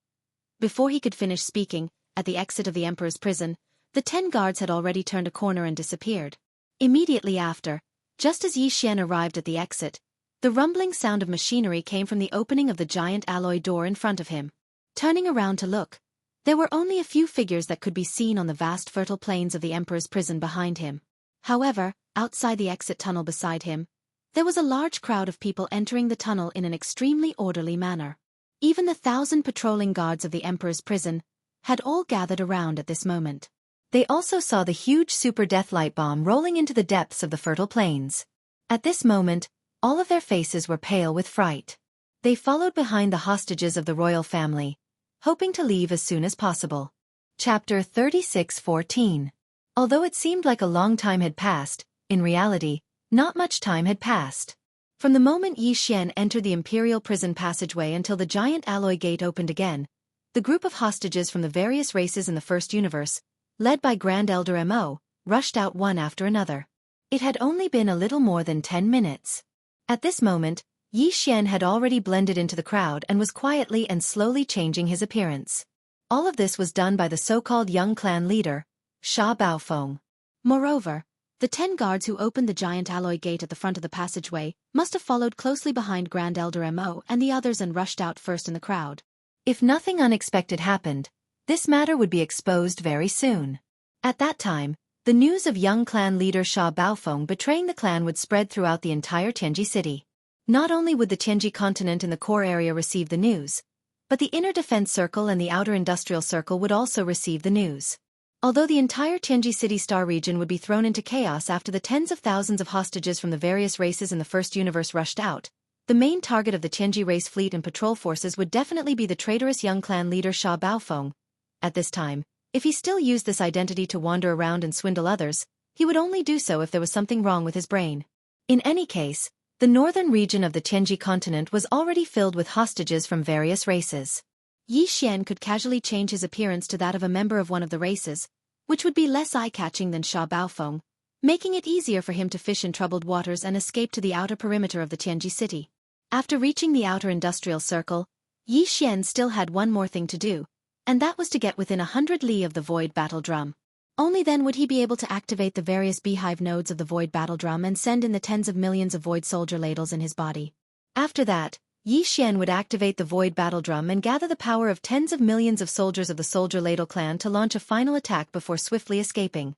Before he could finish speaking, at the exit of the Emperor's prison, the 10 guards had already turned a corner and disappeared. Immediately after, just as Yi Xian arrived at the exit, the rumbling sound of machinery came from the opening of the giant alloy door in front of him. Turning around to look, there were only a few figures that could be seen on the vast fertile plains of the Emperor's prison behind him. However, outside the exit tunnel beside him, there was a large crowd of people entering the tunnel in an extremely orderly manner. Even the 1,000 patrolling guards of the Emperor's prison had all gathered around at this moment. They also saw the huge super death light bomb rolling into the depths of the fertile plains. At this moment, all of their faces were pale with fright. They followed behind the hostages of the royal family, hoping to leave as soon as possible. Chapter 36:14. Although it seemed like a long time had passed, in reality, not much time had passed. From the moment Yi Xian entered the imperial prison passageway until the giant alloy gate opened again, the group of hostages from the various races in the First Universe, led by Grand Elder Mo, rushed out one after another. It had only been a little more than 10 minutes. At this moment, Yi Xian had already blended into the crowd and was quietly and slowly changing his appearance. All of this was done by the so-called young clan leader, Sha Baofeng. Moreover, the 10 guards who opened the giant alloy gate at the front of the passageway must have followed closely behind Grand Elder Mo and the others and rushed out first in the crowd. If nothing unexpected happened, this matter would be exposed very soon. At that time, the news of young clan leader Sha Baofeng betraying the clan would spread throughout the entire Tianji city. Not only would the Tianji continent and the core area receive the news, but the inner defense circle and the outer industrial circle would also receive the news. Although the entire Tianji city star region would be thrown into chaos after the tens of thousands of hostages from the various races in the first universe rushed out, the main target of the Tianji race fleet and patrol forces would definitely be the traitorous young clan leader Sha Baofeng. At this time, if he still used this identity to wander around and swindle others, he would only do so if there was something wrong with his brain. In any case, the northern region of the Tianji continent was already filled with hostages from various races. Yi Xian could casually change his appearance to that of a member of one of the races, which would be less eye-catching than Sha Baofeng, making it easier for him to fish in troubled waters and escape to the outer perimeter of the Tianji city. After reaching the outer industrial circle, Yi Xian still had one more thing to do, and that was to get within 100 li of the Void Battle Drum. Only then would he be able to activate the various beehive nodes of the Void Battle Drum and send in the tens of millions of Void Soldier ladles in his body. After that, Yi Xian would activate the Void Battle Drum and gather the power of tens of millions of soldiers of the Soldier Ladle clan to launch a final attack before swiftly escaping.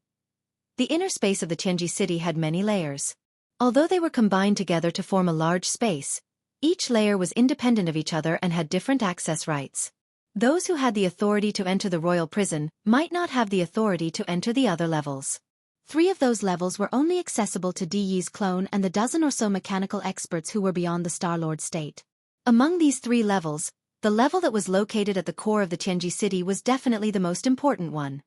The inner space of the Tianji city had many layers. Although they were combined together to form a large space, each layer was independent of each other and had different access rights. Those who had the authority to enter the royal prison might not have the authority to enter the other levels. 3 of those levels were only accessible to Di Yi's clone and the dozen or so mechanical experts who were beyond the Star-Lord state. Among these 3 levels, the level that was located at the core of the Tianji city was definitely the most important one.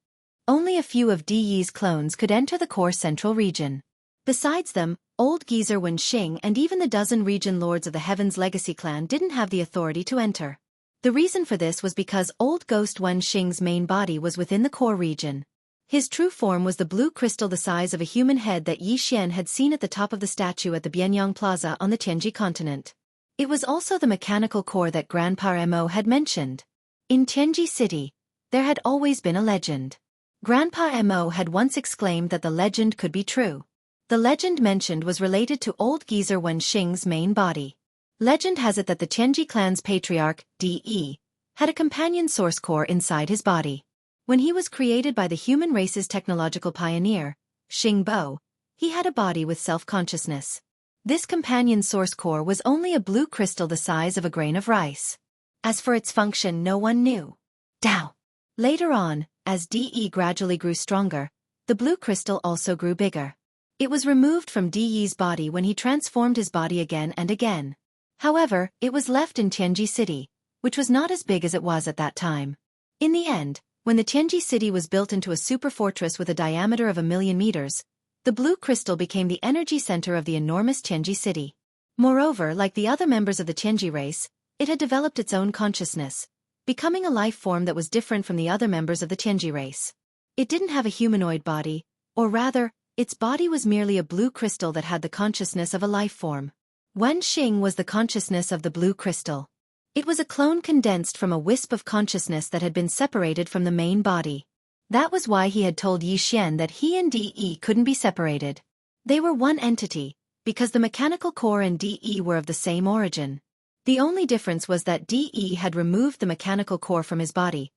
Only a few of Di Yi's clones could enter the core central region. Besides them, Old Geezer Wen Xing and even the dozen region lords of the Heaven's Legacy clan didn't have the authority to enter. The reason for this was because Old Ghost Wen Xing's main body was within the core region. His true form was the blue crystal the size of a human head that Yi Xian had seen at the top of the statue at the Bianyang Plaza on the Tianji continent. It was also the mechanical core that Grandpa Mo had mentioned. In Tianji city, there had always been a legend. Grandpa Mo had once exclaimed that the legend could be true. The legend mentioned was related to Old Geezer Wen Xing's main body. Legend has it that the Tianji clan's patriarch, De, had a companion source core inside his body. When he was created by the human race's technological pioneer, Xingbo, he had a body with self-consciousness. This companion source core was only a blue crystal the size of a grain of rice. As for its function, no one knew. Tao. Later on, as De gradually grew stronger, the blue crystal also grew bigger. It was removed from De's body when he transformed his body again and again. However, it was left in Tianji city, which was not as big as it was at that time. In the end, when the Tianji city was built into a super fortress with a diameter of 1,000,000 meters, the blue crystal became the energy center of the enormous Tianji city. Moreover, like the other members of the Tianji race, it had developed its own consciousness, becoming a life form that was different from the other members of the Tianji race. It didn't have a humanoid body, or rather, its body was merely a blue crystal that had the consciousness of a life form. Wen Xing was the consciousness of the blue crystal. It was a clone condensed from a wisp of consciousness that had been separated from the main body. That was why he had told Yi Xian that he and De couldn't be separated. They were one entity, because the mechanical core and De were of the same origin. The only difference was that De had removed the mechanical core from his body,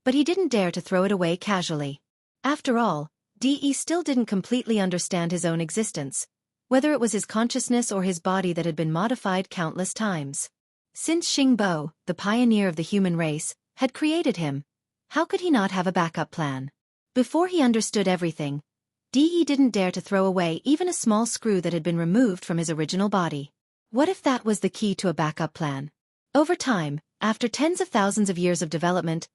but he didn't dare to throw it away casually. After all, De still didn't completely understand his own existence, whether it was his consciousness or his body that had been modified countless times. Since Xingbo, the pioneer of the human race, had created him, how could he not have a backup plan? Before he understood everything, De didn't dare to throw away even a small screw that had been removed from his original body. What if that was the key to a backup plan? Over time, after tens of thousands of years of development,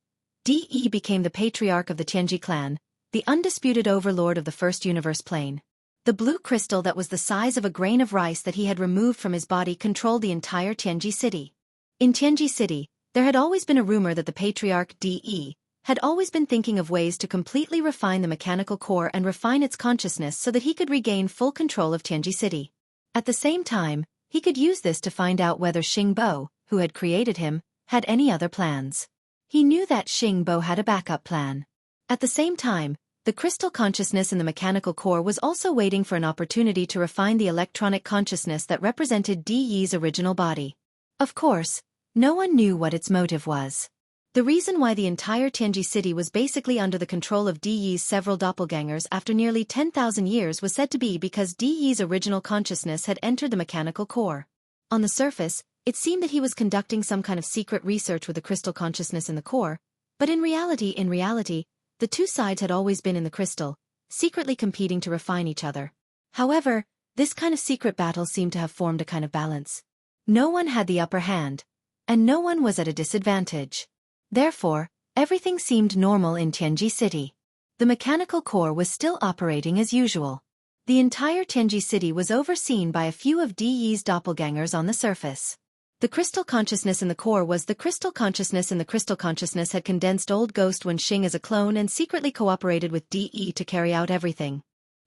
De became the patriarch of the Tianji clan, the undisputed overlord of the first universe plane. The blue crystal that was the size of a grain of rice that he had removed from his body controlled the entire Tianji city. In Tianji city, there had always been a rumor that the patriarch De had always been thinking of ways to completely refine the mechanical core and refine its consciousness so that he could regain full control of Tianji city. At the same time, He could use this to find out whether Xing Bo, who had created him, had any other plans. He knew that Xing Bo had a backup plan. At the same time, the crystal consciousness in the mechanical core was also waiting for an opportunity to refine the electronic consciousness that represented Di Yi's original body. Of course, no one knew what its motive was. The reason why the entire Tianji city was basically under the control of Di Yi's several doppelgangers after nearly 10,000 years was said to be because Di Yi's original consciousness had entered the mechanical core. On the surface, it seemed that he was conducting some kind of secret research with the crystal consciousness in the core, but in reality, the two sides had always been in the crystal, secretly competing to refine each other. However, this kind of secret battle seemed to have formed a kind of balance. No one had the upper hand, and no one was at a disadvantage. Therefore, everything seemed normal in Tianji city. The mechanical core was still operating as usual. The entire Tianji city was overseen by a few of Di Yi's doppelgangers on the surface. The crystal consciousness in the core was the crystal consciousness, and the crystal consciousness had condensed Old Ghost Wenxing as a clone and secretly cooperated with Di Yi to carry out everything.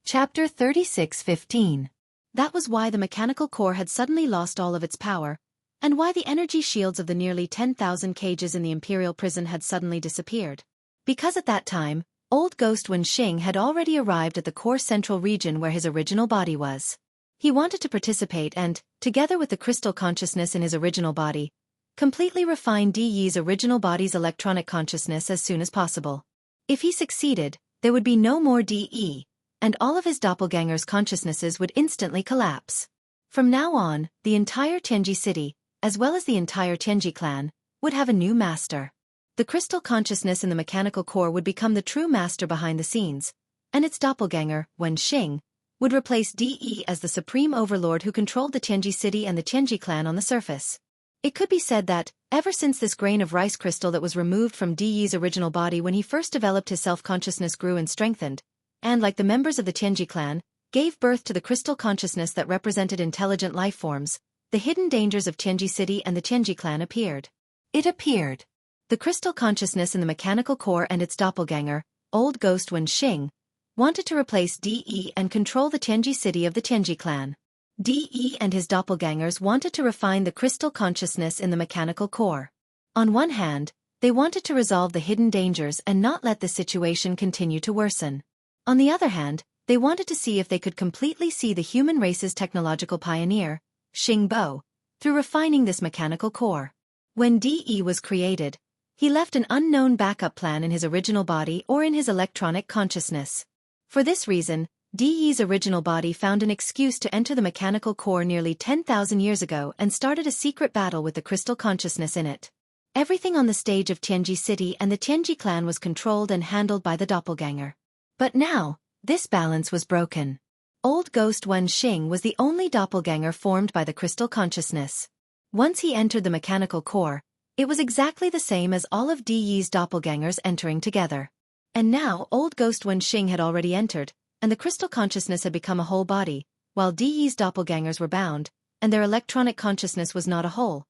Chapter 36:15. That was why the mechanical core had suddenly lost all of its power, and why the energy shields of the nearly 10,000 cages in the imperial prison had suddenly disappeared. Because at that time, Old Ghost Wenxing had already arrived at the core central region where his original body was. He wanted to participate and, together with the crystal consciousness in his original body, completely refine Di Yi's original body's electronic consciousness as soon as possible. If he succeeded, there would be no more Di Yi, and all of his doppelgangers' consciousnesses would instantly collapse. From now on, the entire Tianji city, as well as the entire Tianji clan, would have a new master. The crystal consciousness in the mechanical core would become the true master behind the scenes, and its doppelganger, Wenxing, would replace Di Yi as the supreme overlord who controlled the Tianji city and the Tianji clan on the surface. It could be said that, ever since this grain of rice crystal that was removed from Di Yi's original body when he first developed his self-consciousness grew and strengthened, and like the members of the Tianji clan, gave birth to the crystal consciousness that represented intelligent life forms, the hidden dangers of Tianji city and the Tianji clan appeared. It appeared. The crystal consciousness in the mechanical core and its doppelganger, Old Ghost Wenxing, wanted to replace Di Yi and control the Tianji city of the Tianji clan. Di Yi and his doppelgangers wanted to refine the crystal consciousness in the mechanical core. On one hand, they wanted to resolve the hidden dangers and not let the situation continue to worsen. On the other hand, they wanted to see if they could completely see the human race's technological pioneer, Xing Bo, through refining this mechanical core. When Di Yi was created, he left an unknown backup plan in his original body or in his electronic consciousness. For this reason, Di Yi's original body found an excuse to enter the mechanical core nearly 10,000 years ago and started a secret battle with the crystal consciousness in it. Everything on the stage of Tianji city and the Tianji clan was controlled and handled by the doppelganger. But now, this balance was broken. Old Ghost Wenxing was the only doppelganger formed by the crystal consciousness. Once he entered the mechanical core, it was exactly the same as all of Di Yi's doppelgangers entering together. And now Old Ghost Wenxing had already entered, and the crystal consciousness had become a whole body, while Di Yi's doppelgangers were bound, and their electronic consciousness was not a whole.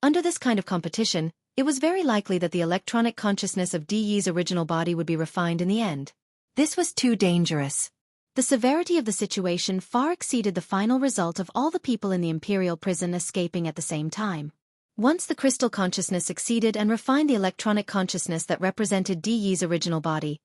Under this kind of competition, it was very likely that the electronic consciousness of Di Yi's original body would be refined in the end. This was too dangerous. The severity of the situation far exceeded the final result of all the people in the imperial prison escaping at the same time. Once the crystal consciousness succeeded and refined the electronic consciousness that represented Di Yi's original body,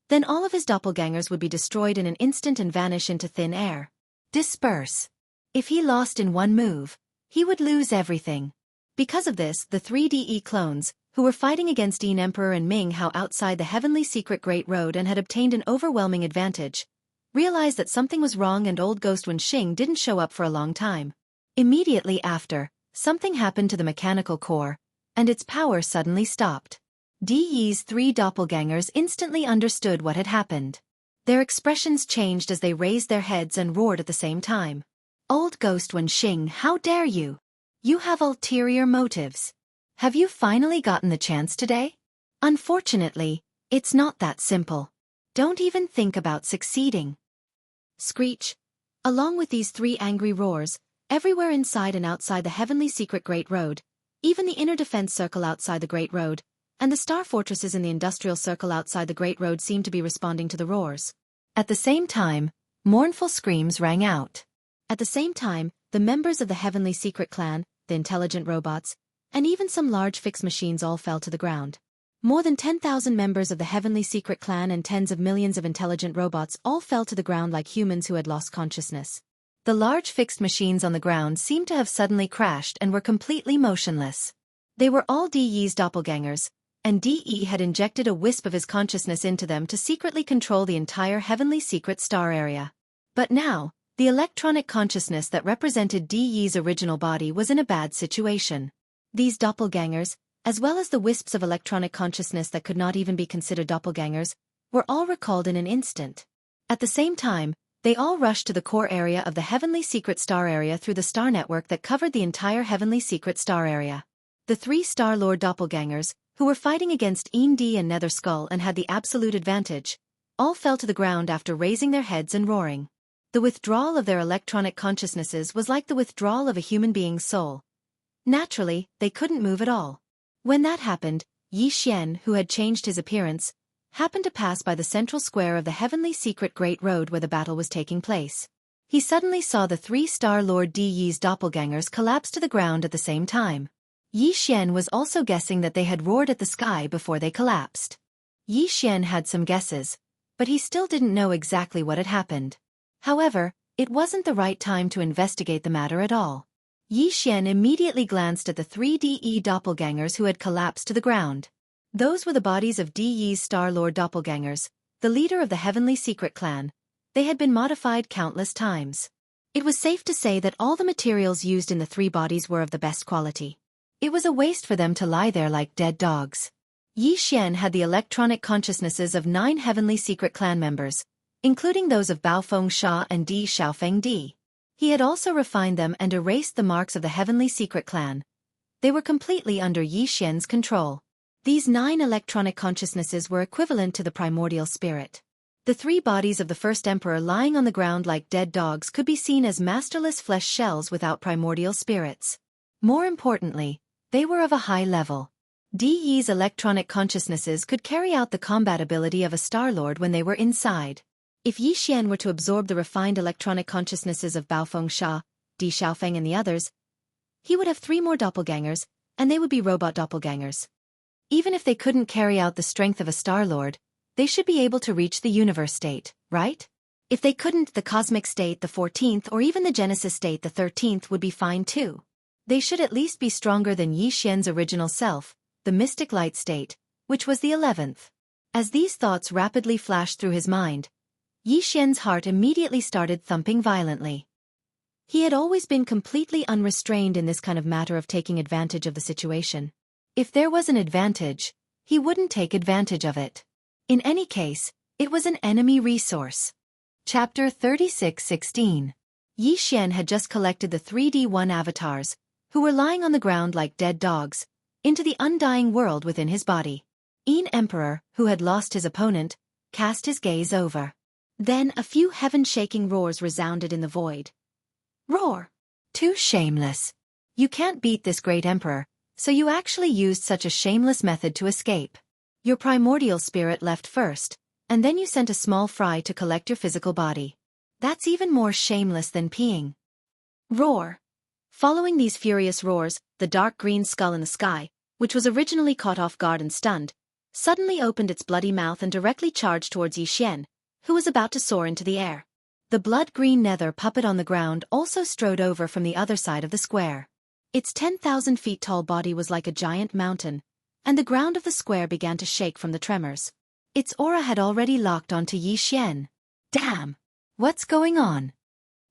then all of his doppelgangers would be destroyed in an instant and vanish into thin air. Disperse. If he lost in one move, he would lose everything. Because of this, the three Di Yi clones, who were fighting against Dean Emperor and Ming Hao outside the heavenly secret Great Road and had obtained an overwhelming advantage, realized that something was wrong and Old Ghost Wenxing didn't show up for a long time. Immediately after, something happened to the mechanical core, and its power suddenly stopped. Di Yi's three doppelgangers instantly understood what had happened. Their expressions changed as they raised their heads and roared at the same time. Old Ghost Wenxing, how dare you? You have ulterior motives. Have you finally gotten the chance today? Unfortunately, it's not that simple. Don't even think about succeeding. Screech. Along with these three angry roars, everywhere inside and outside the heavenly secret Great Road, even the inner defense circle outside the Great Road, and the star fortresses in the industrial circle outside the Great Road seemed to be responding to the roars. At the same time, mournful screams rang out. At the same time, the members of the Heavenly Secret Clan, the intelligent robots, and even some large fixed machines all fell to the ground. More than 10,000 members of the Heavenly Secret Clan and tens of millions of intelligent robots all fell to the ground like humans who had lost consciousness. The large fixed machines on the ground seemed to have suddenly crashed and were completely motionless. They were all DE's doppelgangers, and DE had injected a wisp of his consciousness into them to secretly control the entire Heavenly Secret Star area. But now, the electronic consciousness that represented DE's original body was in a bad situation. These doppelgangers, as well as the wisps of electronic consciousness that could not even be considered doppelgangers, were all recalled in an instant. At the same time, they all rushed to the core area of the Heavenly Secret Star area through the star network that covered the entire Heavenly Secret Star area. The three Star Lord doppelgangers, who were fighting against D and Nether Skull and had the absolute advantage, all fell to the ground after raising their heads and roaring. The withdrawal of their electronic consciousnesses was like the withdrawal of a human being's soul. Naturally, they couldn't move at all. When that happened, Xianxia, who had changed his appearance, happened to pass by the central square of the Heavenly Secret Great Road where the battle was taking place. He suddenly saw the three Star Lord De's doppelgangers collapse to the ground at the same time. Xianxia was also guessing that they had roared at the sky before they collapsed. Xianxia had some guesses, but he still didn't know exactly what had happened. However, it wasn't the right time to investigate the matter at all. Xianxia immediately glanced at the three DE doppelgangers who had collapsed to the ground. Those were the bodies of DE's Star Lord doppelgangers, the leader of the Heavenly Secret Clan. They had been modified countless times. It was safe to say that all the materials used in the three bodies were of the best quality. It was a waste for them to lie there like dead dogs. Xianxia had the electronic consciousnesses of 9 Heavenly Secret Clan members, including those of Baofeng Sha and Di Xiaofeng Di. He had also refined them and erased the marks of the Heavenly Secret Clan. They were completely under Xianxia's control. These 9 electronic consciousnesses were equivalent to the primordial spirit. The 3 bodies of the first emperor lying on the ground like dead dogs could be seen as masterless flesh shells without primordial spirits. More importantly, they were of a high level. DE's electronic consciousnesses could carry out the combat ability of a Star Lord when they were inside. If Xianxia were to absorb the refined electronic consciousnesses of Baofeng Sha, Di Xiaofeng and the others, he would have 3 more doppelgangers, and they would be robot doppelgangers. Even if they couldn't carry out the strength of a Star Lord, they should be able to reach the universe state, right? If they couldn't, the cosmic state, the 14th, or even the Genesis state, the 13th, would be fine too. They should at least be stronger than Xianxia's original self, the mystic light state, which was the 11th. As these thoughts rapidly flashed through his mind, Xianxia's heart immediately started thumping violently. He had always been completely unrestrained in this kind of matter of taking advantage of the situation. If there was an advantage, he wouldn't take advantage of it. In any case, it was an enemy resource. Chapter 36:16. Xianxia had just collected the 3D1 avatars, who were lying on the ground like dead dogs, into the undying world within his body. Emperor, who had lost his opponent, cast his gaze over. Then a few heaven-shaking roars resounded in the void. Roar! Too shameless. You can't beat this great emperor, so you actually used such a shameless method to escape. Your primordial spirit left first, and then you sent a small fry to collect your physical body. That's even more shameless than peeing. Roar! Following these furious roars, the dark green skull in the sky, which was originally caught off guard and stunned, suddenly opened its bloody mouth and directly charged towards Xianxia, who was about to soar into the air. The blood-green nether puppet on the ground also strode over from the other side of the square. Its 10,000 feet tall body was like a giant mountain, and the ground of the square began to shake from the tremors. Its aura had already locked onto Xianxia. Damn! What's going on?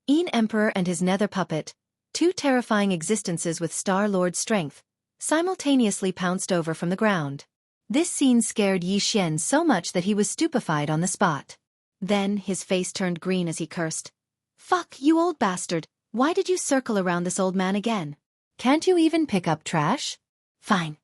Emperor and his nether puppet, 2 terrifying existences with Star Lord strength, simultaneously pounced over from the ground. This scene scared Xianxia so much that he was stupefied on the spot. Then his face turned green as he cursed. Fuck you, old bastard, why did you circle around this old man again? Can't you even pick up trash? Fine.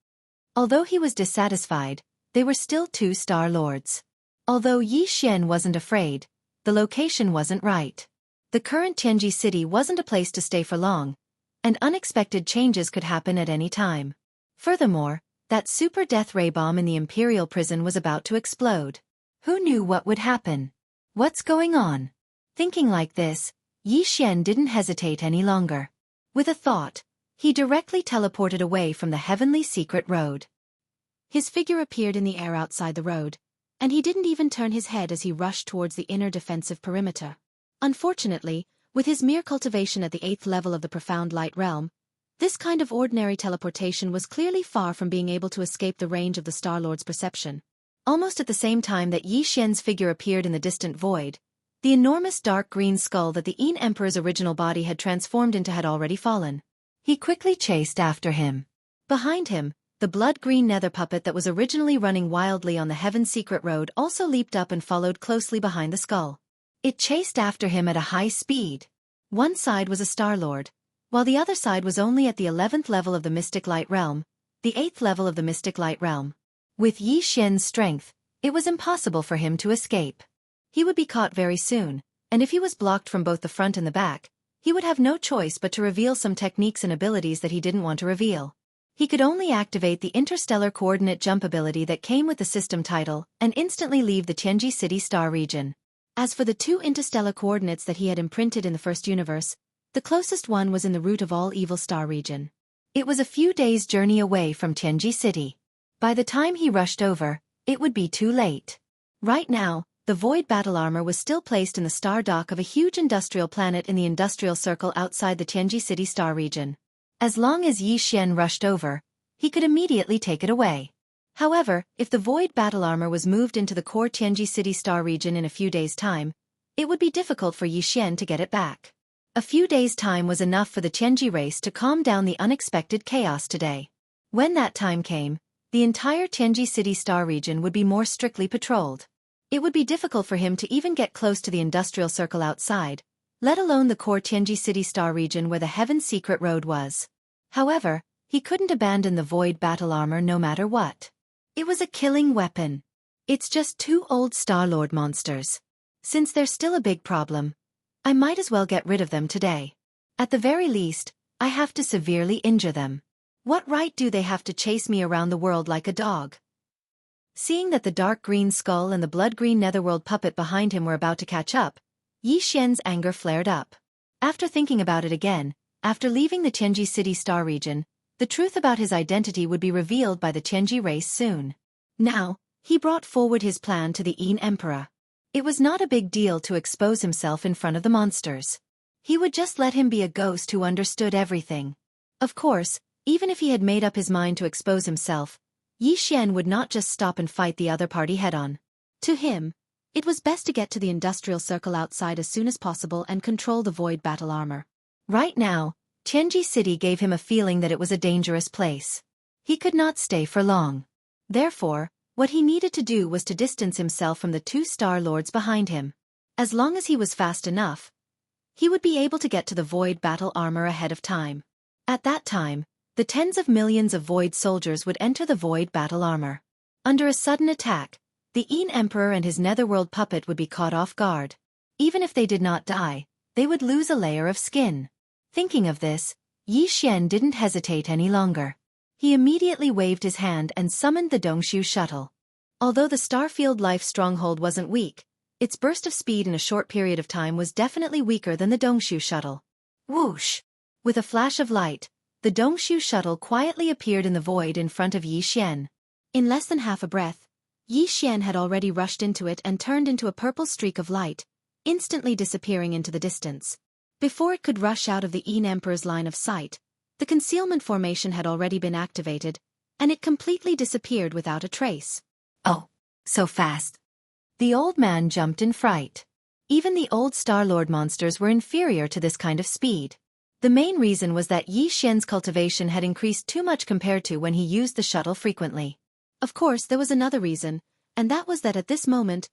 Although he was dissatisfied, they were still 2 Star Lords. Although Xianxia wasn't afraid, the location wasn't right. The current Tianji city wasn't a place to stay for long, and unexpected changes could happen at any time. Furthermore, that super death ray bomb in the Imperial prison was about to explode. Who knew what would happen? What's going on? Thinking like this, Yi Xian didn't hesitate any longer. With a thought, he directly teleported away from the heavenly secret road. His figure appeared in the air outside the road, and he didn't even turn his head as he rushed towards the inner defensive perimeter. Unfortunately, with his mere cultivation at the 8th level of the profound light realm, this kind of ordinary teleportation was clearly far from being able to escape the range of the Star Lord's perception. Almost at the same time that Yi Xian's figure appeared in the distant void, the enormous dark green skull that the Yin Emperor's original body had transformed into had already fallen. He quickly chased after him. Behind him, the blood-green nether puppet that was originally running wildly on the Heaven Secret Road also leaped up and followed closely behind the skull. It chased after him at a high speed. One side was a Star Lord, while the other side was only at the 11th level of the Mystic Light Realm, the 8th level of the Mystic Light Realm. With Yi Xian's strength, it was impossible for him to escape. He would be caught very soon, and if he was blocked from both the front and the back, he would have no choice but to reveal some techniques and abilities that he didn't want to reveal. He could only activate the interstellar coordinate jump ability that came with the system title and instantly leave the Tianji City star region. As for the 2 interstellar coordinates that he had imprinted in the first universe, the closest one was in the root of all evil star region. It was a few days' journey away from Tianji City. By the time he rushed over, it would be too late. Right now, the void battle armor was still placed in the star dock of a huge industrial planet in the industrial circle outside the Tianji City star region. As long as Yi Xian rushed over, he could immediately take it away. However, if the void battle armor was moved into the core Tianji City star region in a few days' time, it would be difficult for Yi Xian to get it back. A few days' time was enough for the Tianji race to calm down the unexpected chaos today. When that time came, the entire Tianji City star region would be more strictly patrolled. It would be difficult for him to even get close to the industrial circle outside, let alone the core Tianji City star region where the Heaven Secret Road was. However, he couldn't abandon the void battle armor no matter what. It was a killing weapon. It's just 2 old Star Lord monsters. Since they're still a big problem, I might as well get rid of them today. At the very least, I have to severely injure them. What right do they have to chase me around the world like a dog? Seeing that the dark green skull and the blood-green netherworld puppet behind him were about to catch up, Yi Xian's anger flared up. After thinking about it again, after leaving the Tianji City star region, the truth about his identity would be revealed by the Tianji race soon. Now, he brought forward his plan to the Yin Emperor. It was not a big deal to expose himself in front of the monsters. He would just let him be a ghost who understood everything. Of course, even if he had made up his mind to expose himself, Yi Xian would not just stop and fight the other party head-on. To him, it was best to get to the industrial circle outside as soon as possible and control the void battle armor. Right now, Tianji City gave him a feeling that it was a dangerous place. He could not stay for long. Therefore, what he needed to do was to distance himself from the 2 Star Lords behind him. As long as he was fast enough, he would be able to get to the void battle armor ahead of time. At that time, the tens of millions of void soldiers would enter the void battle armor. Under a sudden attack, the Yin Emperor and his netherworld puppet would be caught off guard. Even if they did not die, they would lose a layer of skin. Thinking of this, Yi Xian didn't hesitate any longer. He immediately waved his hand and summoned the Dongshu shuttle. Although the Starfield Life stronghold wasn't weak, its burst of speed in a short period of time was definitely weaker than the Dongshu shuttle. Whoosh! With a flash of light, the Dongshu shuttle quietly appeared in the void in front of Yi Xian. In less than half a breath, Yi Xian had already rushed into it and turned into a purple streak of light, instantly disappearing into the distance. Before it could rush out of the Yin Emperor's line of sight, the concealment formation had already been activated, and it completely disappeared without a trace. Oh, so fast. The old man jumped in fright. Even the old Star Lord monsters were inferior to this kind of speed. The main reason was that Yi Xian's cultivation had increased too much compared to when he used the shuttle frequently. Of course, there was another reason, and that was that at this moment,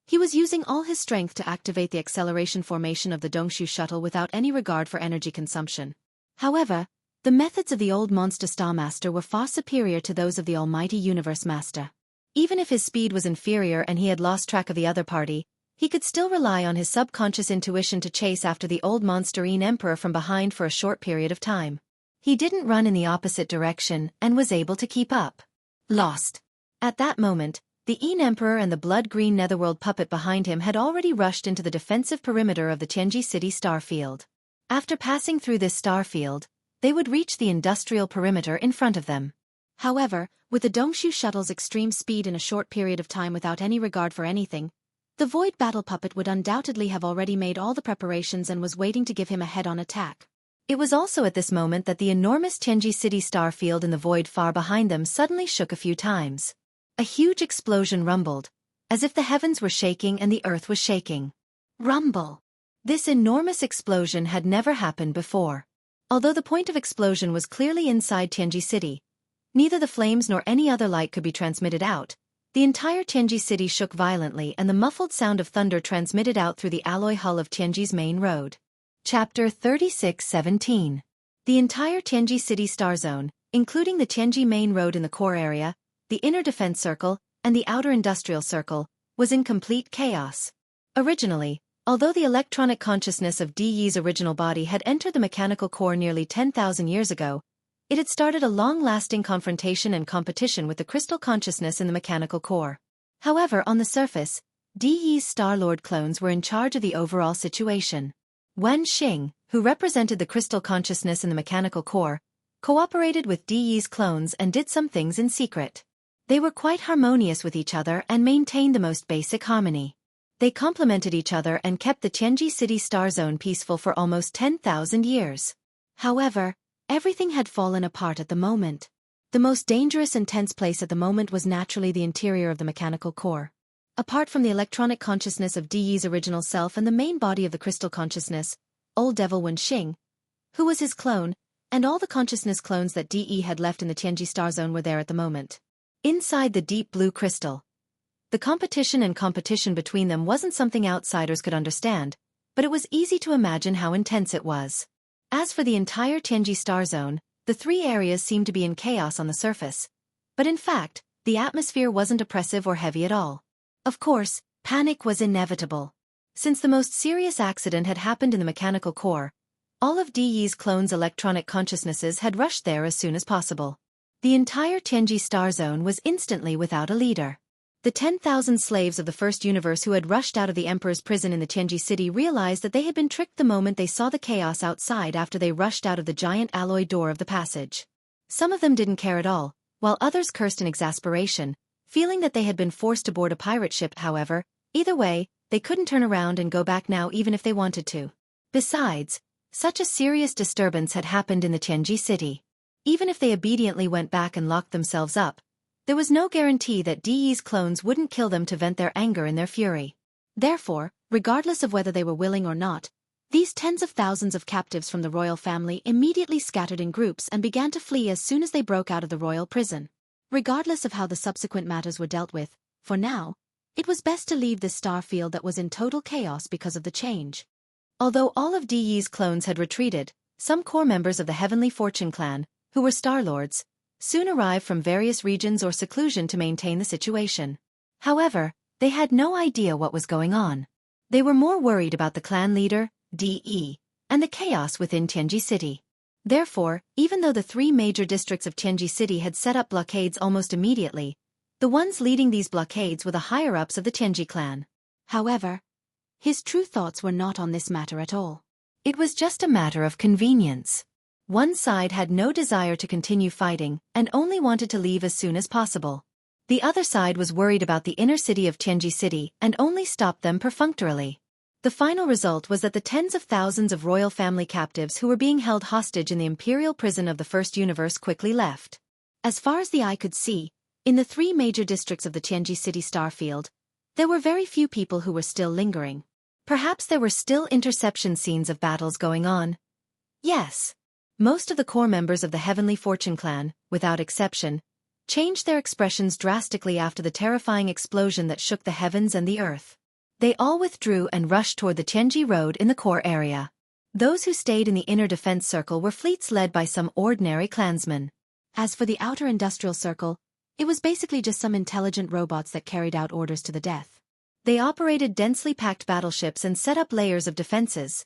he was using all his strength to activate the acceleration formation of the Dongshu shuttle without any regard for energy consumption. However, the methods of the old Monster Star Master were far superior to those of the Almighty Universe Master. Even if his speed was inferior and he had lost track of the other party, he could still rely on his subconscious intuition to chase after the old monsterine emperor from behind for a short period of time. He didn't run in the opposite direction and was able to keep up. Lost. At that moment, The Yin Emperor and the blood-green netherworld puppet behind him had already rushed into the defensive perimeter of the Tianji City starfield. After passing through this starfield, they would reach the industrial perimeter in front of them. However, with the Dongshu shuttle's extreme speed in a short period of time without any regard for anything, the Void Battle Puppet would undoubtedly have already made all the preparations and was waiting to give him a head-on attack. It was also at this moment that the enormous Tianji City starfield in the void far behind them suddenly shook a few times. A huge explosion rumbled, as if the heavens were shaking and the earth was shaking. Rumble! This enormous explosion had never happened before. Although the point of explosion was clearly inside Tianji City, neither the flames nor any other light could be transmitted out. The entire Tianji City shook violently and the muffled sound of thunder transmitted out through the alloy hull of Tianji's main road. Chapter 36:17. The entire Tianji City star zone, including the Tianji main road in the core area, the inner defense circle, and the outer industrial circle, was in complete chaos. Originally, although the electronic consciousness of Di Yi's original body had entered the mechanical core nearly 10,000 years ago, it had started a long-lasting confrontation and competition with the crystal consciousness in the mechanical core. However, on the surface, Di Yi's Star-Lord clones were in charge of the overall situation. Wen Xing, who represented the crystal consciousness in the mechanical core, cooperated with Di Yi's clones and did some things in secret. They were quite harmonious with each other and maintained the most basic harmony. They complemented each other and kept the Tianji City star zone peaceful for almost 10,000 years. However, everything had fallen apart at the moment. The most dangerous and tense place at the moment was naturally the interior of the mechanical core. Apart from the electronic consciousness of Di Yi's original self and the main body of the crystal consciousness, Old Devil Wen Xing, who was his clone, and all the consciousness clones that Di Yi had left in the Tianji star zone were there at the moment. Inside the deep blue crystal, the competition between them wasn't something outsiders could understand, but it was easy to imagine how intense it was. As for the entire Tianji star zone, the three areas seemed to be in chaos on the surface. But in fact, the atmosphere wasn't oppressive or heavy at all. Of course, panic was inevitable. Since the most serious accident had happened in the mechanical core, all of Di Yi's clones' electronic consciousnesses had rushed there as soon as possible. The entire Tianji star zone was instantly without a leader. The 10,000 slaves of the first universe who had rushed out of the Emperor's prison in the Tianji City realized that they had been tricked the moment they saw the chaos outside after they rushed out of the giant alloy door of the passage. Some of them didn't care at all, while others cursed in exasperation, feeling that they had been forced to board a pirate ship. However, either way, they couldn't turn around and go back now even if they wanted to. Besides, such a serious disturbance had happened in the Tianji City. Even if they obediently went back and locked themselves up, there was no guarantee that Di Yi's clones wouldn't kill them to vent their anger in their fury. Therefore, regardless of whether they were willing or not, these tens of thousands of captives from the royal family immediately scattered in groups and began to flee as soon as they broke out of the royal prison. Regardless of how the subsequent matters were dealt with, for now, it was best to leave this star field that was in total chaos because of the change. Although all of Di Yi's clones had retreated, some core members of the Heavenly Fortune clan, who were Star-Lords, soon arrived from various regions or seclusion to maintain the situation. However, they had no idea what was going on. They were more worried about the clan leader, Di Yi, and the chaos within Tianji City. Therefore, even though the three major districts of Tianji City had set up blockades almost immediately, the ones leading these blockades were the higher-ups of the Tianji clan. However, his true thoughts were not on this matter at all. It was just a matter of convenience. One side had no desire to continue fighting and only wanted to leave as soon as possible. The other side was worried about the inner city of Tianji City and only stopped them perfunctorily. The final result was that the tens of thousands of royal family captives who were being held hostage in the imperial prison of the First Universe quickly left. As far as the eye could see, in the three major districts of the Tianji City starfield, there were very few people who were still lingering. Perhaps there were still interception scenes of battles going on. Yes. Most of the core members of the Heavenly Fortune clan, without exception, changed their expressions drastically after the terrifying explosion that shook the heavens and the earth. They all withdrew and rushed toward the Tianji Road in the core area. Those who stayed in the inner defense circle were fleets led by some ordinary clansmen. As for the outer industrial circle, it was basically just some intelligent robots that carried out orders to the death. They operated densely packed battleships and set up layers of defenses.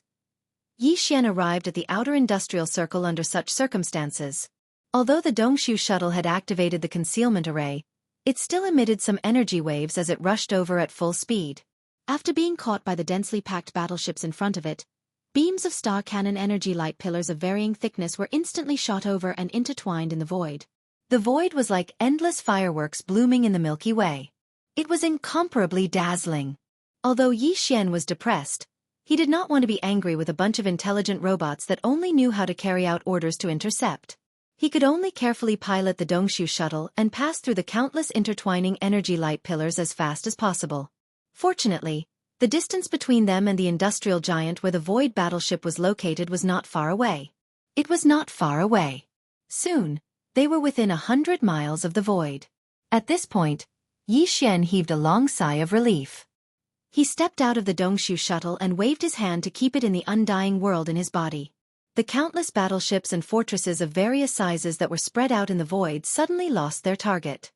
Xianxia arrived at the outer industrial circle under such circumstances. Although the Dongshu shuttle had activated the concealment array, It still emitted some energy waves as it rushed over at full speed. After being caught by the densely packed battleships in front of it, beams of star cannon energy light pillars of varying thickness were instantly shot over and intertwined in the void. The void was like endless fireworks blooming in the Milky Way. It was incomparably dazzling. Although Yi Xian was depressed, he did not want to be angry with a bunch of intelligent robots that only knew how to carry out orders to intercept. He could only carefully pilot the Dongshu shuttle and pass through the countless intertwining energy light pillars as fast as possible. Fortunately, the distance between them and the industrial giant where the void battleship was located was not far away. It was not far away. Soon, they were within 100 miles of the void. At this point, Yi Xian heaved a long sigh of relief. He stepped out of the Dongshu shuttle and waved his hand to keep it in the undying world in his body. The countless battleships and fortresses of various sizes that were spread out in the void suddenly lost their target.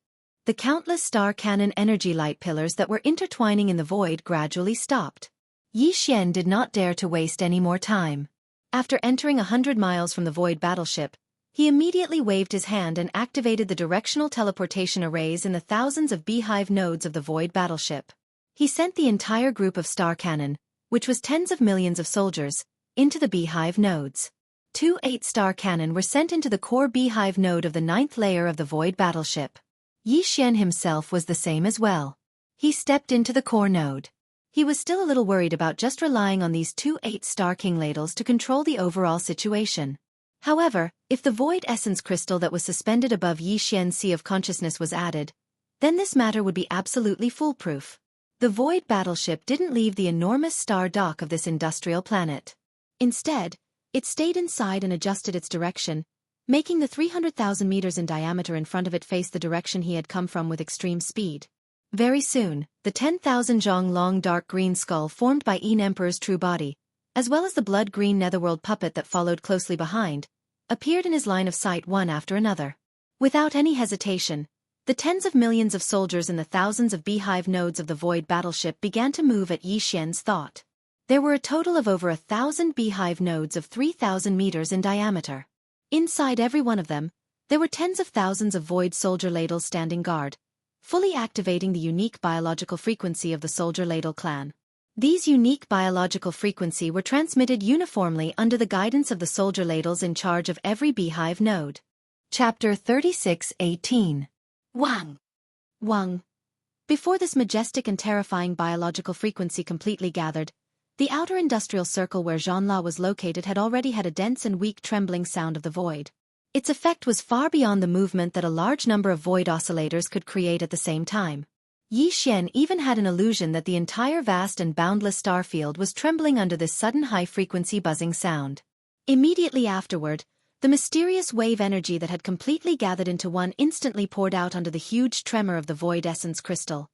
The countless star cannon energy light pillars that were intertwining in the void gradually stopped. Yi Xian did not dare to waste any more time. After entering 100 miles from the void battleship, he immediately waved his hand and activated the directional teleportation arrays in the thousands of beehive nodes of the void battleship. He sent the entire group of star cannon, which was tens of millions of soldiers, into the beehive nodes. 2 8-star cannon were sent into the core beehive node of the 9th layer of the void battleship. Yi Xian himself was the same as well. He stepped into the core node. He was still a little worried about just relying on these 2 8-star king ladles to control the overall situation. However, if the void essence crystal that was suspended above Yi Xian's sea of consciousness was added, then this matter would be absolutely foolproof. The void battleship didn't leave the enormous star dock of this industrial planet. Instead, it stayed inside and adjusted its direction, making the 300,000 meters in diameter in front of it face the direction he had come from with extreme speed. Very soon, the 10,000 zhong long dark green skull formed by Yin Emperor's true body, as well as the blood-green netherworld puppet that followed closely behind, appeared in his line of sight one after another. Without any hesitation, the tens of millions of soldiers in the thousands of beehive nodes of the void battleship began to move at Yi Xian's thought. There were a total of over 1,000 beehive nodes of 3,000 meters in diameter. Inside every one of them, there were tens of thousands of void soldier ladles standing guard, fully activating the unique biological frequency of the soldier ladle clan. These unique biological frequency were transmitted uniformly under the guidance of the soldier ladles in charge of every beehive node. Chapter 36:18. Wang. Before this majestic and terrifying biological frequency completely gathered, the outer industrial circle where Xianxia was located had already had a dense and weak trembling sound of the void. Its effect was far beyond the movement that a large number of void oscillators could create at the same time. Yi Xian even had an illusion that the entire vast and boundless star field was trembling under this sudden high-frequency buzzing sound. Immediately afterward, the mysterious wave energy that had completely gathered into one instantly poured out under the huge tremor of the void essence crystal.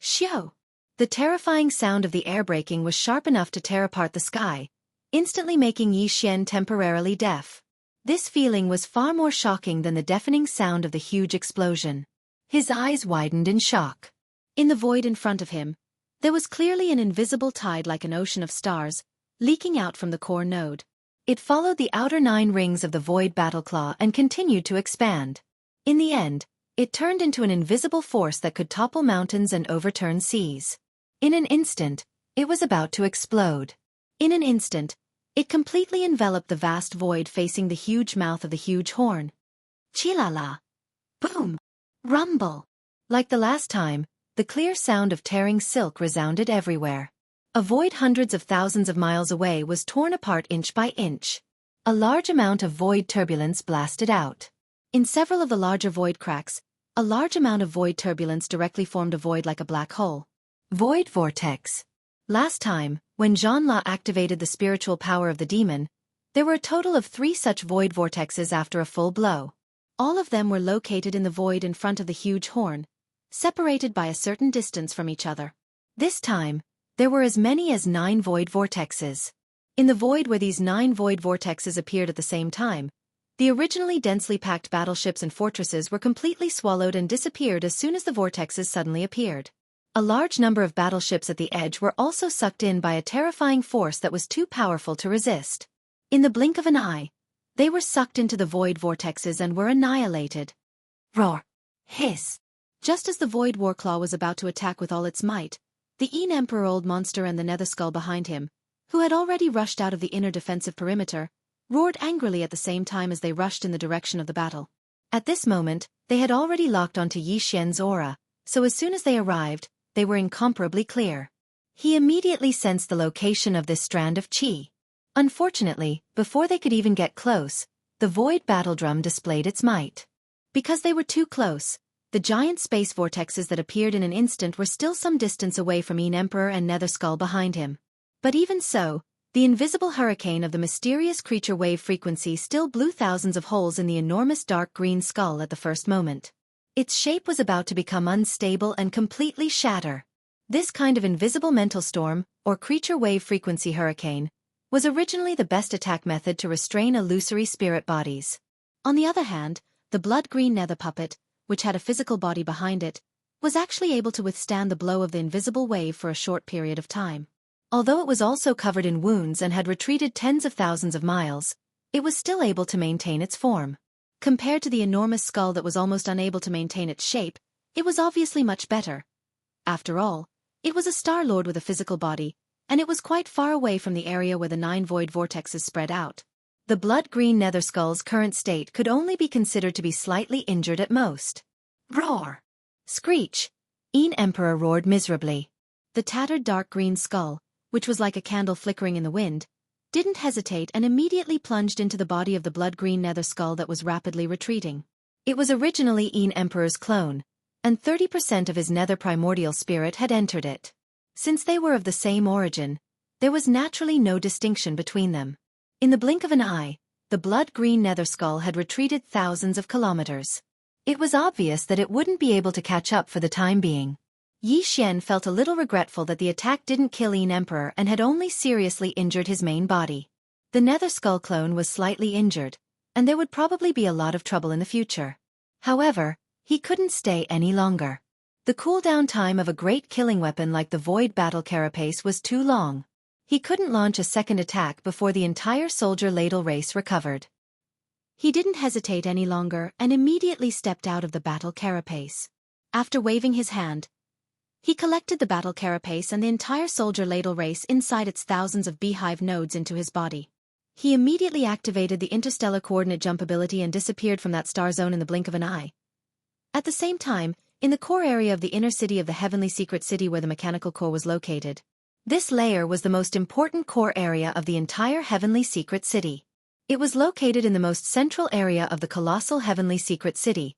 Xiao! The terrifying sound of the air braking was sharp enough to tear apart the sky, instantly making Yi Xian temporarily deaf. This feeling was far more shocking than the deafening sound of the huge explosion. His eyes widened in shock. In the void in front of him, there was clearly an invisible tide like an ocean of stars, leaking out from the core node. It followed the outer 9 rings of the void battleclaw and continued to expand. In the end, it turned into an invisible force that could topple mountains and overturn seas. In an instant, it was about to explode. In an instant, it completely enveloped the vast void facing the huge mouth of the huge horn. Chilala! Boom! Rumble! Like the last time, the clear sound of tearing silk resounded everywhere. A void hundreds of thousands of miles away was torn apart inch by inch. A large amount of void turbulence blasted out. In several of the larger void cracks, a large amount of void turbulence directly formed a void like a black hole. Void vortex. Last time, when Xianxia activated the spiritual power of the demon, there were a total of 3 such void vortexes after a full blow. All of them were located in the void in front of the huge horn, separated by a certain distance from each other. This time, there were as many as 9 void vortexes. In the void where these 9 void vortexes appeared at the same time, the originally densely packed battleships and fortresses were completely swallowed and disappeared as soon as the vortexes suddenly appeared. A large number of battleships at the edge were also sucked in by a terrifying force that was too powerful to resist. In the blink of an eye, they were sucked into the void vortexes and were annihilated. Roar! Hiss! Just as the Void Warclaw was about to attack with all its might, the Emperor Old Monster and the Nether Skull behind him, who had already rushed out of the inner defensive perimeter, roared angrily at the same time as they rushed in the direction of the battle. At this moment, they had already locked onto Yi Xian's aura, so as soon as they arrived, they were incomparably clear. He immediately sensed the location of this strand of qi. Unfortunately, before they could even get close, the void battle drum displayed its might. Because they were too close, the giant space vortexes that appeared in an instant were still some distance away from Emperor and Nether Skull behind him. But even so, the invisible hurricane of the mysterious creature wave frequency still blew thousands of holes in the enormous dark green skull at the first moment. Its shape was about to become unstable and completely shatter. This kind of invisible mental storm, or creature wave frequency hurricane, was originally the best attack method to restrain illusory spirit bodies. On the other hand, the blood-green nether puppet, which had a physical body behind it, was actually able to withstand the blow of the invisible wave for a short period of time. Although it was also covered in wounds and had retreated tens of thousands of miles, it was still able to maintain its form. Compared to the enormous skull that was almost unable to maintain its shape, it was obviously much better. After all, it was a Star Lord with a physical body, and it was quite far away from the area where the 9 void vortexes spread out. The blood-green nether skull's current state could only be considered to be slightly injured at most. Roar! Screech! Emperor roared miserably. The tattered dark green skull, which was like a candle flickering in the wind, didn't hesitate and immediately plunged into the body of the blood-green nether skull that was rapidly retreating. It was originally Emperor's clone, and 30% of his nether primordial spirit had entered it. Since they were of the same origin, there was naturally no distinction between them. In the blink of an eye, the blood-green nether skull had retreated thousands of kilometers. It was obvious that it wouldn't be able to catch up for the time being. Yi Xian felt a little regretful that the attack didn't kill Emperor and had only seriously injured his main body. The nether skull clone was slightly injured, and there would probably be a lot of trouble in the future. However, he couldn't stay any longer. The cooldown time of a great killing weapon like the Void Battle Carapace was too long. He couldn't launch a second attack before the entire soldier ladle race recovered. He didn't hesitate any longer and immediately stepped out of the battle carapace. After waving his hand, he collected the battle carapace and the entire soldier ladle race inside its thousands of beehive nodes into his body. He immediately activated the interstellar coordinate jump ability and disappeared from that star zone in the blink of an eye. At the same time, in the core area of the inner city of the Heavenly Secret City where the mechanical core was located, this layer was the most important core area of the entire Heavenly Secret City. It was located in the most central area of the colossal Heavenly Secret City,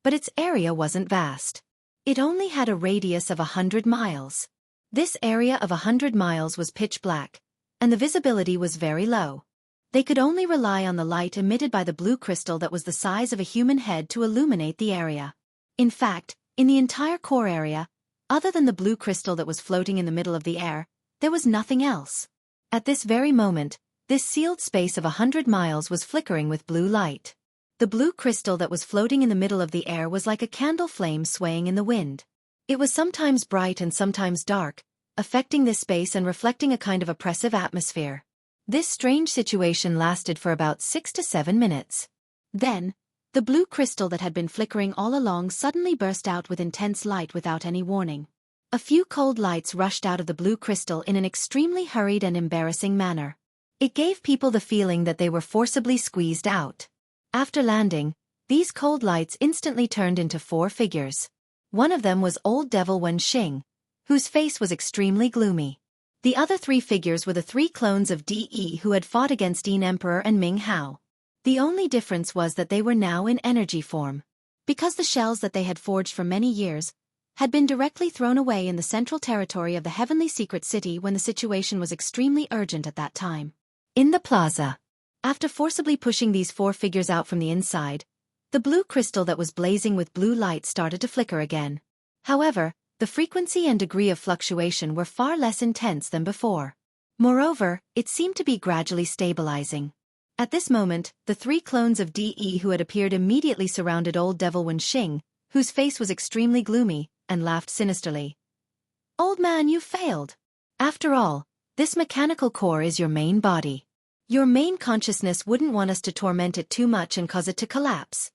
but its area wasn't vast. It only had a radius of 100 miles. This area of 100 miles was pitch black, and the visibility was very low. They could only rely on the light emitted by the blue crystal that was the size of a human head to illuminate the area. In fact, in the entire core area, other than the blue crystal that was floating in the middle of the air, there was nothing else. At this very moment, this sealed space of 100 miles was flickering with blue light. The blue crystal that was floating in the middle of the air was like a candle flame swaying in the wind. It was sometimes bright and sometimes dark, affecting this space and reflecting a kind of oppressive atmosphere. This strange situation lasted for about 6 to 7 minutes. Then, the blue crystal that had been flickering all along suddenly burst out with intense light without any warning. A few cold lights rushed out of the blue crystal in an extremely hurried and embarrassing manner. It gave people the feeling that they were forcibly squeezed out. After landing, these cold lights instantly turned into 4 figures. One of them was Old Devil Wenxing, whose face was extremely gloomy. The other 3 figures were the 3 clones of De who had fought against Emperor and Ming Hao. The only difference was that they were now in energy form. Because the shells that they had forged for many years had been directly thrown away in the central territory of the Heavenly Secret City when the situation was extremely urgent at that time. In the plaza, after forcibly pushing these 4 figures out from the inside, the blue crystal that was blazing with blue light started to flicker again. However, the frequency and degree of fluctuation were far less intense than before. Moreover, it seemed to be gradually stabilizing. At this moment, the 3 clones of De who had appeared immediately surrounded Old Devil Wenxing, whose face was extremely gloomy, and laughed sinisterly. "Old man, you failed. After all, this mechanical core is your main body. Your main consciousness wouldn't want us to torment it too much and cause it to collapse."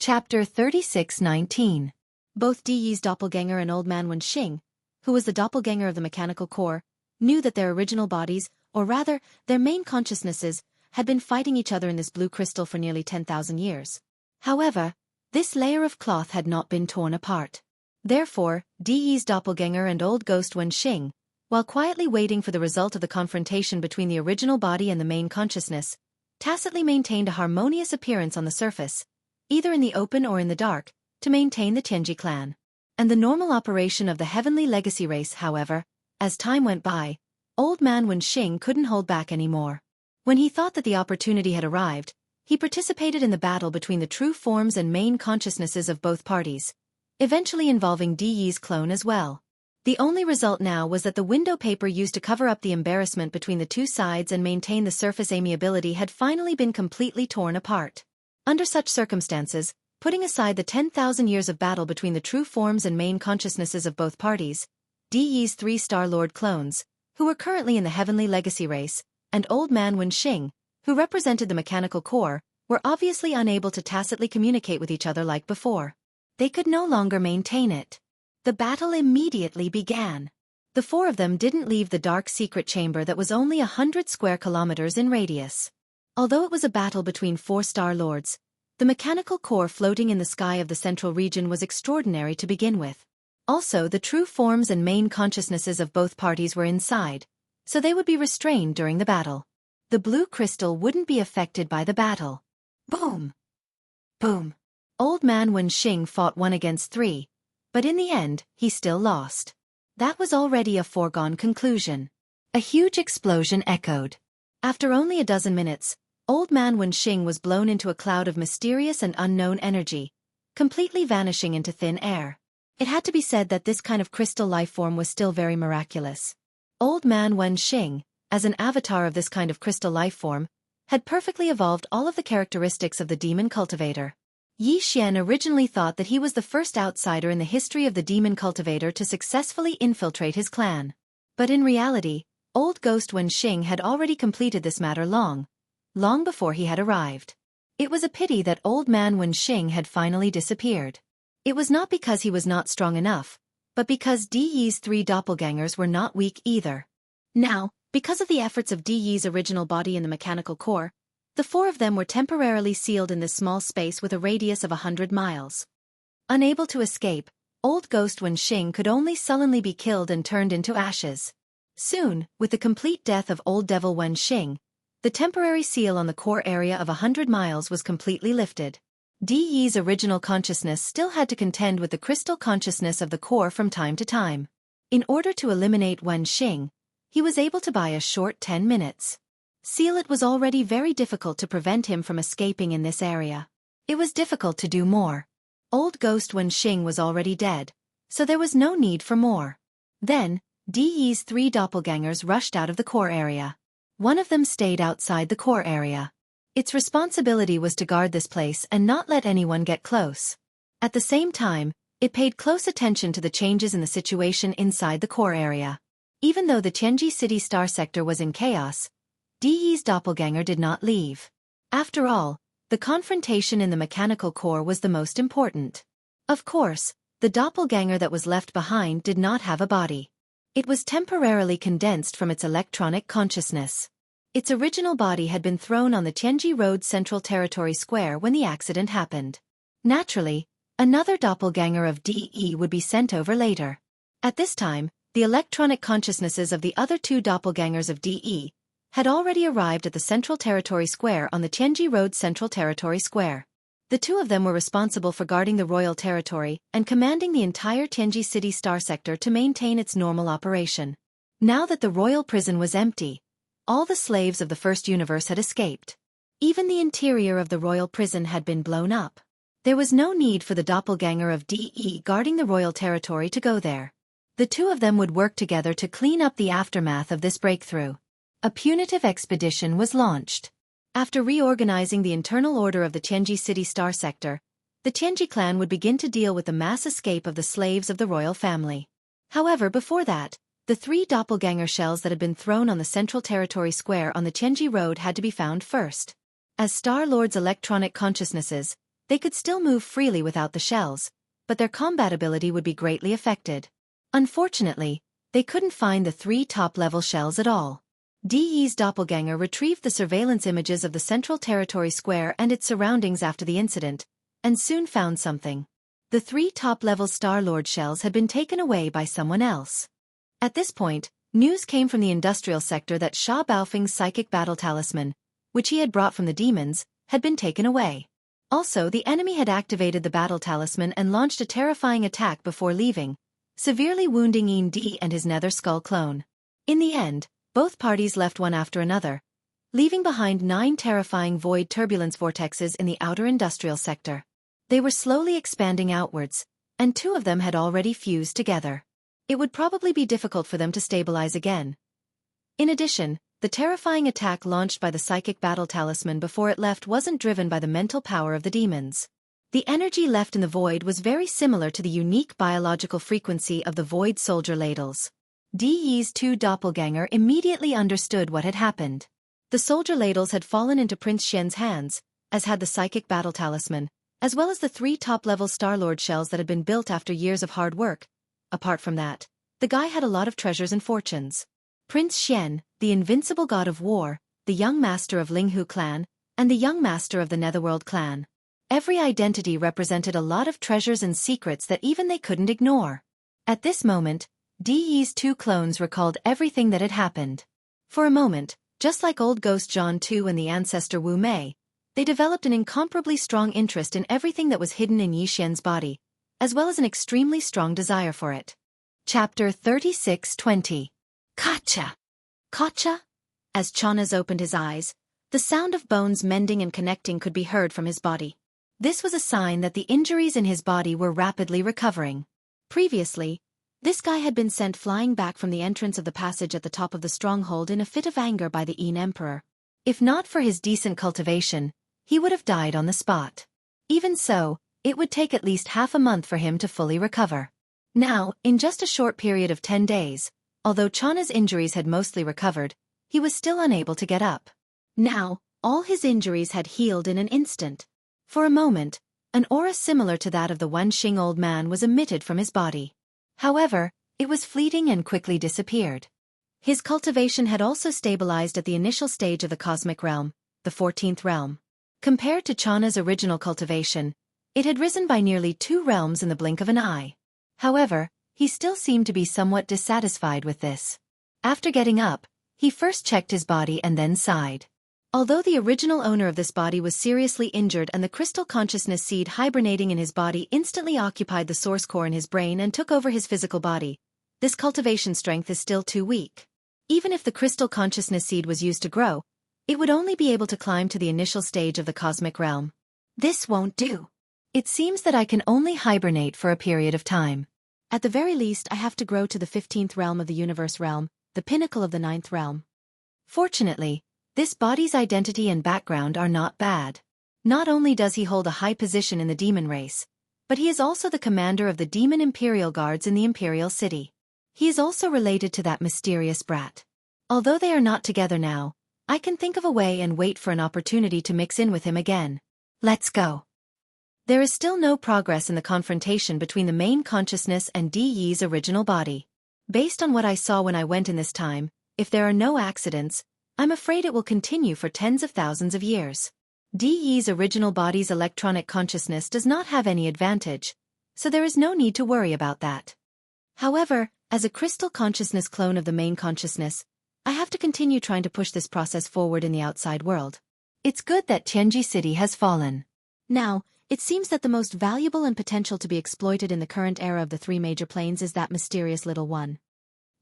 Chapter 36:19. Both Di Yi's doppelganger and Old Man Wenxing, who was the doppelganger of the mechanical core, knew that their original bodies, or rather, their main consciousnesses, had been fighting each other in this blue crystal for nearly 10,000 years. However, this layer of cloth had not been torn apart. Therefore, Di Yi's doppelganger and Old Ghost Wenxing, while quietly waiting for the result of the confrontation between the original body and the main consciousness, tacitly maintained a harmonious appearance on the surface, either in the open or in the dark, to maintain the Tianji clan. And the normal operation of the heavenly legacy race, however, as time went by, Old Man Wenxing couldn't hold back anymore. When he thought that the opportunity had arrived, he participated in the battle between the true forms and main consciousnesses of both parties, eventually involving Di Yi's clone as well. The only result now was that the window paper used to cover up the embarrassment between the two sides and maintain the surface amiability had finally been completely torn apart. Under such circumstances, putting aside the 10,000 years of battle between the true forms and main consciousnesses of both parties, Di Yi's 3 Star Lord clones, who were currently in the heavenly legacy race, and Old Man Wenxing, who represented the mechanical core, were obviously unable to tacitly communicate with each other like before. They could no longer maintain it. The battle immediately began. The 4 of them didn't leave the dark secret chamber that was only 100 square kilometers in radius. Although it was a battle between 4 Star Lords, the mechanical core floating in the sky of the central region was extraordinary to begin with. Also, the true forms and main consciousnesses of both parties were inside, so they would be restrained during the battle. The blue crystal wouldn't be affected by the battle. Boom! Boom! Old Man Wenxing fought 1 against 3, but in the end, he still lost. That was already a foregone conclusion. A huge explosion echoed. After only a dozen minutes, Old Man Wenxing was blown into a cloud of mysterious and unknown energy, completely vanishing into thin air. It had to be said that this kind of crystal life form was still very miraculous. Old Man Wenxing, as an avatar of this kind of crystal life form, had perfectly evolved all of the characteristics of the demon cultivator. Yi Xian originally thought that he was the first outsider in the history of the demon cultivator to successfully infiltrate his clan. But in reality, Old Ghost Wenxing had already completed this matter long before he had arrived. It was a pity that Old Man Wenxing had finally disappeared. It was not because he was not strong enough, but because Di Yi's 3 doppelgangers were not weak either. Now, because of the efforts of Di Yi's original body in the mechanical core, the 4 of them were temporarily sealed in this small space with a radius of 100 miles. Unable to escape, Old Ghost Wenxing could only sullenly be killed and turned into ashes. Soon, with the complete death of Old Devil Wenxing, the temporary seal on the core area of 100 miles was completely lifted. Di Yi's original consciousness still had to contend with the crystal consciousness of the core from time to time. In order to eliminate Wenxing, he was able to buy a short 10 minutes. Seal it was already very difficult to prevent him from escaping in this area. It was difficult to do more. Old Ghost Wenxing was already dead, so there was no need for more. Then, Di Yi's 3 doppelgangers rushed out of the core area. One of them stayed outside the core area. Its responsibility was to guard this place and not let anyone get close. At the same time, it paid close attention to the changes in the situation inside the core area. Even though the Tianji City Star Sector was in chaos, Di Yi's doppelganger did not leave. After all, the confrontation in the mechanical core was the most important. Of course, the doppelganger that was left behind did not have a body. It was temporarily condensed from its electronic consciousness. Its original body had been thrown on the Tianji Road Central Territory Square when the accident happened. Naturally, another doppelganger of Di Yi would be sent over later. At this time, the electronic consciousnesses of the other 2 doppelgangers of Di Yi had already arrived at the Central Territory Square on the Tianji Road Central Territory Square. The 2 of them were responsible for guarding the royal territory and commanding the entire Tianji City Star Sector to maintain its normal operation. Now that the royal prison was empty, all the slaves of the First Universe had escaped. Even the interior of the royal prison had been blown up. There was no need for the doppelganger of Di guarding the royal territory to go there. The 2 of them would work together to clean up the aftermath of this breakthrough. A punitive expedition was launched. After reorganizing the internal order of the Tianji City Star Sector, the Tianji clan would begin to deal with the mass escape of the slaves of the royal family. However, before that, the 3 doppelganger shells that had been thrown on the Central Territory Square on the Tianji Road had to be found first. As Star Lord's electronic consciousnesses, they could still move freely without the shells, but their combatability would be greatly affected. Unfortunately, they couldn't find the 3 top-level shells at all. De's doppelganger retrieved the surveillance images of the Central Territory Square and its surroundings after the incident, and soon found something. The 3 top-level Star-Lord shells had been taken away by someone else. At this point, news came from the industrial sector that Sha Baofeng's psychic battle talisman, which he had brought from the demons, had been taken away. Also, the enemy had activated the battle talisman and launched a terrifying attack before leaving, severely wounding Yin Di and his Nether Skull clone. In the end, both parties left one after another, leaving behind 9 terrifying void turbulence vortexes in the outer industrial sector. They were slowly expanding outwards, and 2 of them had already fused together. It would probably be difficult for them to stabilize again. In addition, the terrifying attack launched by the psychic battle talisman before it left wasn't driven by the mental power of the demons. The energy left in the void was very similar to the unique biological frequency of the void soldier ladles. De's 2 doppelganger immediately understood what had happened. The soldier ladles had fallen into Prince Xian's hands, as had the psychic battle talisman, as well as the 3 top-level Star-Lord shells that had been built after years of hard work. Apart from that, the guy had a lot of treasures and fortunes. Prince Xian, the invincible god of war, the young master of Linghu clan, and the young master of the Netherworld clan. Every identity represented a lot of treasures and secrets that even they couldn't ignore. At this moment, De's 2 clones recalled everything that had happened. For a moment, just like old ghost Zhan Tu and the ancestor Wu Mei, they developed an incomparably strong interest in everything that was hidden in Yi Xian's body, as well as an extremely strong desire for it. Chapter 36-20. Gotcha! Gotcha? As Chanaz opened his eyes, the sound of bones mending and connecting could be heard from his body. This was a sign that the injuries in his body were rapidly recovering. Previously, this guy had been sent flying back from the entrance of the passage at the top of the stronghold in a fit of anger by the Yin Emperor. If not for his decent cultivation, he would have died on the spot. Even so, it would take at least half a month for him to fully recover. Now, in just a short period of 10 days, although Chanaz's injuries had mostly recovered, he was still unable to get up. Now, all his injuries had healed in an instant. For a moment, an aura similar to that of the Wanxing old man was emitted from his body. However, it was fleeting and quickly disappeared. His cultivation had also stabilized at the initial stage of the cosmic realm, the 14th realm. Compared to Chanaz's original cultivation, it had risen by nearly 2 realms in the blink of an eye. However, he still seemed to be somewhat dissatisfied with this. After getting up, he first checked his body and then sighed. Although the original owner of this body was seriously injured and the crystal consciousness seed hibernating in his body instantly occupied the source core in his brain and took over his physical body, this cultivation strength is still too weak. Even if the crystal consciousness seed was used to grow, it would only be able to climb to the initial stage of the cosmic realm. This won't do. It seems that I can only hibernate for a period of time. At the very least, I have to grow to the 15th realm of the universe realm, the pinnacle of the 9th realm. Fortunately, this body's identity and background are not bad. Not only does he hold a high position in the demon race, but he is also the commander of the demon imperial guards in the imperial city. He is also related to that mysterious brat. Although they are not together now, I can think of a way and wait for an opportunity to mix in with him again. Let's go. There is still no progress in the confrontation between the main consciousness and De's original body. Based on what I saw when I went in this time, if there are no accidents, I'm afraid it will continue for tens of thousands of years. De's original body's electronic consciousness does not have any advantage, so there is no need to worry about that. However, as a crystal consciousness clone of the main consciousness, I have to continue trying to push this process forward in the outside world. It's good that Jianghu City has fallen. Now, it seems that the most valuable and potential to be exploited in the current era of the 3 major planes is that mysterious little one.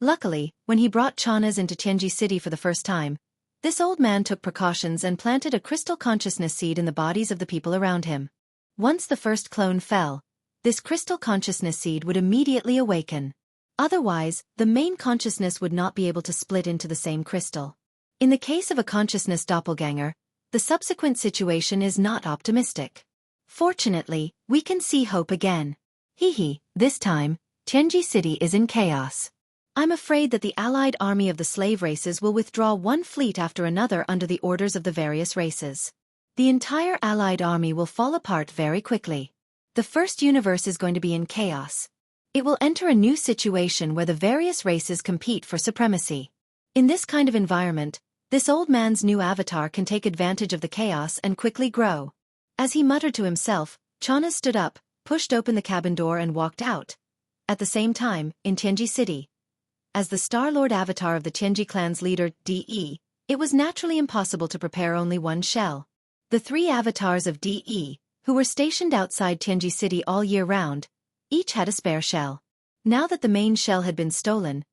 Luckily, when he brought Chanaz into Jianghu City for the first time, this old man took precautions and planted a crystal consciousness seed in the bodies of the people around him. Once the first clone fell, this crystal consciousness seed would immediately awaken. Otherwise, the main consciousness would not be able to split into the same crystal. In the case of a consciousness doppelganger, the subsequent situation is not optimistic. Fortunately, we can see hope again. This time, Jianghu City is in chaos. I'm afraid that the allied army of the slave races will withdraw one fleet after another under the orders of the various races. The entire allied army will fall apart very quickly. The first universe is going to be in chaos. It will enter a new situation where the various races compete for supremacy. In this kind of environment, this old man's new avatar can take advantage of the chaos and quickly grow. As he muttered to himself, Chana stood up, pushed open the cabin door and walked out. At the same time, in Tianji City, as the Star Lord avatar of the Tianji clan's leader, De, it was naturally impossible to prepare only one shell. The three avatars of De, who were stationed outside Tianji City all year round, each had a spare shell. Now that the main shell had been stolen,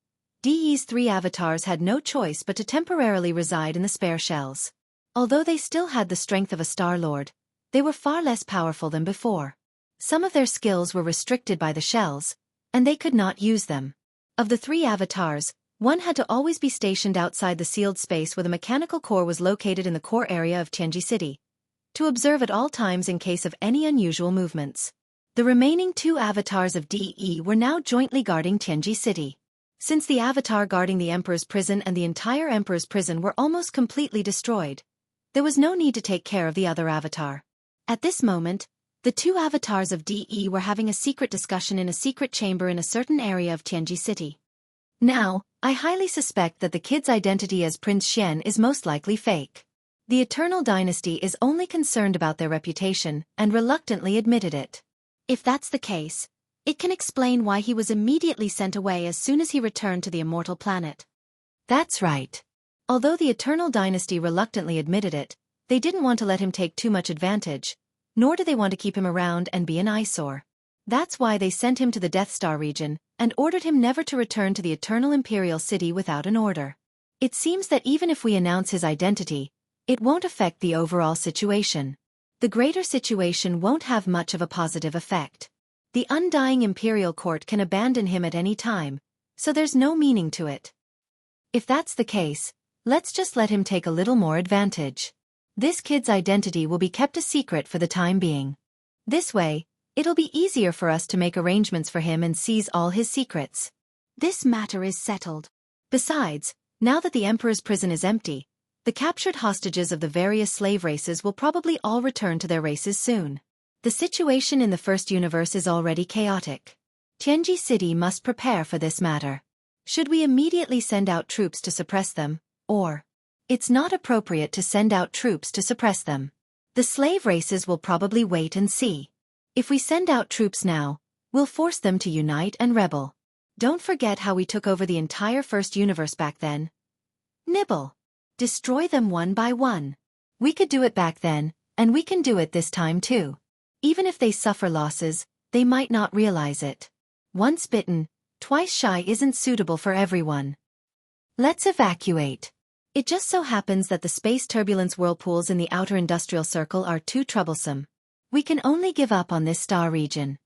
De's three avatars had no choice but to temporarily reside in the spare shells. Although they still had the strength of a Star Lord, they were far less powerful than before. Some of their skills were restricted by the shells, and they could not use them. Of the three avatars, one had to always be stationed outside the sealed space where the mechanical core was located in the core area of Tianji City, to observe at all times in case of any unusual movements. The remaining two avatars of De were now jointly guarding Tianji City. Since the avatar guarding the Emperor's prison and the entire Emperor's prison were almost completely destroyed, there was no need to take care of the other avatar. At this moment, the two avatars of De were having a secret discussion in a secret chamber in a certain area of Tianji City. Now, I highly suspect that the kid's identity as Prince Xian is most likely fake. The Eternal Dynasty is only concerned about their reputation and reluctantly admitted it. If that's the case, it can explain why he was immediately sent away as soon as he returned to the immortal planet. That's right. Although the Eternal Dynasty reluctantly admitted it, they didn't want to let him take too much advantage, nor do they want to keep him around and be an eyesore. That's why they sent him to the Death Star region and ordered him never to return to the Eternal Imperial City without an order. It seems that even if we announce his identity, it won't affect the overall situation. The greater situation won't have much of a positive effect. The undying Imperial Court can abandon him at any time, so there's no meaning to it. If that's the case, let's just let him take a little more advantage. This kid's identity will be kept a secret for the time being. This way, it'll be easier for us to make arrangements for him and seize all his secrets. This matter is settled. Besides, now that the Emperor's prison is empty, the captured hostages of the various slave races will probably all return to their races soon. The situation in the first universe is already chaotic. Tianji City must prepare for this matter. Should we immediately send out troops to suppress them, or? It's not appropriate to send out troops to suppress them. The slave races will probably wait and see. If we send out troops now, we'll force them to unite and rebel. Don't forget how we took over the entire first universe back then. Nibble. Destroy them one by one. We could do it back then, and we can do it this time too. Even if they suffer losses, they might not realize it. Once bitten, twice shy isn't suitable for everyone. Let's evacuate. It just so happens that the space turbulence whirlpools in the outer industrial circle are too troublesome. We can only give up on this star region.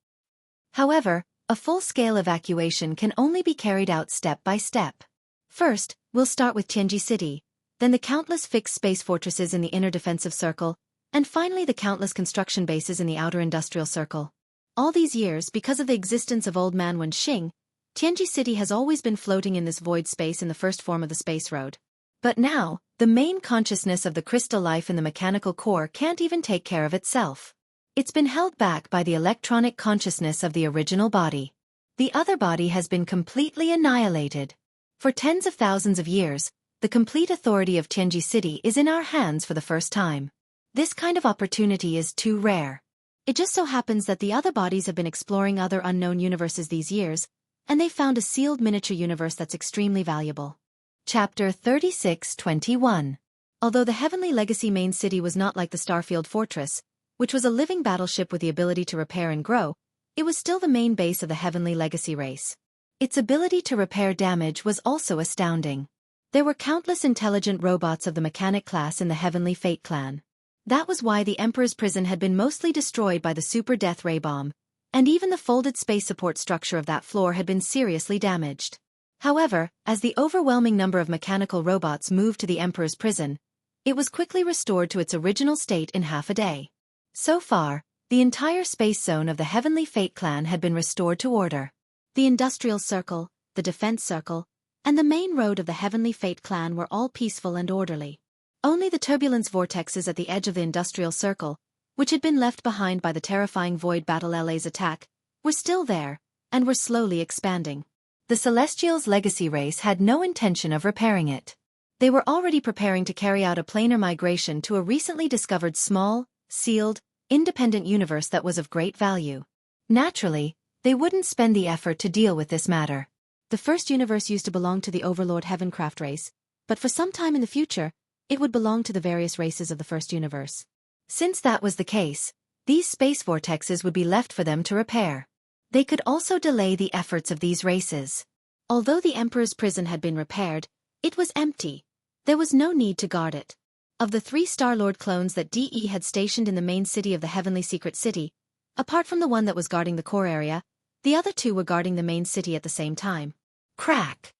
However, a full-scale evacuation can only be carried out step by step. First, we'll start with Tianji City, then the countless fixed space fortresses in the inner defensive circle, and finally the countless construction bases in the outer industrial circle. All these years, because of the existence of Old Man Wenxing, Tianji City has always been floating in this void space in the first form of the space road. But now, the main consciousness of the crystal life in the mechanical core can't even take care of itself. It's been held back by the electronic consciousness of the original body. The other body has been completely annihilated. For tens of thousands of years, the complete authority of Tianji City is in our hands for the first time. This kind of opportunity is too rare. It just so happens that the other bodies have been exploring other unknown universes these years, and they found a sealed miniature universe that's extremely valuable. Chapter 36-21. Although the Heavenly Legacy main city was not like the Starfield Fortress, which was a living battleship with the ability to repair and grow, it was still the main base of the Heavenly Legacy race. Its ability to repair damage was also astounding. There were countless intelligent robots of the mechanic class in the Heavenly Fate clan. That was why the Emperor's prison had been mostly destroyed by the Super Death Ray Bomb, and even the folded space support structure of that floor had been seriously damaged. However, as the overwhelming number of mechanical robots moved to the Emperor's prison, it was quickly restored to its original state in half a day. So far, the entire space zone of the Heavenly Fate clan had been restored to order. The industrial circle, the defense circle, and the main road of the Heavenly Fate clan were all peaceful and orderly. Only the turbulence vortexes at the edge of the industrial circle, which had been left behind by the terrifying Void Battle LA's attack, were still there, and were slowly expanding. The Celestials' legacy race had no intention of repairing it. They were already preparing to carry out a planar migration to a recently discovered small, sealed, independent universe that was of great value. Naturally, they wouldn't spend the effort to deal with this matter. The first universe used to belong to the Overlord Heavencraft race, but for some time in the future, it would belong to the various races of the first universe. Since that was the case, these space vortexes would be left for them to repair. They could also delay the efforts of these races. Although the Emperor's prison had been repaired, it was empty. There was no need to guard it. Of the 3 Star-Lord clones that DE had stationed in the main city of the Heavenly Secret City, apart from the one that was guarding the core area, the other 2 were guarding the main city at the same time. Crack!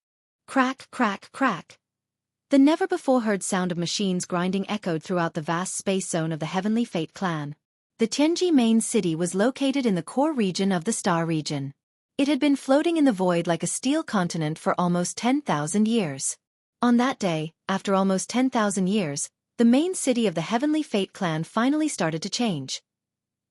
Crack, crack, crack. The never-before-heard sound of machines grinding echoed throughout the vast space zone of the Heavenly Fate clan. The Tianji main city was located in the core region of the Star region. It had been floating in the void like a steel continent for almost 10,000 years. On that day, after almost 10,000 years, the main city of the Heavenly Fate clan finally started to change.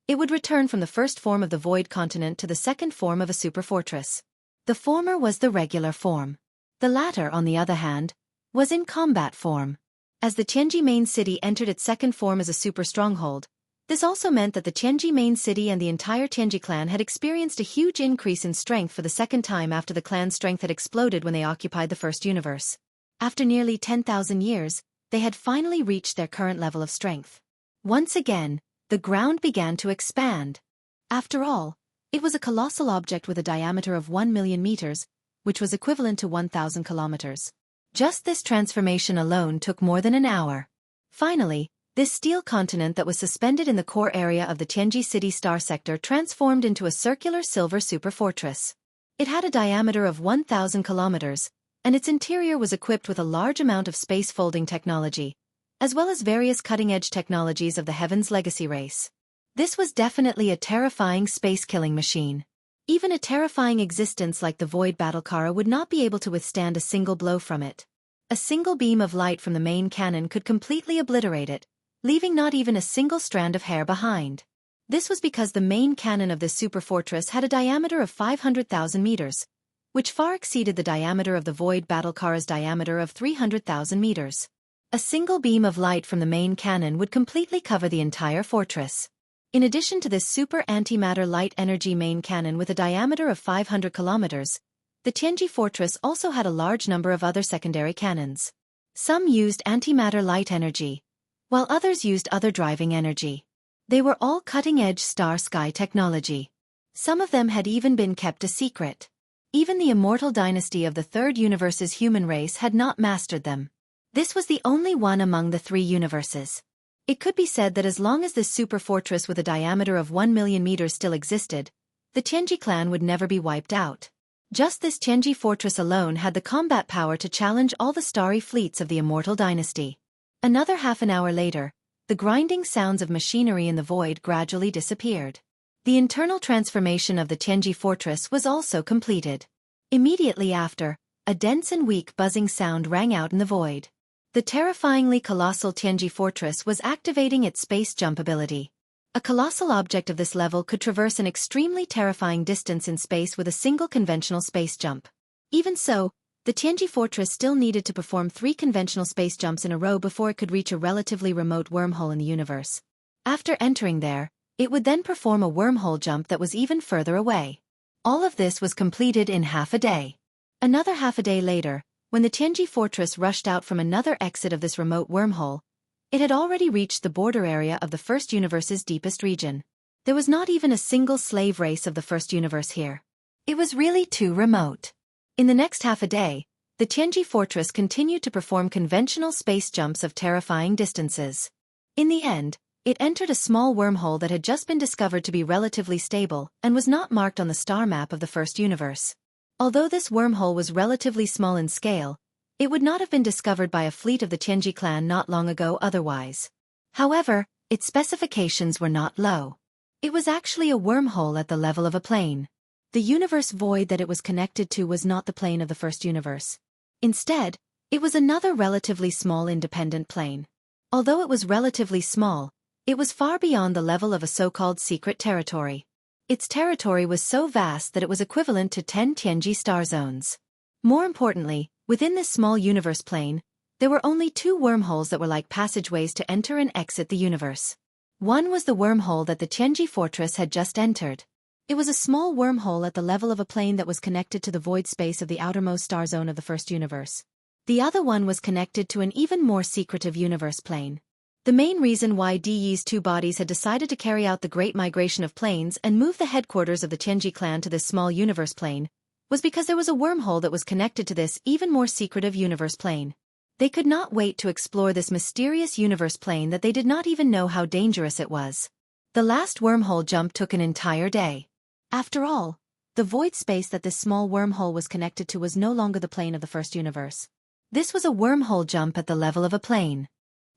It would return from the first form of the void continent to the second form of a super fortress. The former was the regular form. The latter, on the other hand, was in combat form. As the Tianji main city entered its second form as a super stronghold, this also meant that the Tianji main city and the entire Tianji clan had experienced a huge increase in strength for the second time after the clan's strength had exploded when they occupied the first universe. After nearly 10,000 years, they had finally reached their current level of strength. Once again, the ground began to expand. After all, it was a colossal object with a diameter of 1 million meters, which was equivalent to 1,000 kilometers. Just this transformation alone took more than an hour. Finally, this steel continent that was suspended in the core area of the Tianji City Star Sector transformed into a circular silver super fortress. It had a diameter of 1,000 kilometers, and its interior was equipped with a large amount of space folding technology, as well as various cutting-edge technologies of the Heaven's legacy race. This was definitely a terrifying space-killing machine. Even a terrifying existence like the Void Battle Kara would not be able to withstand a single blow from it. A single beam of light from the main cannon could completely obliterate it, leaving not even a single strand of hair behind. This was because the main cannon of this super fortress had a diameter of 500,000 meters, which far exceeded the diameter of the Void Battle Kara's diameter of 300,000 meters. A single beam of light from the main cannon would completely cover the entire fortress. In addition to this super antimatter light energy main cannon with a diameter of 500 kilometers, the Tianji fortress also had a large number of other secondary cannons. Some used antimatter light energy, while others used other driving energy. They were all cutting-edge star-sky technology. Some of them had even been kept a secret. Even the immortal dynasty of the Third Universe's human race had not mastered them. This was the only one among the 3 universes. It could be said that as long as this super fortress with a diameter of 1 million meters still existed, the Tianji clan would never be wiped out. Just this Tianji fortress alone had the combat power to challenge all the starry fleets of the immortal dynasty. Another half an hour later, the grinding sounds of machinery in the void gradually disappeared. The internal transformation of the Tianji fortress was also completed. Immediately after, a dense and weak buzzing sound rang out in the void. The terrifyingly colossal Tianji fortress was activating its space jump ability. A colossal object of this level could traverse an extremely terrifying distance in space with a single conventional space jump. Even so, the Tianji fortress still needed to perform 3 conventional space jumps in a row before it could reach a relatively remote wormhole in the universe. After entering there, it would then perform a wormhole jump that was even further away. All of this was completed in half a day. Another half a day later, when the Tianji fortress rushed out from another exit of this remote wormhole, it had already reached the border area of the First Universe's deepest region. There was not even a single slave race of the First Universe here. It was really too remote. In the next half a day, the Tianji fortress continued to perform conventional space jumps of terrifying distances. In the end, it entered a small wormhole that had just been discovered to be relatively stable and was not marked on the star map of the First Universe. Although this wormhole was relatively small in scale, it would not have been discovered by a fleet of the Tianji clan not long ago otherwise. However, its specifications were not low. It was actually a wormhole at the level of a plane. The universe void that it was connected to was not the plane of the First Universe. Instead, it was another relatively small independent plane. Although it was relatively small, It was far beyond the level of a so-called secret territory. Its territory was so vast that it was equivalent to 10 Tianji star zones. More importantly, within this small universe plane, there were only 2 wormholes that were like passageways to enter and exit the universe. One was the wormhole that the Tianji fortress had just entered. It was a small wormhole at the level of a plane that was connected to the void space of the outermost star zone of the first universe. The other one was connected to an even more secretive universe plane. The main reason why Diyi's 2 bodies had decided to carry out the Great Migration of Planes and move the headquarters of the Tianji clan to this small universe plane was because there was a wormhole that was connected to this even more secretive universe plane. They could not wait to explore this mysterious universe plane that they did not even know how dangerous it was. The last wormhole jump took an entire day. After all, the void space that this small wormhole was connected to was no longer the plane of the first universe. This was a wormhole jump at the level of a plane.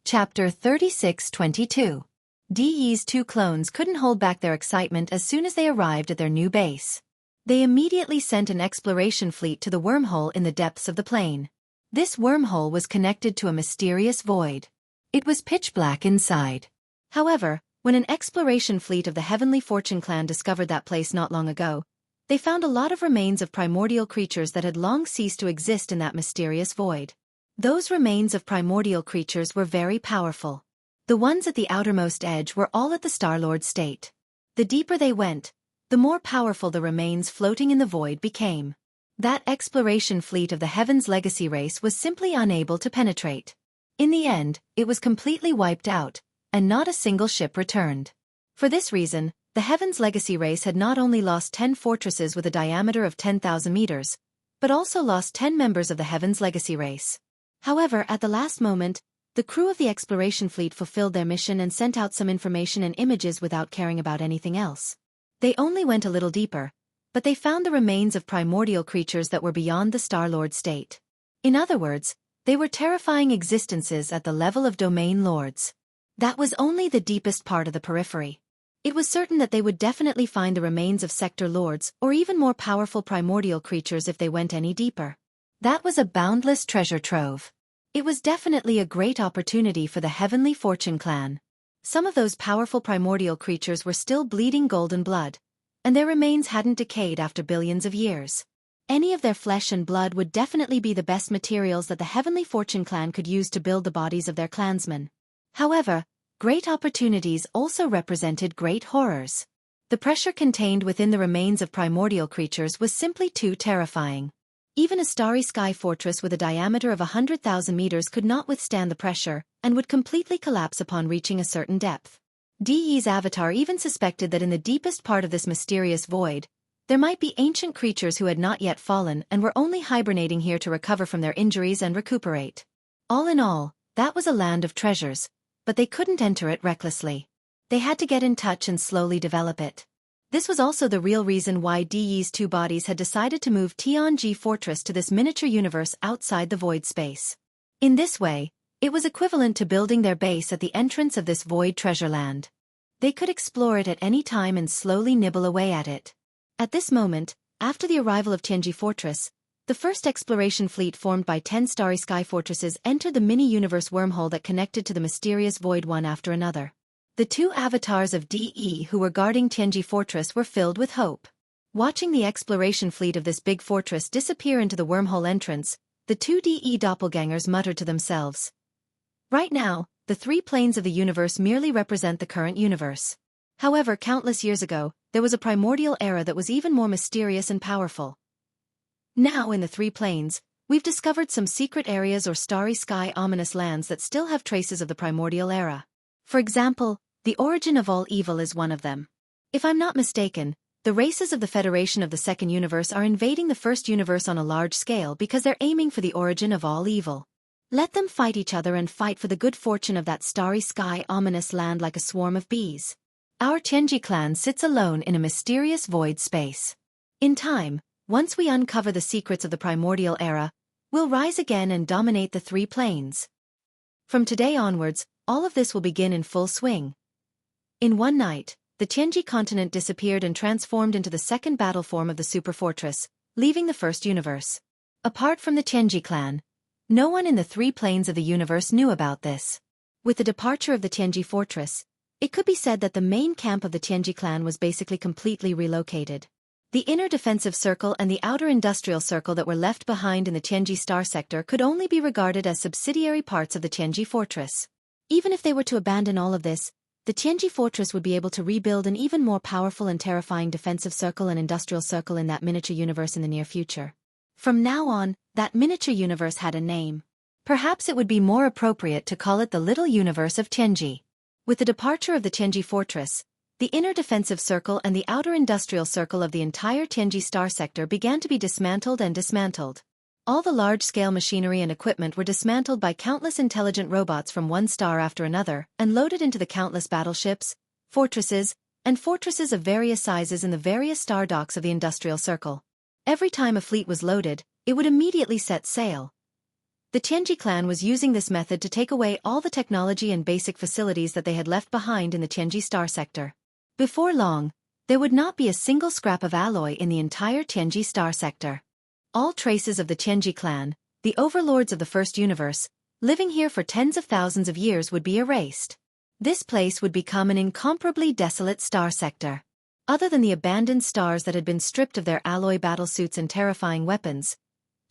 Chapter 36-22. Diyi's 2 clones couldn't hold back their excitement as soon as they arrived at their new base. They immediately sent an exploration fleet to the wormhole in the depths of the plane. This wormhole was connected to a mysterious void. It was pitch black inside. However, when an exploration fleet of the Heavenly Fortune clan discovered that place not long ago, they found a lot of remains of primordial creatures that had long ceased to exist in that mysterious void. Those remains of primordial creatures were very powerful. The ones at the outermost edge were all at the Star-Lord state. The deeper they went, the more powerful the remains floating in the void became. That exploration fleet of the Heaven's Legacy race was simply unable to penetrate. In the end, it was completely wiped out, and not a single ship returned. For this reason, the Heaven's Legacy race had not only lost 10 fortresses with a diameter of 10,000 meters, but also lost 10 members of the Heaven's Legacy race. However, at the last moment, the crew of the exploration fleet fulfilled their mission and sent out some information and images without caring about anything else. They only went a little deeper, but they found the remains of primordial creatures that were beyond the Star-Lord state. In other words, they were terrifying existences at the level of domain lords. That was only the deepest part of the periphery. It was certain that they would definitely find the remains of sector lords or even more powerful primordial creatures if they went any deeper. That was a boundless treasure trove. It was definitely a great opportunity for the Heavenly Fortune clan. Some of those powerful primordial creatures were still bleeding golden blood, and their remains hadn't decayed after billions of years. Any of their flesh and blood would definitely be the best materials that the Heavenly Fortune clan could use to build the bodies of their clansmen. However, great opportunities also represented great horrors. The pressure contained within the remains of primordial creatures was simply too terrifying. Even a starry sky fortress with a diameter of 100,000 meters could not withstand the pressure, and would completely collapse upon reaching a certain depth. Diyi's avatar even suspected that in the deepest part of this mysterious void, there might be ancient creatures who had not yet fallen and were only hibernating here to recover from their injuries and recuperate. All in all, that was a land of treasures, but they couldn't enter it recklessly. They had to get in touch and slowly develop it. This was also the real reason why Diyi's 2 bodies had decided to move Tianji Fortress to this miniature universe outside the void space. In this way, it was equivalent to building their base at the entrance of this void treasure land. They could explore it at any time and slowly nibble away at it. At this moment, after the arrival of Tianji Fortress, the first exploration fleet formed by 10 starry sky fortresses entered the mini-universe wormhole that connected to the mysterious void one after another. The 2 avatars of Diyi who were guarding Tianji Fortress were filled with hope. Watching the exploration fleet of this big fortress disappear into the wormhole entrance, the 2 Diyi doppelgangers muttered to themselves. Right now, the 3 planes of the universe merely represent the current universe. However, countless years ago, there was a primordial era that was even more mysterious and powerful. Now in the 3 planes, we've discovered some secret areas or starry sky ominous lands that still have traces of the primordial era. For example, the origin of all evil is one of them. If I'm not mistaken, the races of the Federation of the Second Universe are invading the First Universe on a large scale because they're aiming for the origin of all evil. Let them fight each other and fight for the good fortune of that starry sky ominous land like a swarm of bees. Our Tianji clan sits alone in a mysterious void space. In time, once we uncover the secrets of the primordial era, we'll rise again and dominate the 3 planes. From today onwards, all of this will begin in full swing. In one night, the Tianji continent disappeared and transformed into the second battle form of the super fortress, leaving the first universe. Apart from the Tianji clan, no one in the 3 planes of the universe knew about this. With the departure of the Tianji fortress, It could be said that the main camp of the Tianji clan was basically completely relocated. The inner defensive circle and the outer industrial circle that were left behind in the Tianji Star sector could only be regarded as subsidiary parts of the Tianji fortress. Even if they were to abandon all of this, the Tianji fortress would be able to rebuild an even more powerful and terrifying defensive circle and industrial circle in that miniature universe in the near future. From now on, that miniature universe had a name. Perhaps it would be more appropriate to call it the Little Universe of Tianji. With the departure of the Tianji fortress, the inner defensive circle and the outer industrial circle of the entire Tianji Star sector began to be dismantled and dismantled. All the large-scale machinery and equipment were dismantled by countless intelligent robots from one star after another and loaded into the countless battleships, fortresses, and fortresses of various sizes in the various star docks of the industrial circle. Every time a fleet was loaded, it would immediately set sail. The Tianji clan was using this method to take away all the technology and basic facilities that they had left behind in the Tianji Star sector. Before long, there would not be a single scrap of alloy in the entire Tianji Star sector. All traces of the Tianji clan, the overlords of the First Universe, living here for tens of thousands of years would be erased. This place would become an incomparably desolate star sector. Other than the abandoned stars that had been stripped of their alloy battlesuits and terrifying weapons,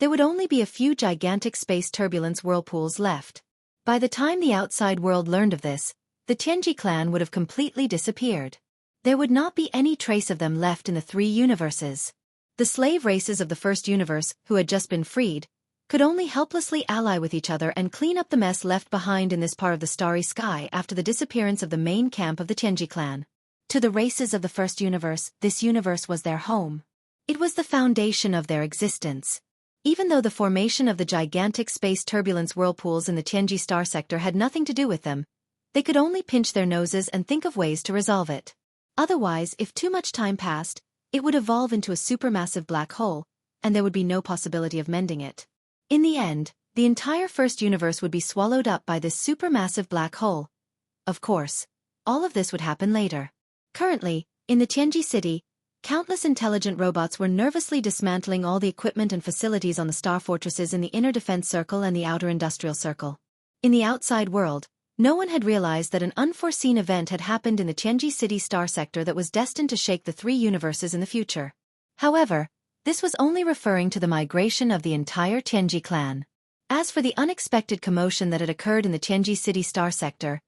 there would only be a few gigantic space turbulence whirlpools left. By the time the outside world learned of this, the Tianji clan would have completely disappeared. There would not be any trace of them left in the three universes. The slave races of the First Universe, who had just been freed, could only helplessly ally with each other and clean up the mess left behind in this part of the starry sky after the disappearance of the main camp of the Tianji clan. To the races of the First Universe, this universe was their home. It was the foundation of their existence. Even though the formation of the gigantic space turbulence whirlpools in the Tianji Star sector had nothing to do with them, they could only pinch their noses and think of ways to resolve it. Otherwise, if too much time passed, it would evolve into a supermassive black hole, and there would be no possibility of mending it. In the end, the entire First Universe would be swallowed up by this supermassive black hole. Of course, all of this would happen later. Currently, in the Tianji city, countless intelligent robots were nervously dismantling all the equipment and facilities on the star fortresses in the inner defense circle and the outer industrial circle. In the outside world, no one had realized that an unforeseen event had happened in the Tianji City star sector that was destined to shake the three universes in the future. However, this was only referring to the migration of the entire Tianji clan. As for the unexpected commotion that had occurred in the Tianji City star sector,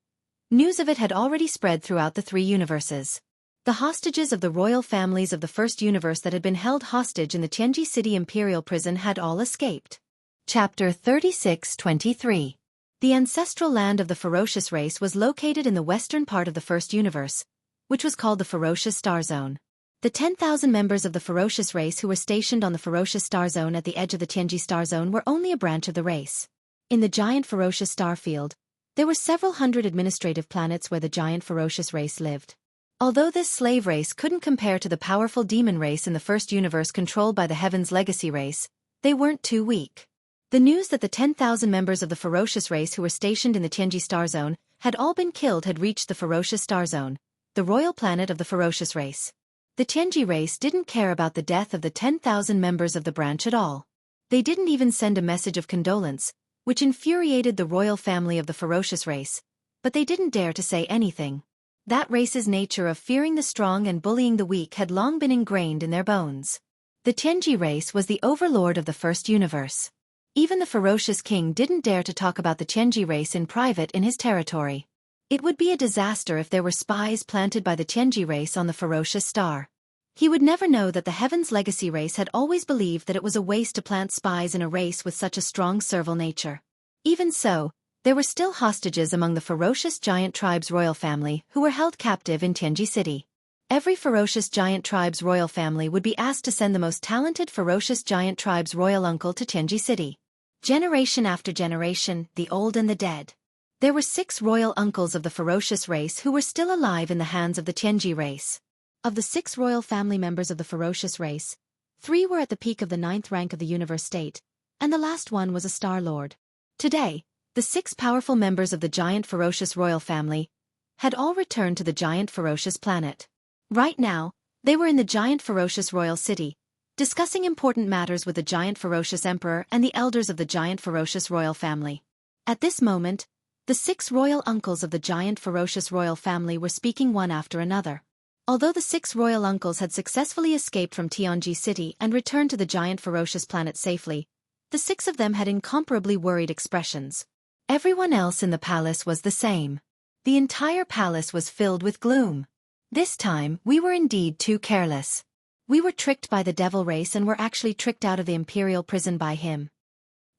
news of it had already spread throughout the three universes. The hostages of the royal families of the First Universe that had been held hostage in the Tianji City Imperial Prison had all escaped. Chapter 36-23. The ancestral land of the ferocious race was located in the western part of the First Universe, which was called the Ferocious Star Zone. The 10,000 members of the ferocious race who were stationed on the Ferocious Star Zone at the edge of the Tianji Star Zone were only a branch of the race. In the giant ferocious star field, there were several hundred administrative planets where the giant ferocious race lived. Although this slave race couldn't compare to the powerful demon race in the First Universe controlled by the Heaven's Legacy race, they weren't too weak. The news that the 10,000 members of the ferocious race who were stationed in the Tianji Star Zone had all been killed had reached the Ferocious Star Zone, the royal planet of the ferocious race. The Tianji race didn't care about the death of the 10,000 members of the branch at all. They didn't even send a message of condolence, which infuriated the royal family of the ferocious race, but they didn't dare to say anything. That race's nature of fearing the strong and bullying the weak had long been ingrained in their bones. The Tianji race was the overlord of the First Universe. Even the ferocious king didn't dare to talk about the Tianji race in private in his territory. It would be a disaster if there were spies planted by the Tianji race on the ferocious star. He would never know that the Heaven's Legacy race had always believed that it was a waste to plant spies in a race with such a strong servile nature. Even so, there were still hostages among the ferocious giant tribe's royal family who were held captive in Tianji City. Every ferocious giant tribe's royal family would be asked to send the most talented ferocious giant tribe's royal uncle to Tianji City. Generation after generation, the old and the dead. There were 6 royal uncles of the ferocious race who were still alive in the hands of the Tianji race. Of the 6 royal family members of the ferocious race, 3 were at the peak of the 9th rank of the universe state, and the last one was a Star Lord. Today, the 6 powerful members of the giant ferocious royal family had all returned to the giant ferocious planet. Right now, they were in the giant ferocious royal city, discussing important matters with the giant ferocious emperor and the elders of the giant ferocious royal family. At this moment, The 6 royal uncles of the giant ferocious royal family were speaking one after another. Although the 6 royal uncles had successfully escaped from Tianji City and returned to the giant ferocious planet safely, the 6 of them had incomparably worried expressions. Everyone else in the palace was the same. The entire palace was filled with gloom. This time, we were indeed too careless. We were tricked by the devil race and were actually tricked out of the imperial prison by him.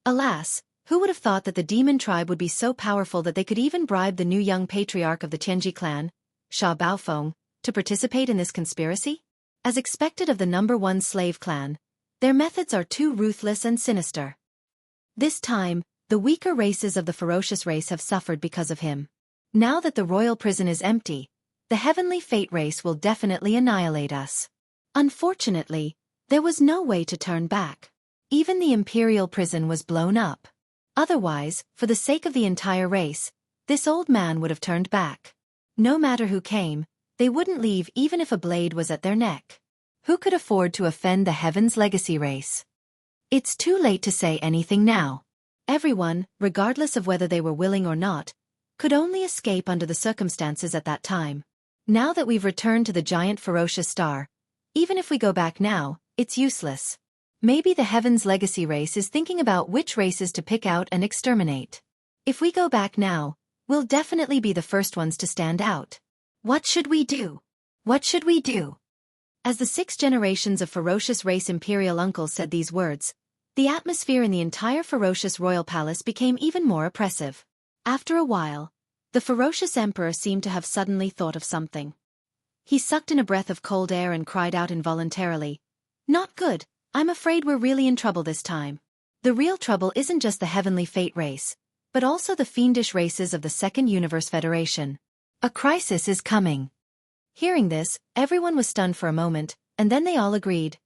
Alas, who would have thought that the demon tribe would be so powerful that they could even bribe the new young patriarch of the Tianji clan, Sha Baofeng, to participate in this conspiracy? As expected of the #1 slave clan, their methods are too ruthless and sinister. This time, the weaker races of the ferocious race have suffered because of him. Now that the royal prison is empty, the heavenly fate race will definitely annihilate us. Unfortunately, there was no way to turn back. Even the imperial prison was blown up. Otherwise, for the sake of the entire race, this old man would have turned back. No matter who came, they wouldn't leave even if a blade was at their neck. Who could afford to offend the Heaven's legacy race? It's too late to say anything now. Everyone, regardless of whether they were willing or not, could only escape under the circumstances at that time. Now that we've returned to the giant ferocious star, even if we go back now, it's useless. Maybe the Heaven's legacy race is thinking about which races to pick out and exterminate. If we go back now, we'll definitely be the first ones to stand out. What should we do? What should we do? As the 6 generations of ferocious race imperial uncles said these words, the atmosphere in the entire ferocious royal palace became even more oppressive. After a while, the ferocious emperor seemed to have suddenly thought of something. He sucked in a breath of cold air and cried out involuntarily, "Not good, I'm afraid we're really in trouble this time. The real trouble isn't just the heavenly fate race, but also the fiendish races of the Second Universe Federation. A crisis is coming." Hearing this, everyone was stunned for a moment, and then they all agreed.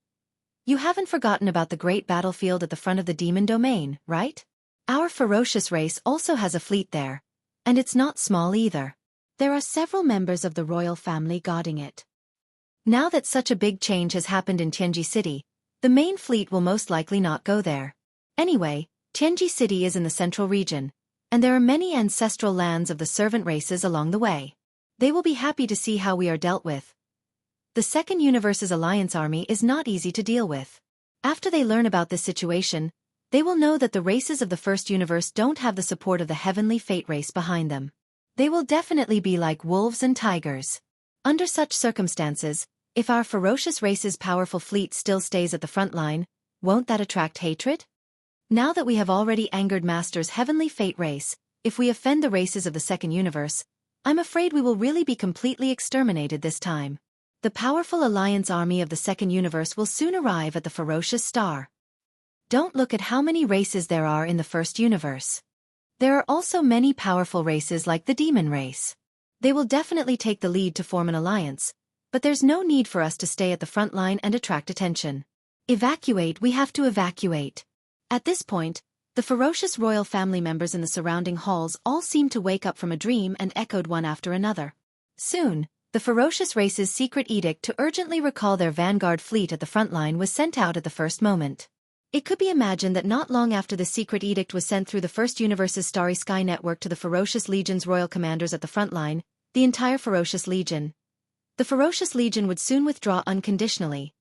"You haven't forgotten about the great battlefield at the front of the demon domain, right? Our ferocious race also has a fleet there, and it's not small either. There are several members of the royal family guarding it. Now that such a big change has happened in Tianji City, the main fleet will most likely not go there. Anyway, Tianji City is in the central region, and there are many ancestral lands of the servant races along the way. They will be happy to see how we are dealt with. The Second Universe's alliance army is not easy to deal with. After they learn about this situation, they will know that the races of the First Universe don't have the support of the heavenly fate race behind them. They will definitely be like wolves and tigers. Under such circumstances, if our ferocious race's powerful fleet still stays at the front line, won't that attract hatred? Now that we have already angered Master's heavenly fate race, if we offend the races of the Second Universe, I'm afraid we will really be completely exterminated this time. The powerful alliance army of the Second Universe will soon arrive at the ferocious star. Don't look at how many races there are in the First Universe. There are also many powerful races like the demon race. They will definitely take the lead to form an alliance, but there's no need for us to stay at the front line and attract attention. Evacuate, we have to evacuate. At this point, the ferocious royal family members in the surrounding halls all seemed to wake up from a dream and echoed one after another. Soon, the ferocious race's secret edict to urgently recall their vanguard fleet at the front line was sent out at the first moment. It could be imagined that not long after the secret edict was sent through the First Universe's Starry Sky network to the ferocious legion's royal commanders at the front line, the entire ferocious legion. The ferocious legion would soon withdraw unconditionally.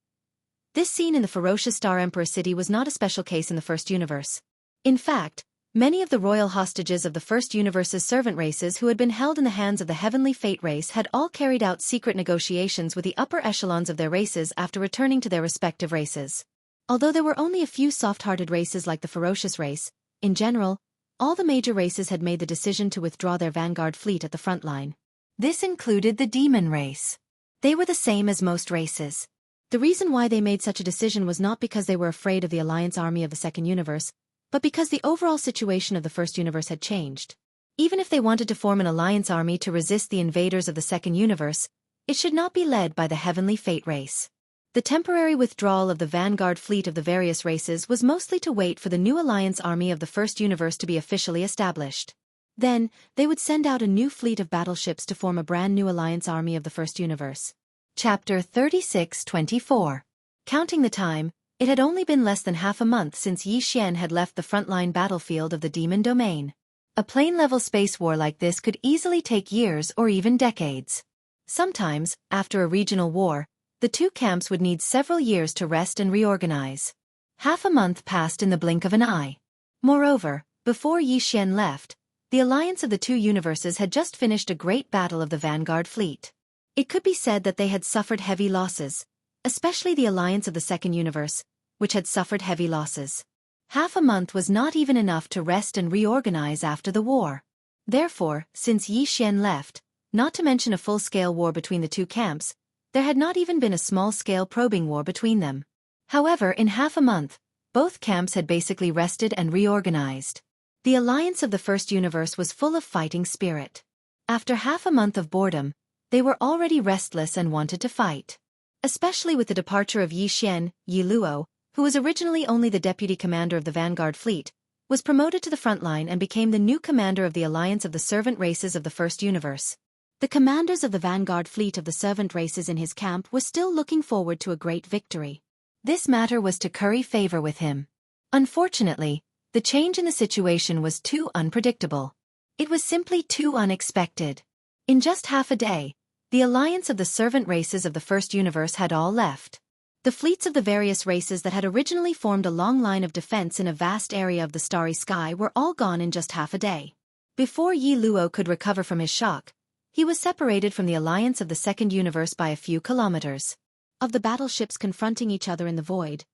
This scene in the ferocious Star Emperor City was not a special case in the First Universe. In fact, many of the royal hostages of the First Universe's servant races who had been held in the hands of the heavenly fate race had all carried out secret negotiations with the upper echelons of their races after returning to their respective races. Although there were only a few soft-hearted races like the ferocious race, in general, all the major races had made the decision to withdraw their vanguard fleet at the front line. This included the demon race. They were the same as most races. The reason why they made such a decision was not because they were afraid of the alliance army of the Second Universe, but because the overall situation of the First Universe had changed. Even if they wanted to form an alliance army to resist the invaders of the Second Universe, it should not be led by the heavenly fate race. The temporary withdrawal of the vanguard fleet of the various races was mostly to wait for the new alliance army of the First Universe to be officially established. Then, they would send out a new fleet of battleships to form a brand new alliance army of the First Universe. Chapter 36-24. Counting the time, it had only been less than half a month since Yi Xian had left the frontline battlefield of the demon domain. A plane-level space war like this could easily take years or even decades. Sometimes, after a regional war, the two camps would need several years to rest and reorganize. Half a month passed in the blink of an eye. Moreover, before Yi Xian left, the alliance of the two universes had just finished a great battle of the vanguard fleet. It could be said that they had suffered heavy losses, especially the alliance of the second universe, which had suffered heavy losses. Half a month was not even enough to rest and reorganize after the war. Therefore, since Yi Xian left, not to mention a full-scale war between the two camps, there had not even been a small-scale probing war between them. However, in half a month, both camps had basically rested and reorganized. The alliance of the first universe was full of fighting spirit. After half a month of boredom, they were already restless and wanted to fight. Especially with the departure of Yi Xian, Yi Luo, who was originally only the deputy commander of the vanguard fleet, was promoted to the front line and became the new commander of the alliance of the servant races of the first universe. The commanders of the vanguard fleet of the servant races in his camp were still looking forward to a great victory. This matter was to curry favor with him. Unfortunately, the change in the situation was too unpredictable. It was simply too unexpected. In just half a day, the alliance of the servant races of the first universe had all left. The fleets of the various races that had originally formed a long line of defense in a vast area of the starry sky were all gone in just half a day. Before Yi Luo could recover from his shock, he was separated from the alliance of the second universe by a few kilometers. Of the battleships confronting each other in the void,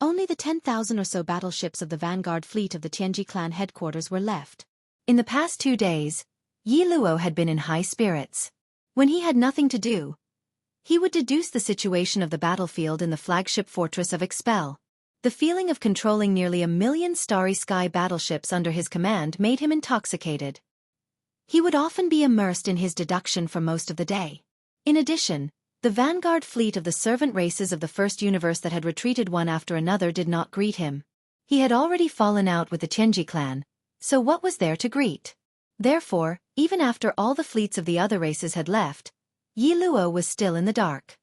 only the 10,000 or so battleships of the vanguard fleet of the Tianji clan headquarters were left. In the past 2 days, Yi Luo had been in high spirits. When he had nothing to do, he would deduce the situation of the battlefield in the flagship fortress of Expel. The feeling of controlling nearly 1,000,000 starry sky battleships under his command made him intoxicated. He would often be immersed in his deduction for most of the day. In addition, the vanguard fleet of the servant races of the first universe that had retreated one after another did not greet him. He had already fallen out with the Tianji clan, so what was there to greet? Therefore, even after all the fleets of the other races had left, Yi Luo was still in the dark.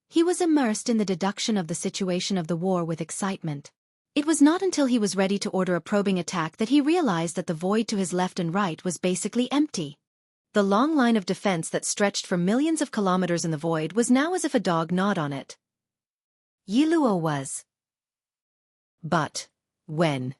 He was immersed in the deduction of the situation of the war with excitement. It was not until he was ready to order a probing attack that he realized that the void to his left and right was basically empty. The long line of defense that stretched for millions of kilometers in the void was now as if a dog gnawed on it. Yi Luo was. But when?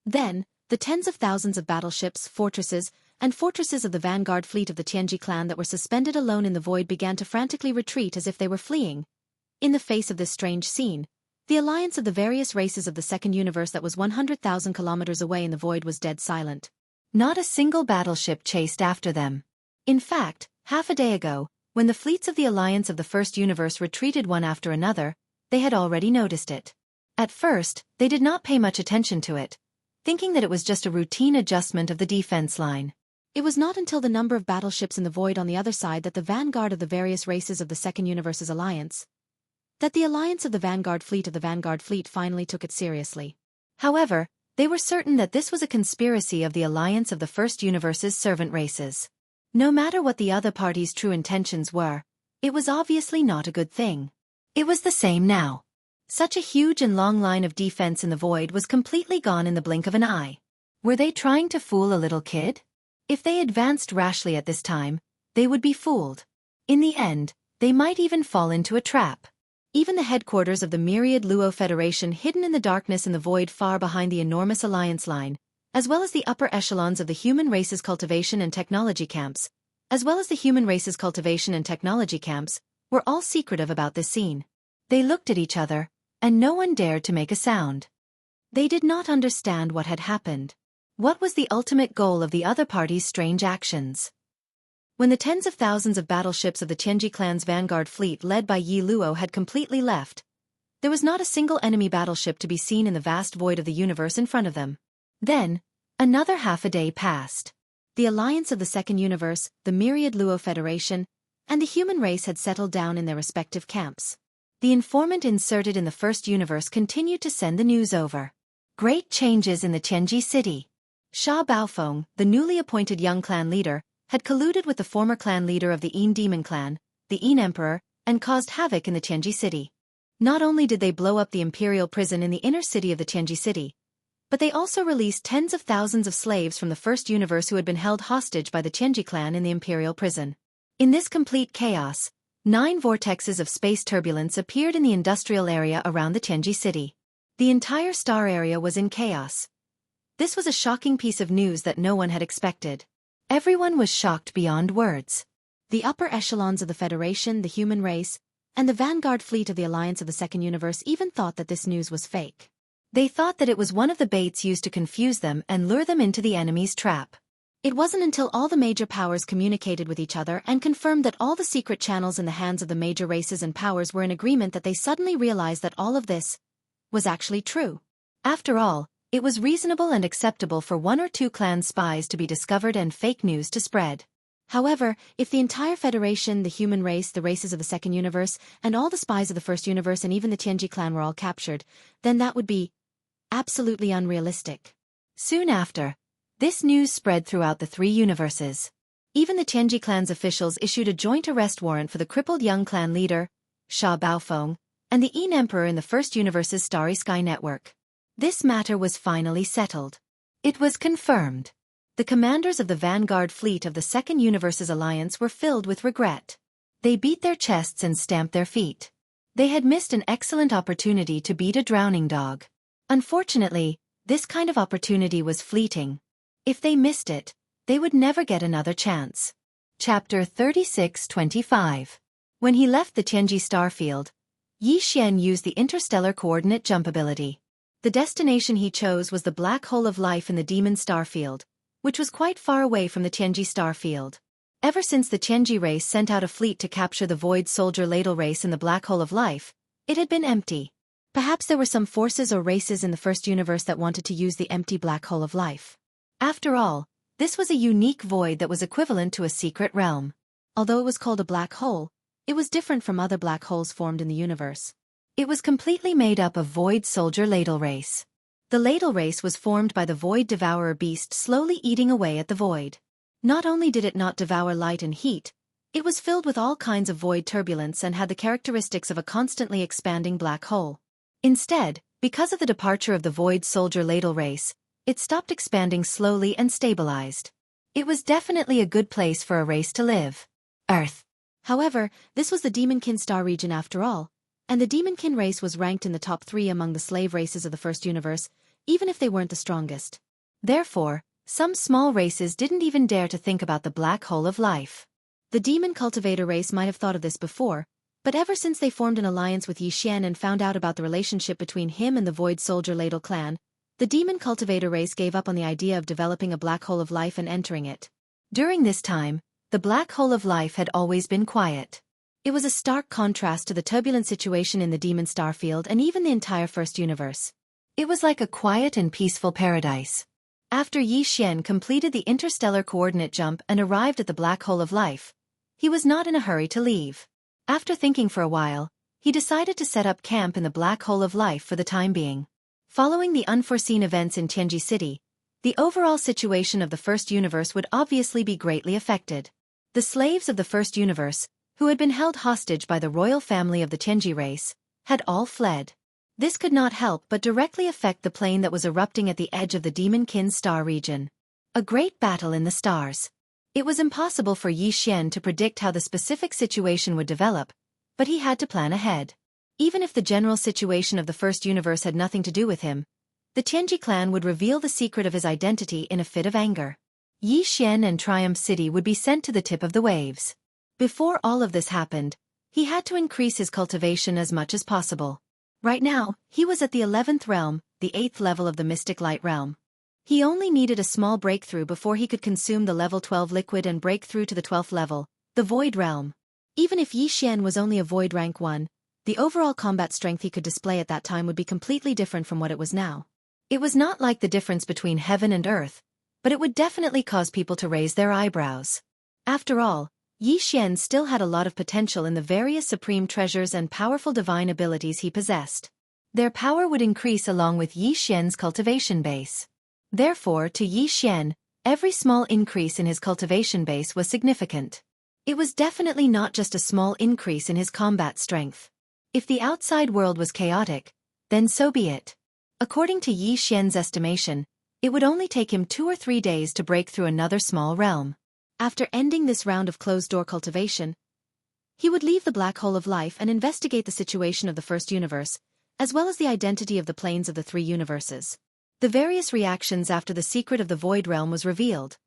Then, the tens of thousands of battleships, fortresses of the vanguard fleet of the Tianji clan that were suspended alone in the void began to frantically retreat as if they were fleeing. In the face of this strange scene, the alliance of the various races of the second universe that was 100,000 kilometers away in the void was dead silent. Not a single battleship chased after them. In fact, half a day ago, when the fleets of the alliance of the first universe retreated one after another, they had already noticed it. At first, they did not pay much attention to it, thinking that it was just a routine adjustment of the defense line. It was not until the number of battleships in the void on the other side that the vanguard of the various races of the second universe's alliance, that the alliance of the vanguard fleet finally took it seriously. However, they were certain that this was a conspiracy of the alliance of the first universe's servant races. No matter what the other party's true intentions were, it was obviously not a good thing. It was the same now. Such a huge and long line of defense in the void was completely gone in the blink of an eye. Were they trying to fool a little kid? If they advanced rashly at this time, they would be fooled. In the end, they might even fall into a trap. Even the headquarters of the myriad Luo Federation hidden in the darkness in the void far behind the enormous alliance line, as well as the upper echelons of the human race's cultivation and technology camps, were all secretive about this scene. They looked at each other, and no one dared to make a sound. They did not understand what had happened. What was the ultimate goal of the other party's strange actions? When the tens of thousands of battleships of the Tianji clan's vanguard fleet led by Yi Luo had completely left, there was not a single enemy battleship to be seen in the vast void of the universe in front of them. Then, another half a day passed. The alliance of the second universe, the myriad Luo Federation, and the human race had settled down in their respective camps. The informant inserted in the first universe continued to send the news over. Great changes in the Tianji city. Sha Baofeng, the newly appointed young clan leader, had colluded with the former clan leader of the Yin Demon clan, the Yin Emperor, and caused havoc in the Tianji city. Not only did they blow up the imperial prison in the inner city of the Tianji city, But they also released tens of thousands of slaves from the first universe who had been held hostage by the Tianji clan in the imperial prison. In this complete chaos, 9 vortexes of space turbulence appeared in the industrial area around the Tianji city. The entire star area was in chaos. This was a shocking piece of news that no one had expected. Everyone was shocked beyond words. The upper echelons of the Federation, the human race, and the vanguard fleet of the Alliance of the Second Universe even thought that this news was fake. They thought that it was one of the baits used to confuse them and lure them into the enemy's trap. It wasn't until all the major powers communicated with each other and confirmed that all the secret channels in the hands of the major races and powers were in agreement that they suddenly realized that all of this was actually true. After all, it was reasonable and acceptable for 1 or 2 clan spies to be discovered and fake news to spread. However, if the entire Federation, the human race, the races of the Second Universe, and all the spies of the First Universe and even the Tianji clan were all captured, then that would be absolutely unrealistic. Soon after, this news spread throughout the 3 universes. Even the Tianji clan's officials issued a joint arrest warrant for the crippled young clan leader, Sha Baofeng, and the Yin Emperor in the First Universe's Starry Sky Network. This matter was finally settled. It was confirmed. The commanders of the vanguard fleet of the Second Universe's alliance were filled with regret. They beat their chests and stamped their feet. They had missed an excellent opportunity to beat a drowning dog. Unfortunately, this kind of opportunity was fleeting. If they missed it, they would never get another chance. Chapter 36-25. When he left the Tianji starfield, Xianxia used the interstellar coordinate jump ability. The destination he chose was the black hole of life in the demon starfield, which was quite far away from the Tianji starfield. Ever since the Tianji race sent out a fleet to capture the void soldier ladle race in the black hole of life, it had been empty. Perhaps there were some forces or races in the first universe that wanted to use the empty black hole of life. After all, this was a unique void that was equivalent to a secret realm. Although it was called a black hole, it was different from other black holes formed in the universe. It was completely made up of void soldier ladle race. The ladle race was formed by the void devourer beast slowly eating away at the void. Not only did it not devour light and heat, it was filled with all kinds of void turbulence and had the characteristics of a constantly expanding black hole. Instead, because of the departure of the void soldier ladle race, it stopped expanding slowly and stabilized. It was definitely a good place for a race to live. Earth. However, this was the Demonkin star region after all, and the Demonkin race was ranked in the top 3 among the slave races of the first universe, even if they weren't the strongest. Therefore, some small races didn't even dare to think about the black hole of life. The demon cultivator race might have thought of this before, but ever since they formed an alliance with Yixian and found out about the relationship between him and the void soldier ladle clan, the demon cultivator race gave up on the idea of developing a black hole of life and entering it. During this time, the black hole of life had always been quiet. It was a stark contrast to the turbulent situation in the demon starfield and even the entire first universe. It was like a quiet and peaceful paradise. After Yixian completed the interstellar coordinate jump and arrived at the black hole of life, he was not in a hurry to leave. After thinking for a while, he decided to set up camp in the black hole of life for the time being. Following the unforeseen events in Tianji City, the overall situation of the first universe would obviously be greatly affected. The slaves of the first universe, who had been held hostage by the royal family of the Tianji race, had all fled. This could not help but directly affect the plane that was erupting at the edge of the Demonkin star region. A great battle in the stars. It was impossible for Yixian to predict how the specific situation would develop, but he had to plan ahead. Even if the general situation of the first universe had nothing to do with him, the Tianji clan would reveal the secret of his identity in a fit of anger. Yixian and Triumph City would be sent to the tip of the waves. Before all of this happened, he had to increase his cultivation as much as possible. Right now, he was at the 11th realm, the 8th level of the Mystic Light realm. He only needed a small breakthrough before he could consume the level 12 liquid and break through to the 12th level, the Void realm. Even if Yixian was only a Void rank 1, the overall combat strength he could display at that time would be completely different from what it was now. It was not like the difference between heaven and earth, but it would definitely cause people to raise their eyebrows. After all, Yixian still had a lot of potential in the various supreme treasures and powerful divine abilities he possessed. Their power would increase along with Yixian's cultivation base. Therefore, to Yixian, every small increase in his cultivation base was significant. It was definitely not just a small increase in his combat strength. If the outside world was chaotic, then so be it. According to Yi Xian's estimation, it would only take him 2 or 3 days to break through another small realm. After ending this round of closed-door cultivation, he would leave the black hole of life and investigate the situation of the first universe, as well as the identity of the planes of the 3 universes. The various reactions after the secret of the Void Realm was revealed.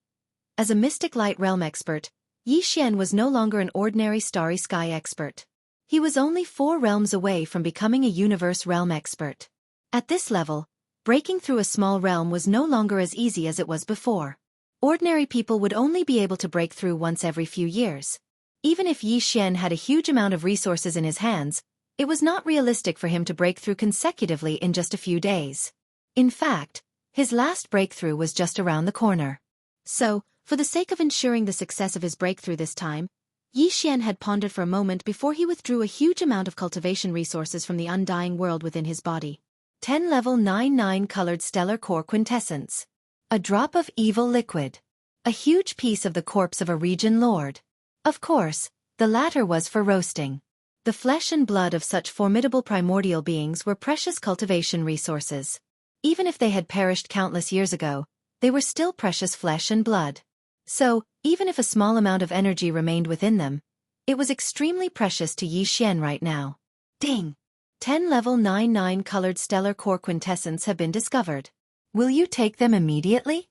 As a mystic light realm expert, Yi Xian was no longer an ordinary starry sky expert. He was only 4 realms away from becoming a universe realm expert. At this level, breaking through a small realm was no longer as easy as it was before. Ordinary people would only be able to break through once every few years. Even if Yi Xian had a huge amount of resources in his hands, it was not realistic for him to break through consecutively in just a few days. In fact, his last breakthrough was just around the corner. So, for the sake of ensuring the success of his breakthrough this time, Yi Xian had pondered for a moment before he withdrew a huge amount of cultivation resources from the undying world within his body. 10 level 99 colored stellar core quintessence. A drop of evil liquid. A huge piece of the corpse of a region lord. Of course, the latter was for roasting. The flesh and blood of such formidable primordial beings were precious cultivation resources. Even if they had perished countless years ago, they were still precious flesh and blood. So, even if a small amount of energy remained within them, it was extremely precious to Yi Xian right now. Ding! 10 level 99 colored stellar core quintessence have been discovered. Will you take them immediately?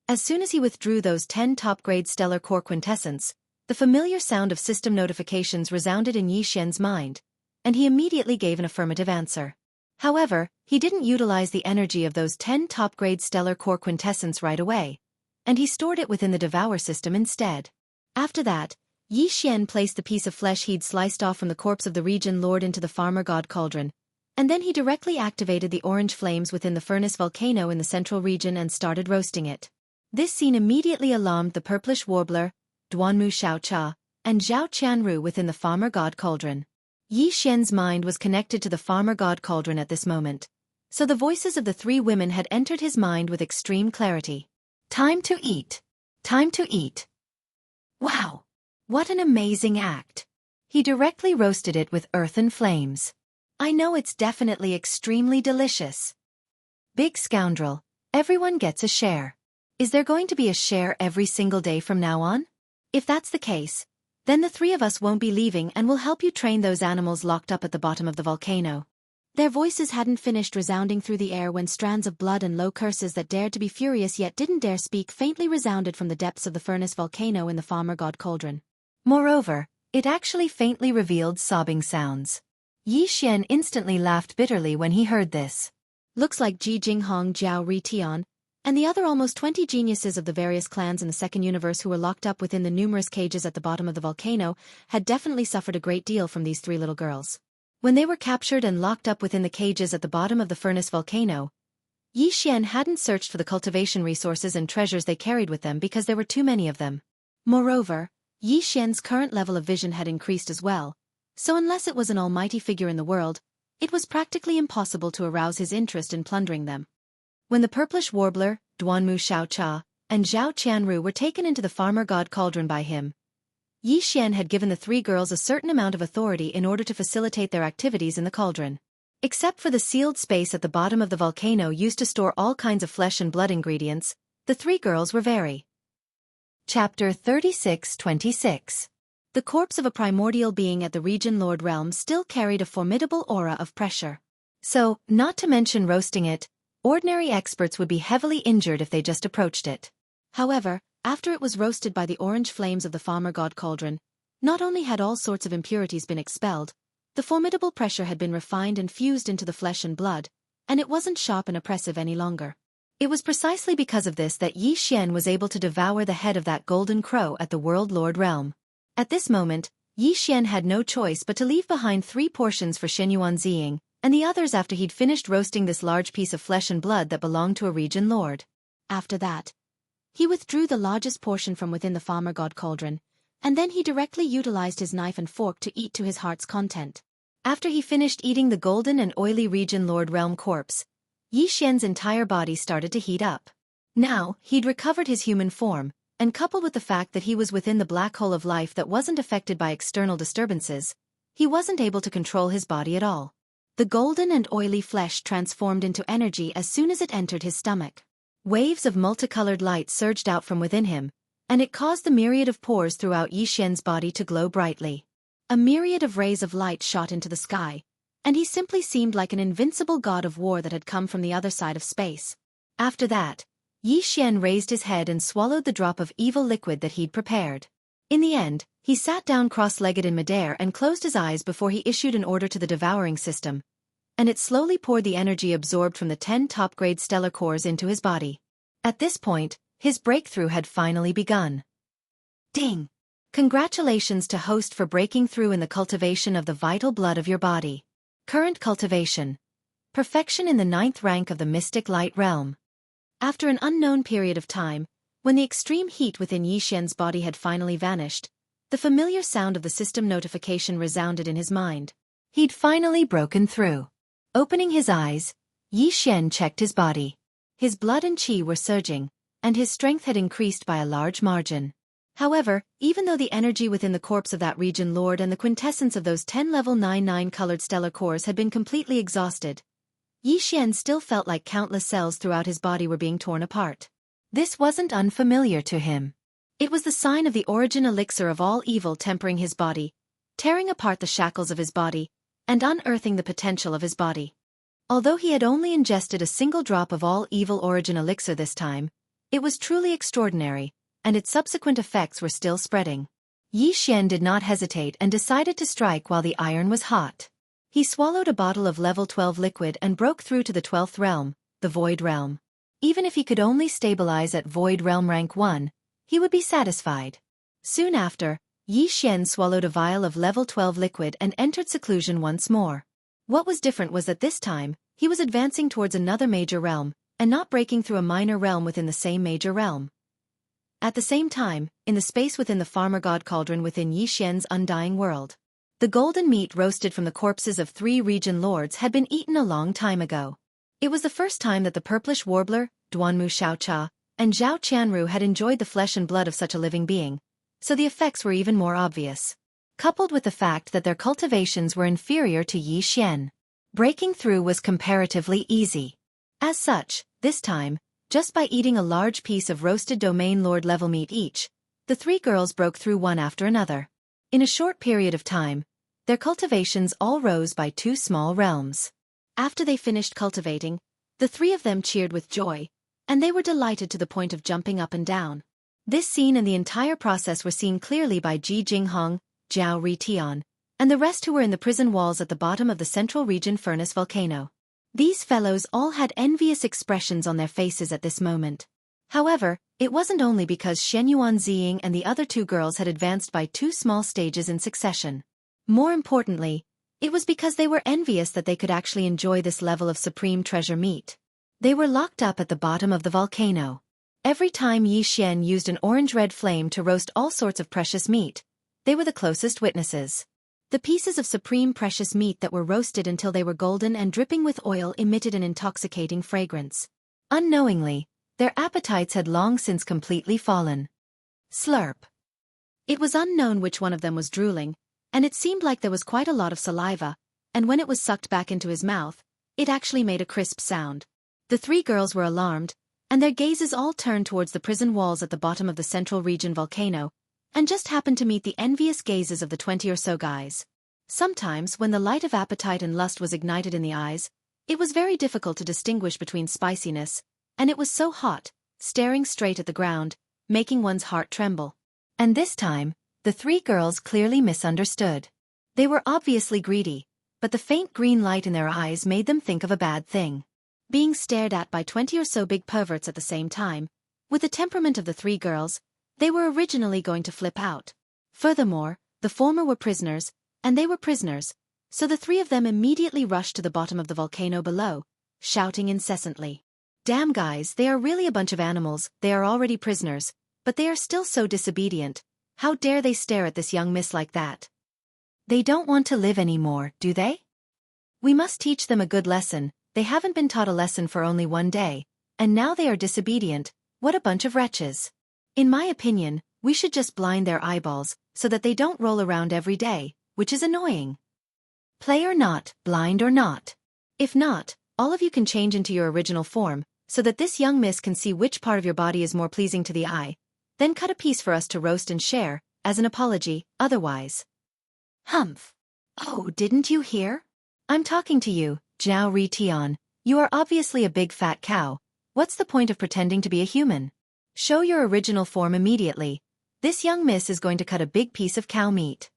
As soon as he withdrew those 10 top-grade stellar core quintessence, the familiar sound of system notifications resounded in Yi Xian's mind, and he immediately gave an affirmative answer. However, he didn't utilize the energy of those 10 top-grade stellar core quintessence right away, and he stored it within the Devour system instead. After that, Yi Xian placed the piece of flesh he'd sliced off from the corpse of the region lord into the farmer god cauldron, and then he directly activated the orange flames within the furnace volcano in the central region and started roasting it. This scene immediately alarmed the purplish warbler, Duanmu Xiaocha, and Zhao Qianru within the farmer god cauldron. Yi Xian's mind was connected to the farmer god cauldron at this moment, so the voices of the 3 women had entered his mind with extreme clarity. Time to eat. Time to eat. Wow! What an amazing act. He directly roasted it with earthen flames. I know it's definitely extremely delicious. Big scoundrel, everyone gets a share. Is there going to be a share every single day from now on? If that's the case, then the 3 of us won't be leaving and will help you train those animals locked up at the bottom of the volcano. Their voices hadn't finished resounding through the air when strands of blood and low curses that dared to be furious yet didn't dare speak faintly resounded from the depths of the furnace volcano in the farmer god cauldron. Moreover, it actually faintly revealed sobbing sounds. Yi Xian instantly laughed bitterly when he heard this. Looks like Ji Jinghong, Jiao Ri Tian, and the other almost 20 geniuses of the various clans in the second universe who were locked up within the numerous cages at the bottom of the volcano had definitely suffered a great deal from these 3 little girls. When they were captured and locked up within the cages at the bottom of the furnace volcano, Yi Xian hadn't searched for the cultivation resources and treasures they carried with them because there were too many of them. Moreover, Yi Xian's current level of vision had increased as well, so unless it was an almighty figure in the world, it was practically impossible to arouse his interest in plundering them. When the purplish warbler, Duanmu Xiaocha, and Zhao Qianru were taken into the farmer god cauldron by him, Yi Xian had given the 3 girls a certain amount of authority in order to facilitate their activities in the cauldron. Except for the sealed space at the bottom of the volcano used to store all kinds of flesh and blood ingredients, the 3 girls were very. Chapter 36-26. The corpse of a primordial being at the region lord realm still carried a formidable aura of pressure. So, not to mention roasting it, ordinary experts would be heavily injured if they just approached it. However, after it was roasted by the orange flames of the farmer god cauldron, not only had all sorts of impurities been expelled, the formidable pressure had been refined and fused into the flesh and blood, and it wasn't sharp and oppressive any longer. It was precisely because of this that Yi Xian was able to devour the head of that golden crow at the world lord realm. At this moment, Yi Xian had no choice but to leave behind 3 portions for Shenyuan Ziying, and the others after he'd finished roasting this large piece of flesh and blood that belonged to a region lord. After that, he withdrew the largest portion from within the farmer god cauldron, and then he directly utilized his knife and fork to eat to his heart's content. After he finished eating the golden and oily region lord realm corpse, Yi Xian's entire body started to heat up. Now, he'd recovered his human form, and coupled with the fact that he was within the black hole of life that wasn't affected by external disturbances, he wasn't able to control his body at all. The golden and oily flesh transformed into energy as soon as it entered his stomach. Waves of multicolored light surged out from within him, and it caused the myriad of pores throughout Yi Xian's body to glow brightly. A myriad of rays of light shot into the sky, and he simply seemed like an invincible god of war that had come from the other side of space. After that, Yi Xian raised his head and swallowed the drop of evil liquid that he'd prepared. In the end, he sat down cross-legged in midair and closed his eyes before he issued an order to the devouring system, and it slowly poured the energy absorbed from the 10 top-grade stellar cores into his body. At this point, his breakthrough had finally begun. Ding! Congratulations to host for breaking through in the cultivation of the vital blood of your body. Current cultivation. Perfection in the 9th rank of the mystic light realm. After an unknown period of time, when the extreme heat within Yi Xian's body had finally vanished, the familiar sound of the system notification resounded in his mind. He'd finally broken through. Opening his eyes, Yi Xian checked his body. His blood and qi were surging, and his strength had increased by a large margin. However, even though the energy within the corpse of that region lord and the quintessence of those 10 level 9 colored stellar cores had been completely exhausted, Yi Xian still felt like countless cells throughout his body were being torn apart. This wasn't unfamiliar to him. It was the sign of the origin elixir of all evil tempering his body, tearing apart the shackles of his body, and unearthing the potential of his body. Although he had only ingested a single drop of all evil origin elixir this time, it was truly extraordinary, and its subsequent effects were still spreading. Yi Xian did not hesitate and decided to strike while the iron was hot. He swallowed a bottle of level 12 liquid and broke through to the 12th realm, the Void Realm. Even if he could only stabilize at Void Realm rank 1, he would be satisfied. Soon after, Yi Xian swallowed a vial of level 12 liquid and entered seclusion once more. What was different was that this time, he was advancing towards another major realm, and not breaking through a minor realm within the same major realm. At the same time, in the space within the farmer god cauldron within Yi Xian's undying world, the golden meat roasted from the corpses of 3 region lords had been eaten a long time ago. It was the first time that the purplish warbler, Duanmu Xiaocha, and Zhao Qianru had enjoyed the flesh and blood of such a living being, so the effects were even more obvious. Coupled with the fact that their cultivations were inferior to Yi Xian, breaking through was comparatively easy. As such, this time, just by eating a large piece of roasted domain lord level meat each, the 3 girls broke through one after another. In a short period of time, their cultivations all rose by 2 small realms. After they finished cultivating, the 3 of them cheered with joy, and they were delighted to the point of jumping up and down. This scene and the entire process were seen clearly by Ji Jinghong, Zhao Ritian, and the rest who were in the prison walls at the bottom of the central region furnace volcano. These fellows all had envious expressions on their faces at this moment. However, it wasn't only because Shenyuan Ziying and the other 2 girls had advanced by 2 small stages in succession. More importantly, it was because they were envious that they could actually enjoy this level of supreme treasure meat. They were locked up at the bottom of the volcano. Every time Yi Xian used an orange-red flame to roast all sorts of precious meat, they were the closest witnesses. The pieces of supreme precious meat that were roasted until they were golden and dripping with oil emitted an intoxicating fragrance. Unknowingly, their appetites had long since completely fallen. Slurp. It was unknown which one of them was drooling, and it seemed like there was quite a lot of saliva, and when it was sucked back into his mouth, it actually made a crisp sound. The 3 girls were alarmed, and their gazes all turned towards the prison walls at the bottom of the central region volcano, and just happened to meet the envious gazes of the 20 or so guys. Sometimes, when the light of appetite and lust was ignited in the eyes, it was very difficult to distinguish between spiciness, and it was so hot, staring straight at the ground, making one's heart tremble. And this time, the 3 girls clearly misunderstood. They were obviously greedy, but the faint green light in their eyes made them think of a bad thing. Being stared at by 20 or so big perverts at the same time, with the temperament of the 3 girls, they were originally going to flip out. Furthermore, the former were prisoners, and they were prisoners, so the 3 of them immediately rushed to the bottom of the volcano below, shouting incessantly. Damn guys, they are really a bunch of animals, they are already prisoners, but they are still so disobedient. How dare they stare at this young miss like that? They don't want to live anymore, do they? We must teach them a good lesson. They haven't been taught a lesson for only 1 day, and now they are disobedient. What a bunch of wretches. In my opinion, we should just blind their eyeballs, so that they don't roll around every day, which is annoying. Play or not, blind or not. If not, all of you can change into your original form, so that this young miss can see which part of your body is more pleasing to the eye. Then cut a piece for us to roast and share, as an apology, otherwise. Humph. Oh, didn't you hear? I'm talking to you, Jiao Ri Tian. You are obviously a big fat cow. What's the point of pretending to be a human? Show your original form immediately. This young miss is going to cut a big piece of cow meat.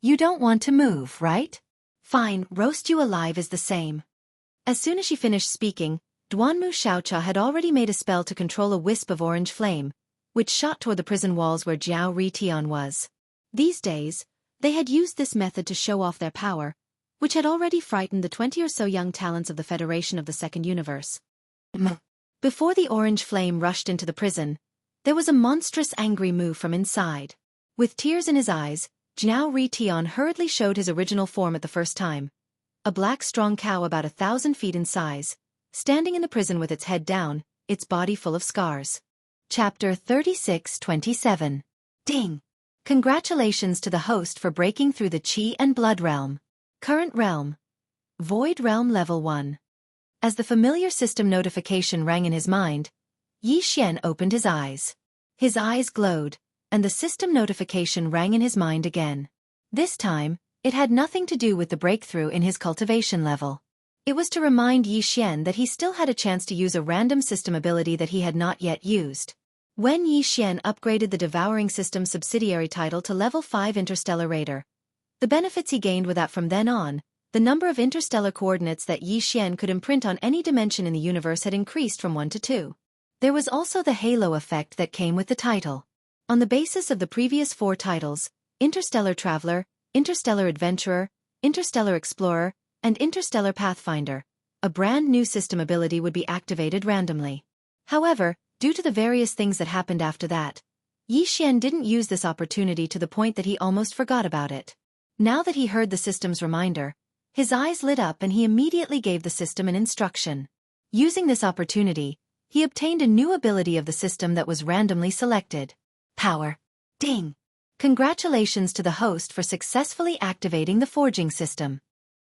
You don't want to move, right? Fine, roast you alive is the same. As soon as she finished speaking, Duanmu Xiaocha had already made a spell to control a wisp of orange flame, which shot toward the prison walls where Jiao Ri Tian was. These days, they had used this method to show off their power, which had already frightened the 20 or so young talents of the Federation of the Second Universe. Before the orange flame rushed into the prison, there was a monstrous angry moo from inside. With tears in his eyes, Jiao Ri Tian hurriedly showed his original form at the first time. A black strong cow about 1,000 feet in size, standing in the prison with its head down, its body full of scars. Chapter 36-27. Ding! Congratulations to the host for breaking through the Qi and Blood Realm. Current Realm. Void Realm Level 1. As the familiar system notification rang in his mind, Yi Xian opened his eyes. His eyes glowed, and the system notification rang in his mind again. This time, it had nothing to do with the breakthrough in his cultivation level. It was to remind Yi Xian that he still had a chance to use a random system ability that he had not yet used. When Yi Xian upgraded the Devouring System subsidiary title to Level 5 Interstellar Raider, the benefits he gained were that from then on, the number of interstellar coordinates that Yi Xian could imprint on any dimension in the universe had increased from 1 to 2. There was also the halo effect that came with the title. On the basis of the previous 4 titles, Interstellar Traveler, Interstellar Adventurer, Interstellar Explorer, and Interstellar Pathfinder, a brand new system ability would be activated randomly. However, due to the various things that happened after that, Yi Xian didn't use this opportunity to the point that he almost forgot about it. Now that he heard the system's reminder, his eyes lit up and he immediately gave the system an instruction. Using this opportunity, he obtained a new ability of the system that was randomly selected. Power. Ding! Congratulations to the host for successfully activating the forging system.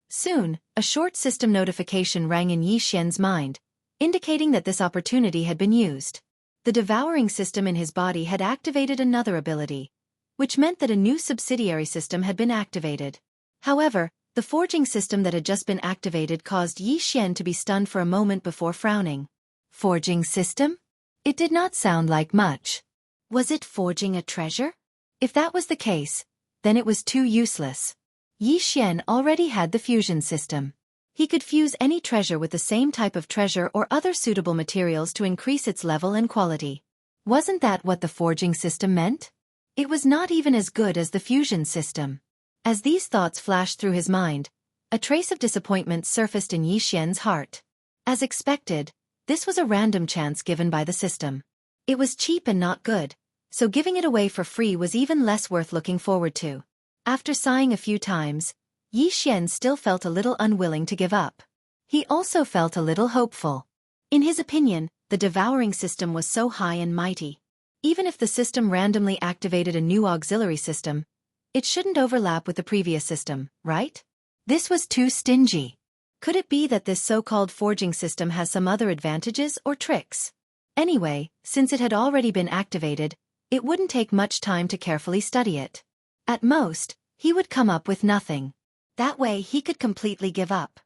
Soon, a short system notification rang in Yi Xian's mind, indicating that this opportunity had been used. The devouring system in his body had activated another ability, which meant that a new subsidiary system had been activated. However, the forging system that had just been activated caused Yi Xian to be stunned for a moment before frowning. Forging system? It did not sound like much. Was it forging a treasure? If that was the case, then it was too useless. Yi Xian already had the fusion system. He could fuse any treasure with the same type of treasure or other suitable materials to increase its level and quality. Wasn't that what the forging system meant? It was not even as good as the fusion system. As these thoughts flashed through his mind, a trace of disappointment surfaced in Yi Xian's heart. As expected, this was a random chance given by the system. It was cheap and not good, so giving it away for free was even less worth looking forward to. After sighing a few times, Yi Xian still felt a little unwilling to give up. He also felt a little hopeful. In his opinion, the devouring system was so high and mighty. Even if the system randomly activated a new auxiliary system, it shouldn't overlap with the previous system, right? This was too stingy. Could it be that this so-called forging system has some other advantages or tricks? Anyway, since it had already been activated, it wouldn't take much time to carefully study it. At most, he would come up with nothing. That way he could completely give up.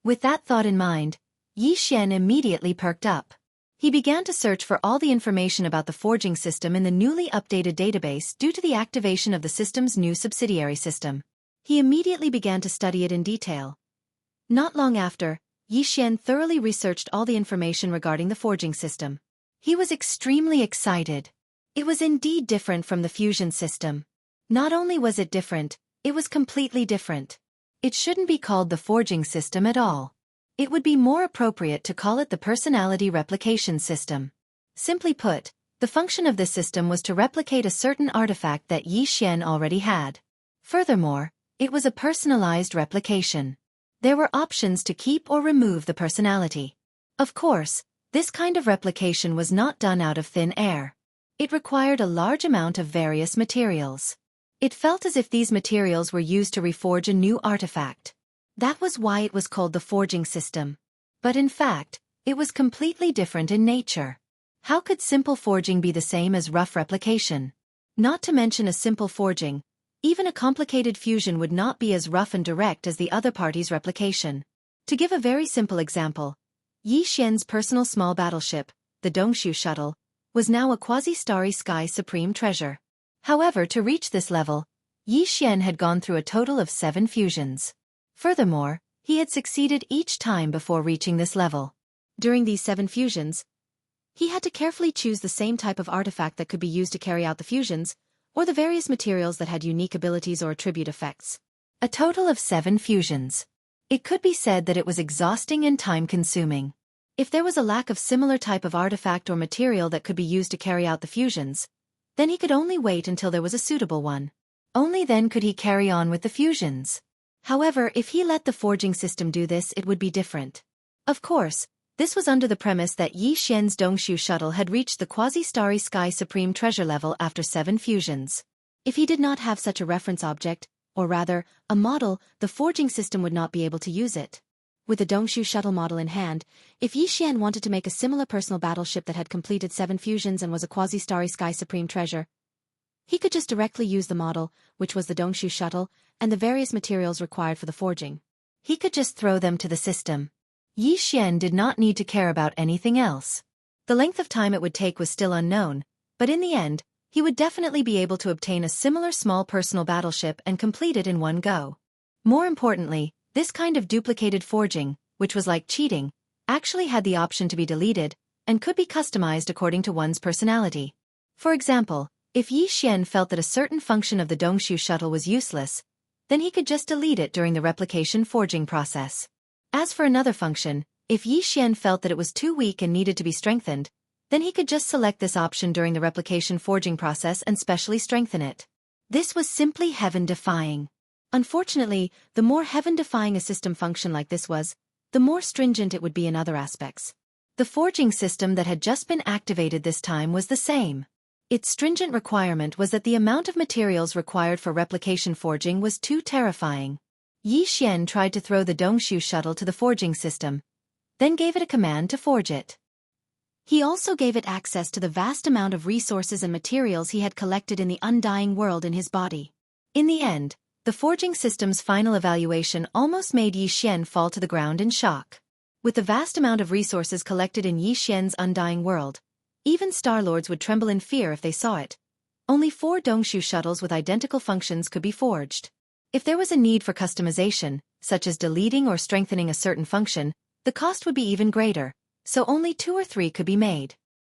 With that thought in mind, Yi Xian immediately perked up. He began to search for all the information about the forging system in the newly updated database due to the activation of the system's new subsidiary system. He immediately began to study it in detail. Not long after, Yi Xian thoroughly researched all the information regarding the forging system. He was extremely excited. It was indeed different from the fusion system. Not only was it different, it was completely different. It shouldn't be called the forging system at all. It would be more appropriate to call it the personality replication system. Simply put, the function of this system was to replicate a certain artifact that Yi Xian already had. Furthermore, it was a personalized replication. There were options to keep or remove the personality. Of course, this kind of replication was not done out of thin air. It required a large amount of various materials. It felt as if these materials were used to reforge a new artifact. That was why it was called the forging system. But in fact, it was completely different in nature. How could simple forging be the same as rough replication? Not to mention a simple forging, even a complicated fusion would not be as rough and direct as the other party's replication. To give a very simple example, Yi Xian's personal small battleship, the Dongshu shuttle, was now a quasi-starry sky supreme treasure. However, to reach this level, Yi Xian had gone through a total of 7 fusions. Furthermore, he had succeeded each time before reaching this level. During these 7 fusions, he had to carefully choose the same type of artifact that could be used to carry out the fusions, or the various materials that had unique abilities or attribute effects. A total of 7 fusions. It could be said that it was exhausting and time-consuming. If there was a lack of similar type of artifact or material that could be used to carry out the fusions, then he could only wait until there was a suitable one. Only then could he carry on with the fusions. However, if he let the forging system do this, it would be different. Of course, this was under the premise that Yi Xian's Dongshu shuttle had reached the quasi-starry sky supreme treasure level after 7 fusions. If he did not have such a reference object, or rather, a model, the forging system would not be able to use it. With the Dongshu shuttle model in hand, if Yi Xian wanted to make a similar personal battleship that had completed 7 fusions and was a quasi-starry sky supreme treasure, he could just directly use the model, which was the Dongshu shuttle, and the various materials required for the forging. He could just throw them to the system. Yi Xian did not need to care about anything else. The length of time it would take was still unknown, but in the end, he would definitely be able to obtain a similar small personal battleship and complete it in one go. More importantly, this kind of duplicated forging, which was like cheating, actually had the option to be deleted, and could be customized according to one's personality. For example, if Yi Xian felt that a certain function of the Dongshu shuttle was useless, then he could just delete it during the replication forging process. As for another function, if Yi Xian felt that it was too weak and needed to be strengthened, then he could just select this option during the replication forging process and specially strengthen it. This was simply heaven-defying. Unfortunately, the more heaven-defying a system function like this was, the more stringent it would be in other aspects. The forging system that had just been activated this time was the same. Its stringent requirement was that the amount of materials required for replication forging was too terrifying. Yi Xian tried to throw the Dongshu shuttle to the forging system, then gave it a command to forge it. He also gave it access to the vast amount of resources and materials he had collected in the undying world in his body. In the end, the forging system's final evaluation almost made Yi Xian fall to the ground in shock. With the vast amount of resources collected in Yi Xian's undying world, even Star-Lords would tremble in fear if they saw it. Only 4 Dongshu shuttles with identical functions could be forged. If there was a need for customization, such as deleting or strengthening a certain function, the cost would be even greater, so only 2 or 3 could be made.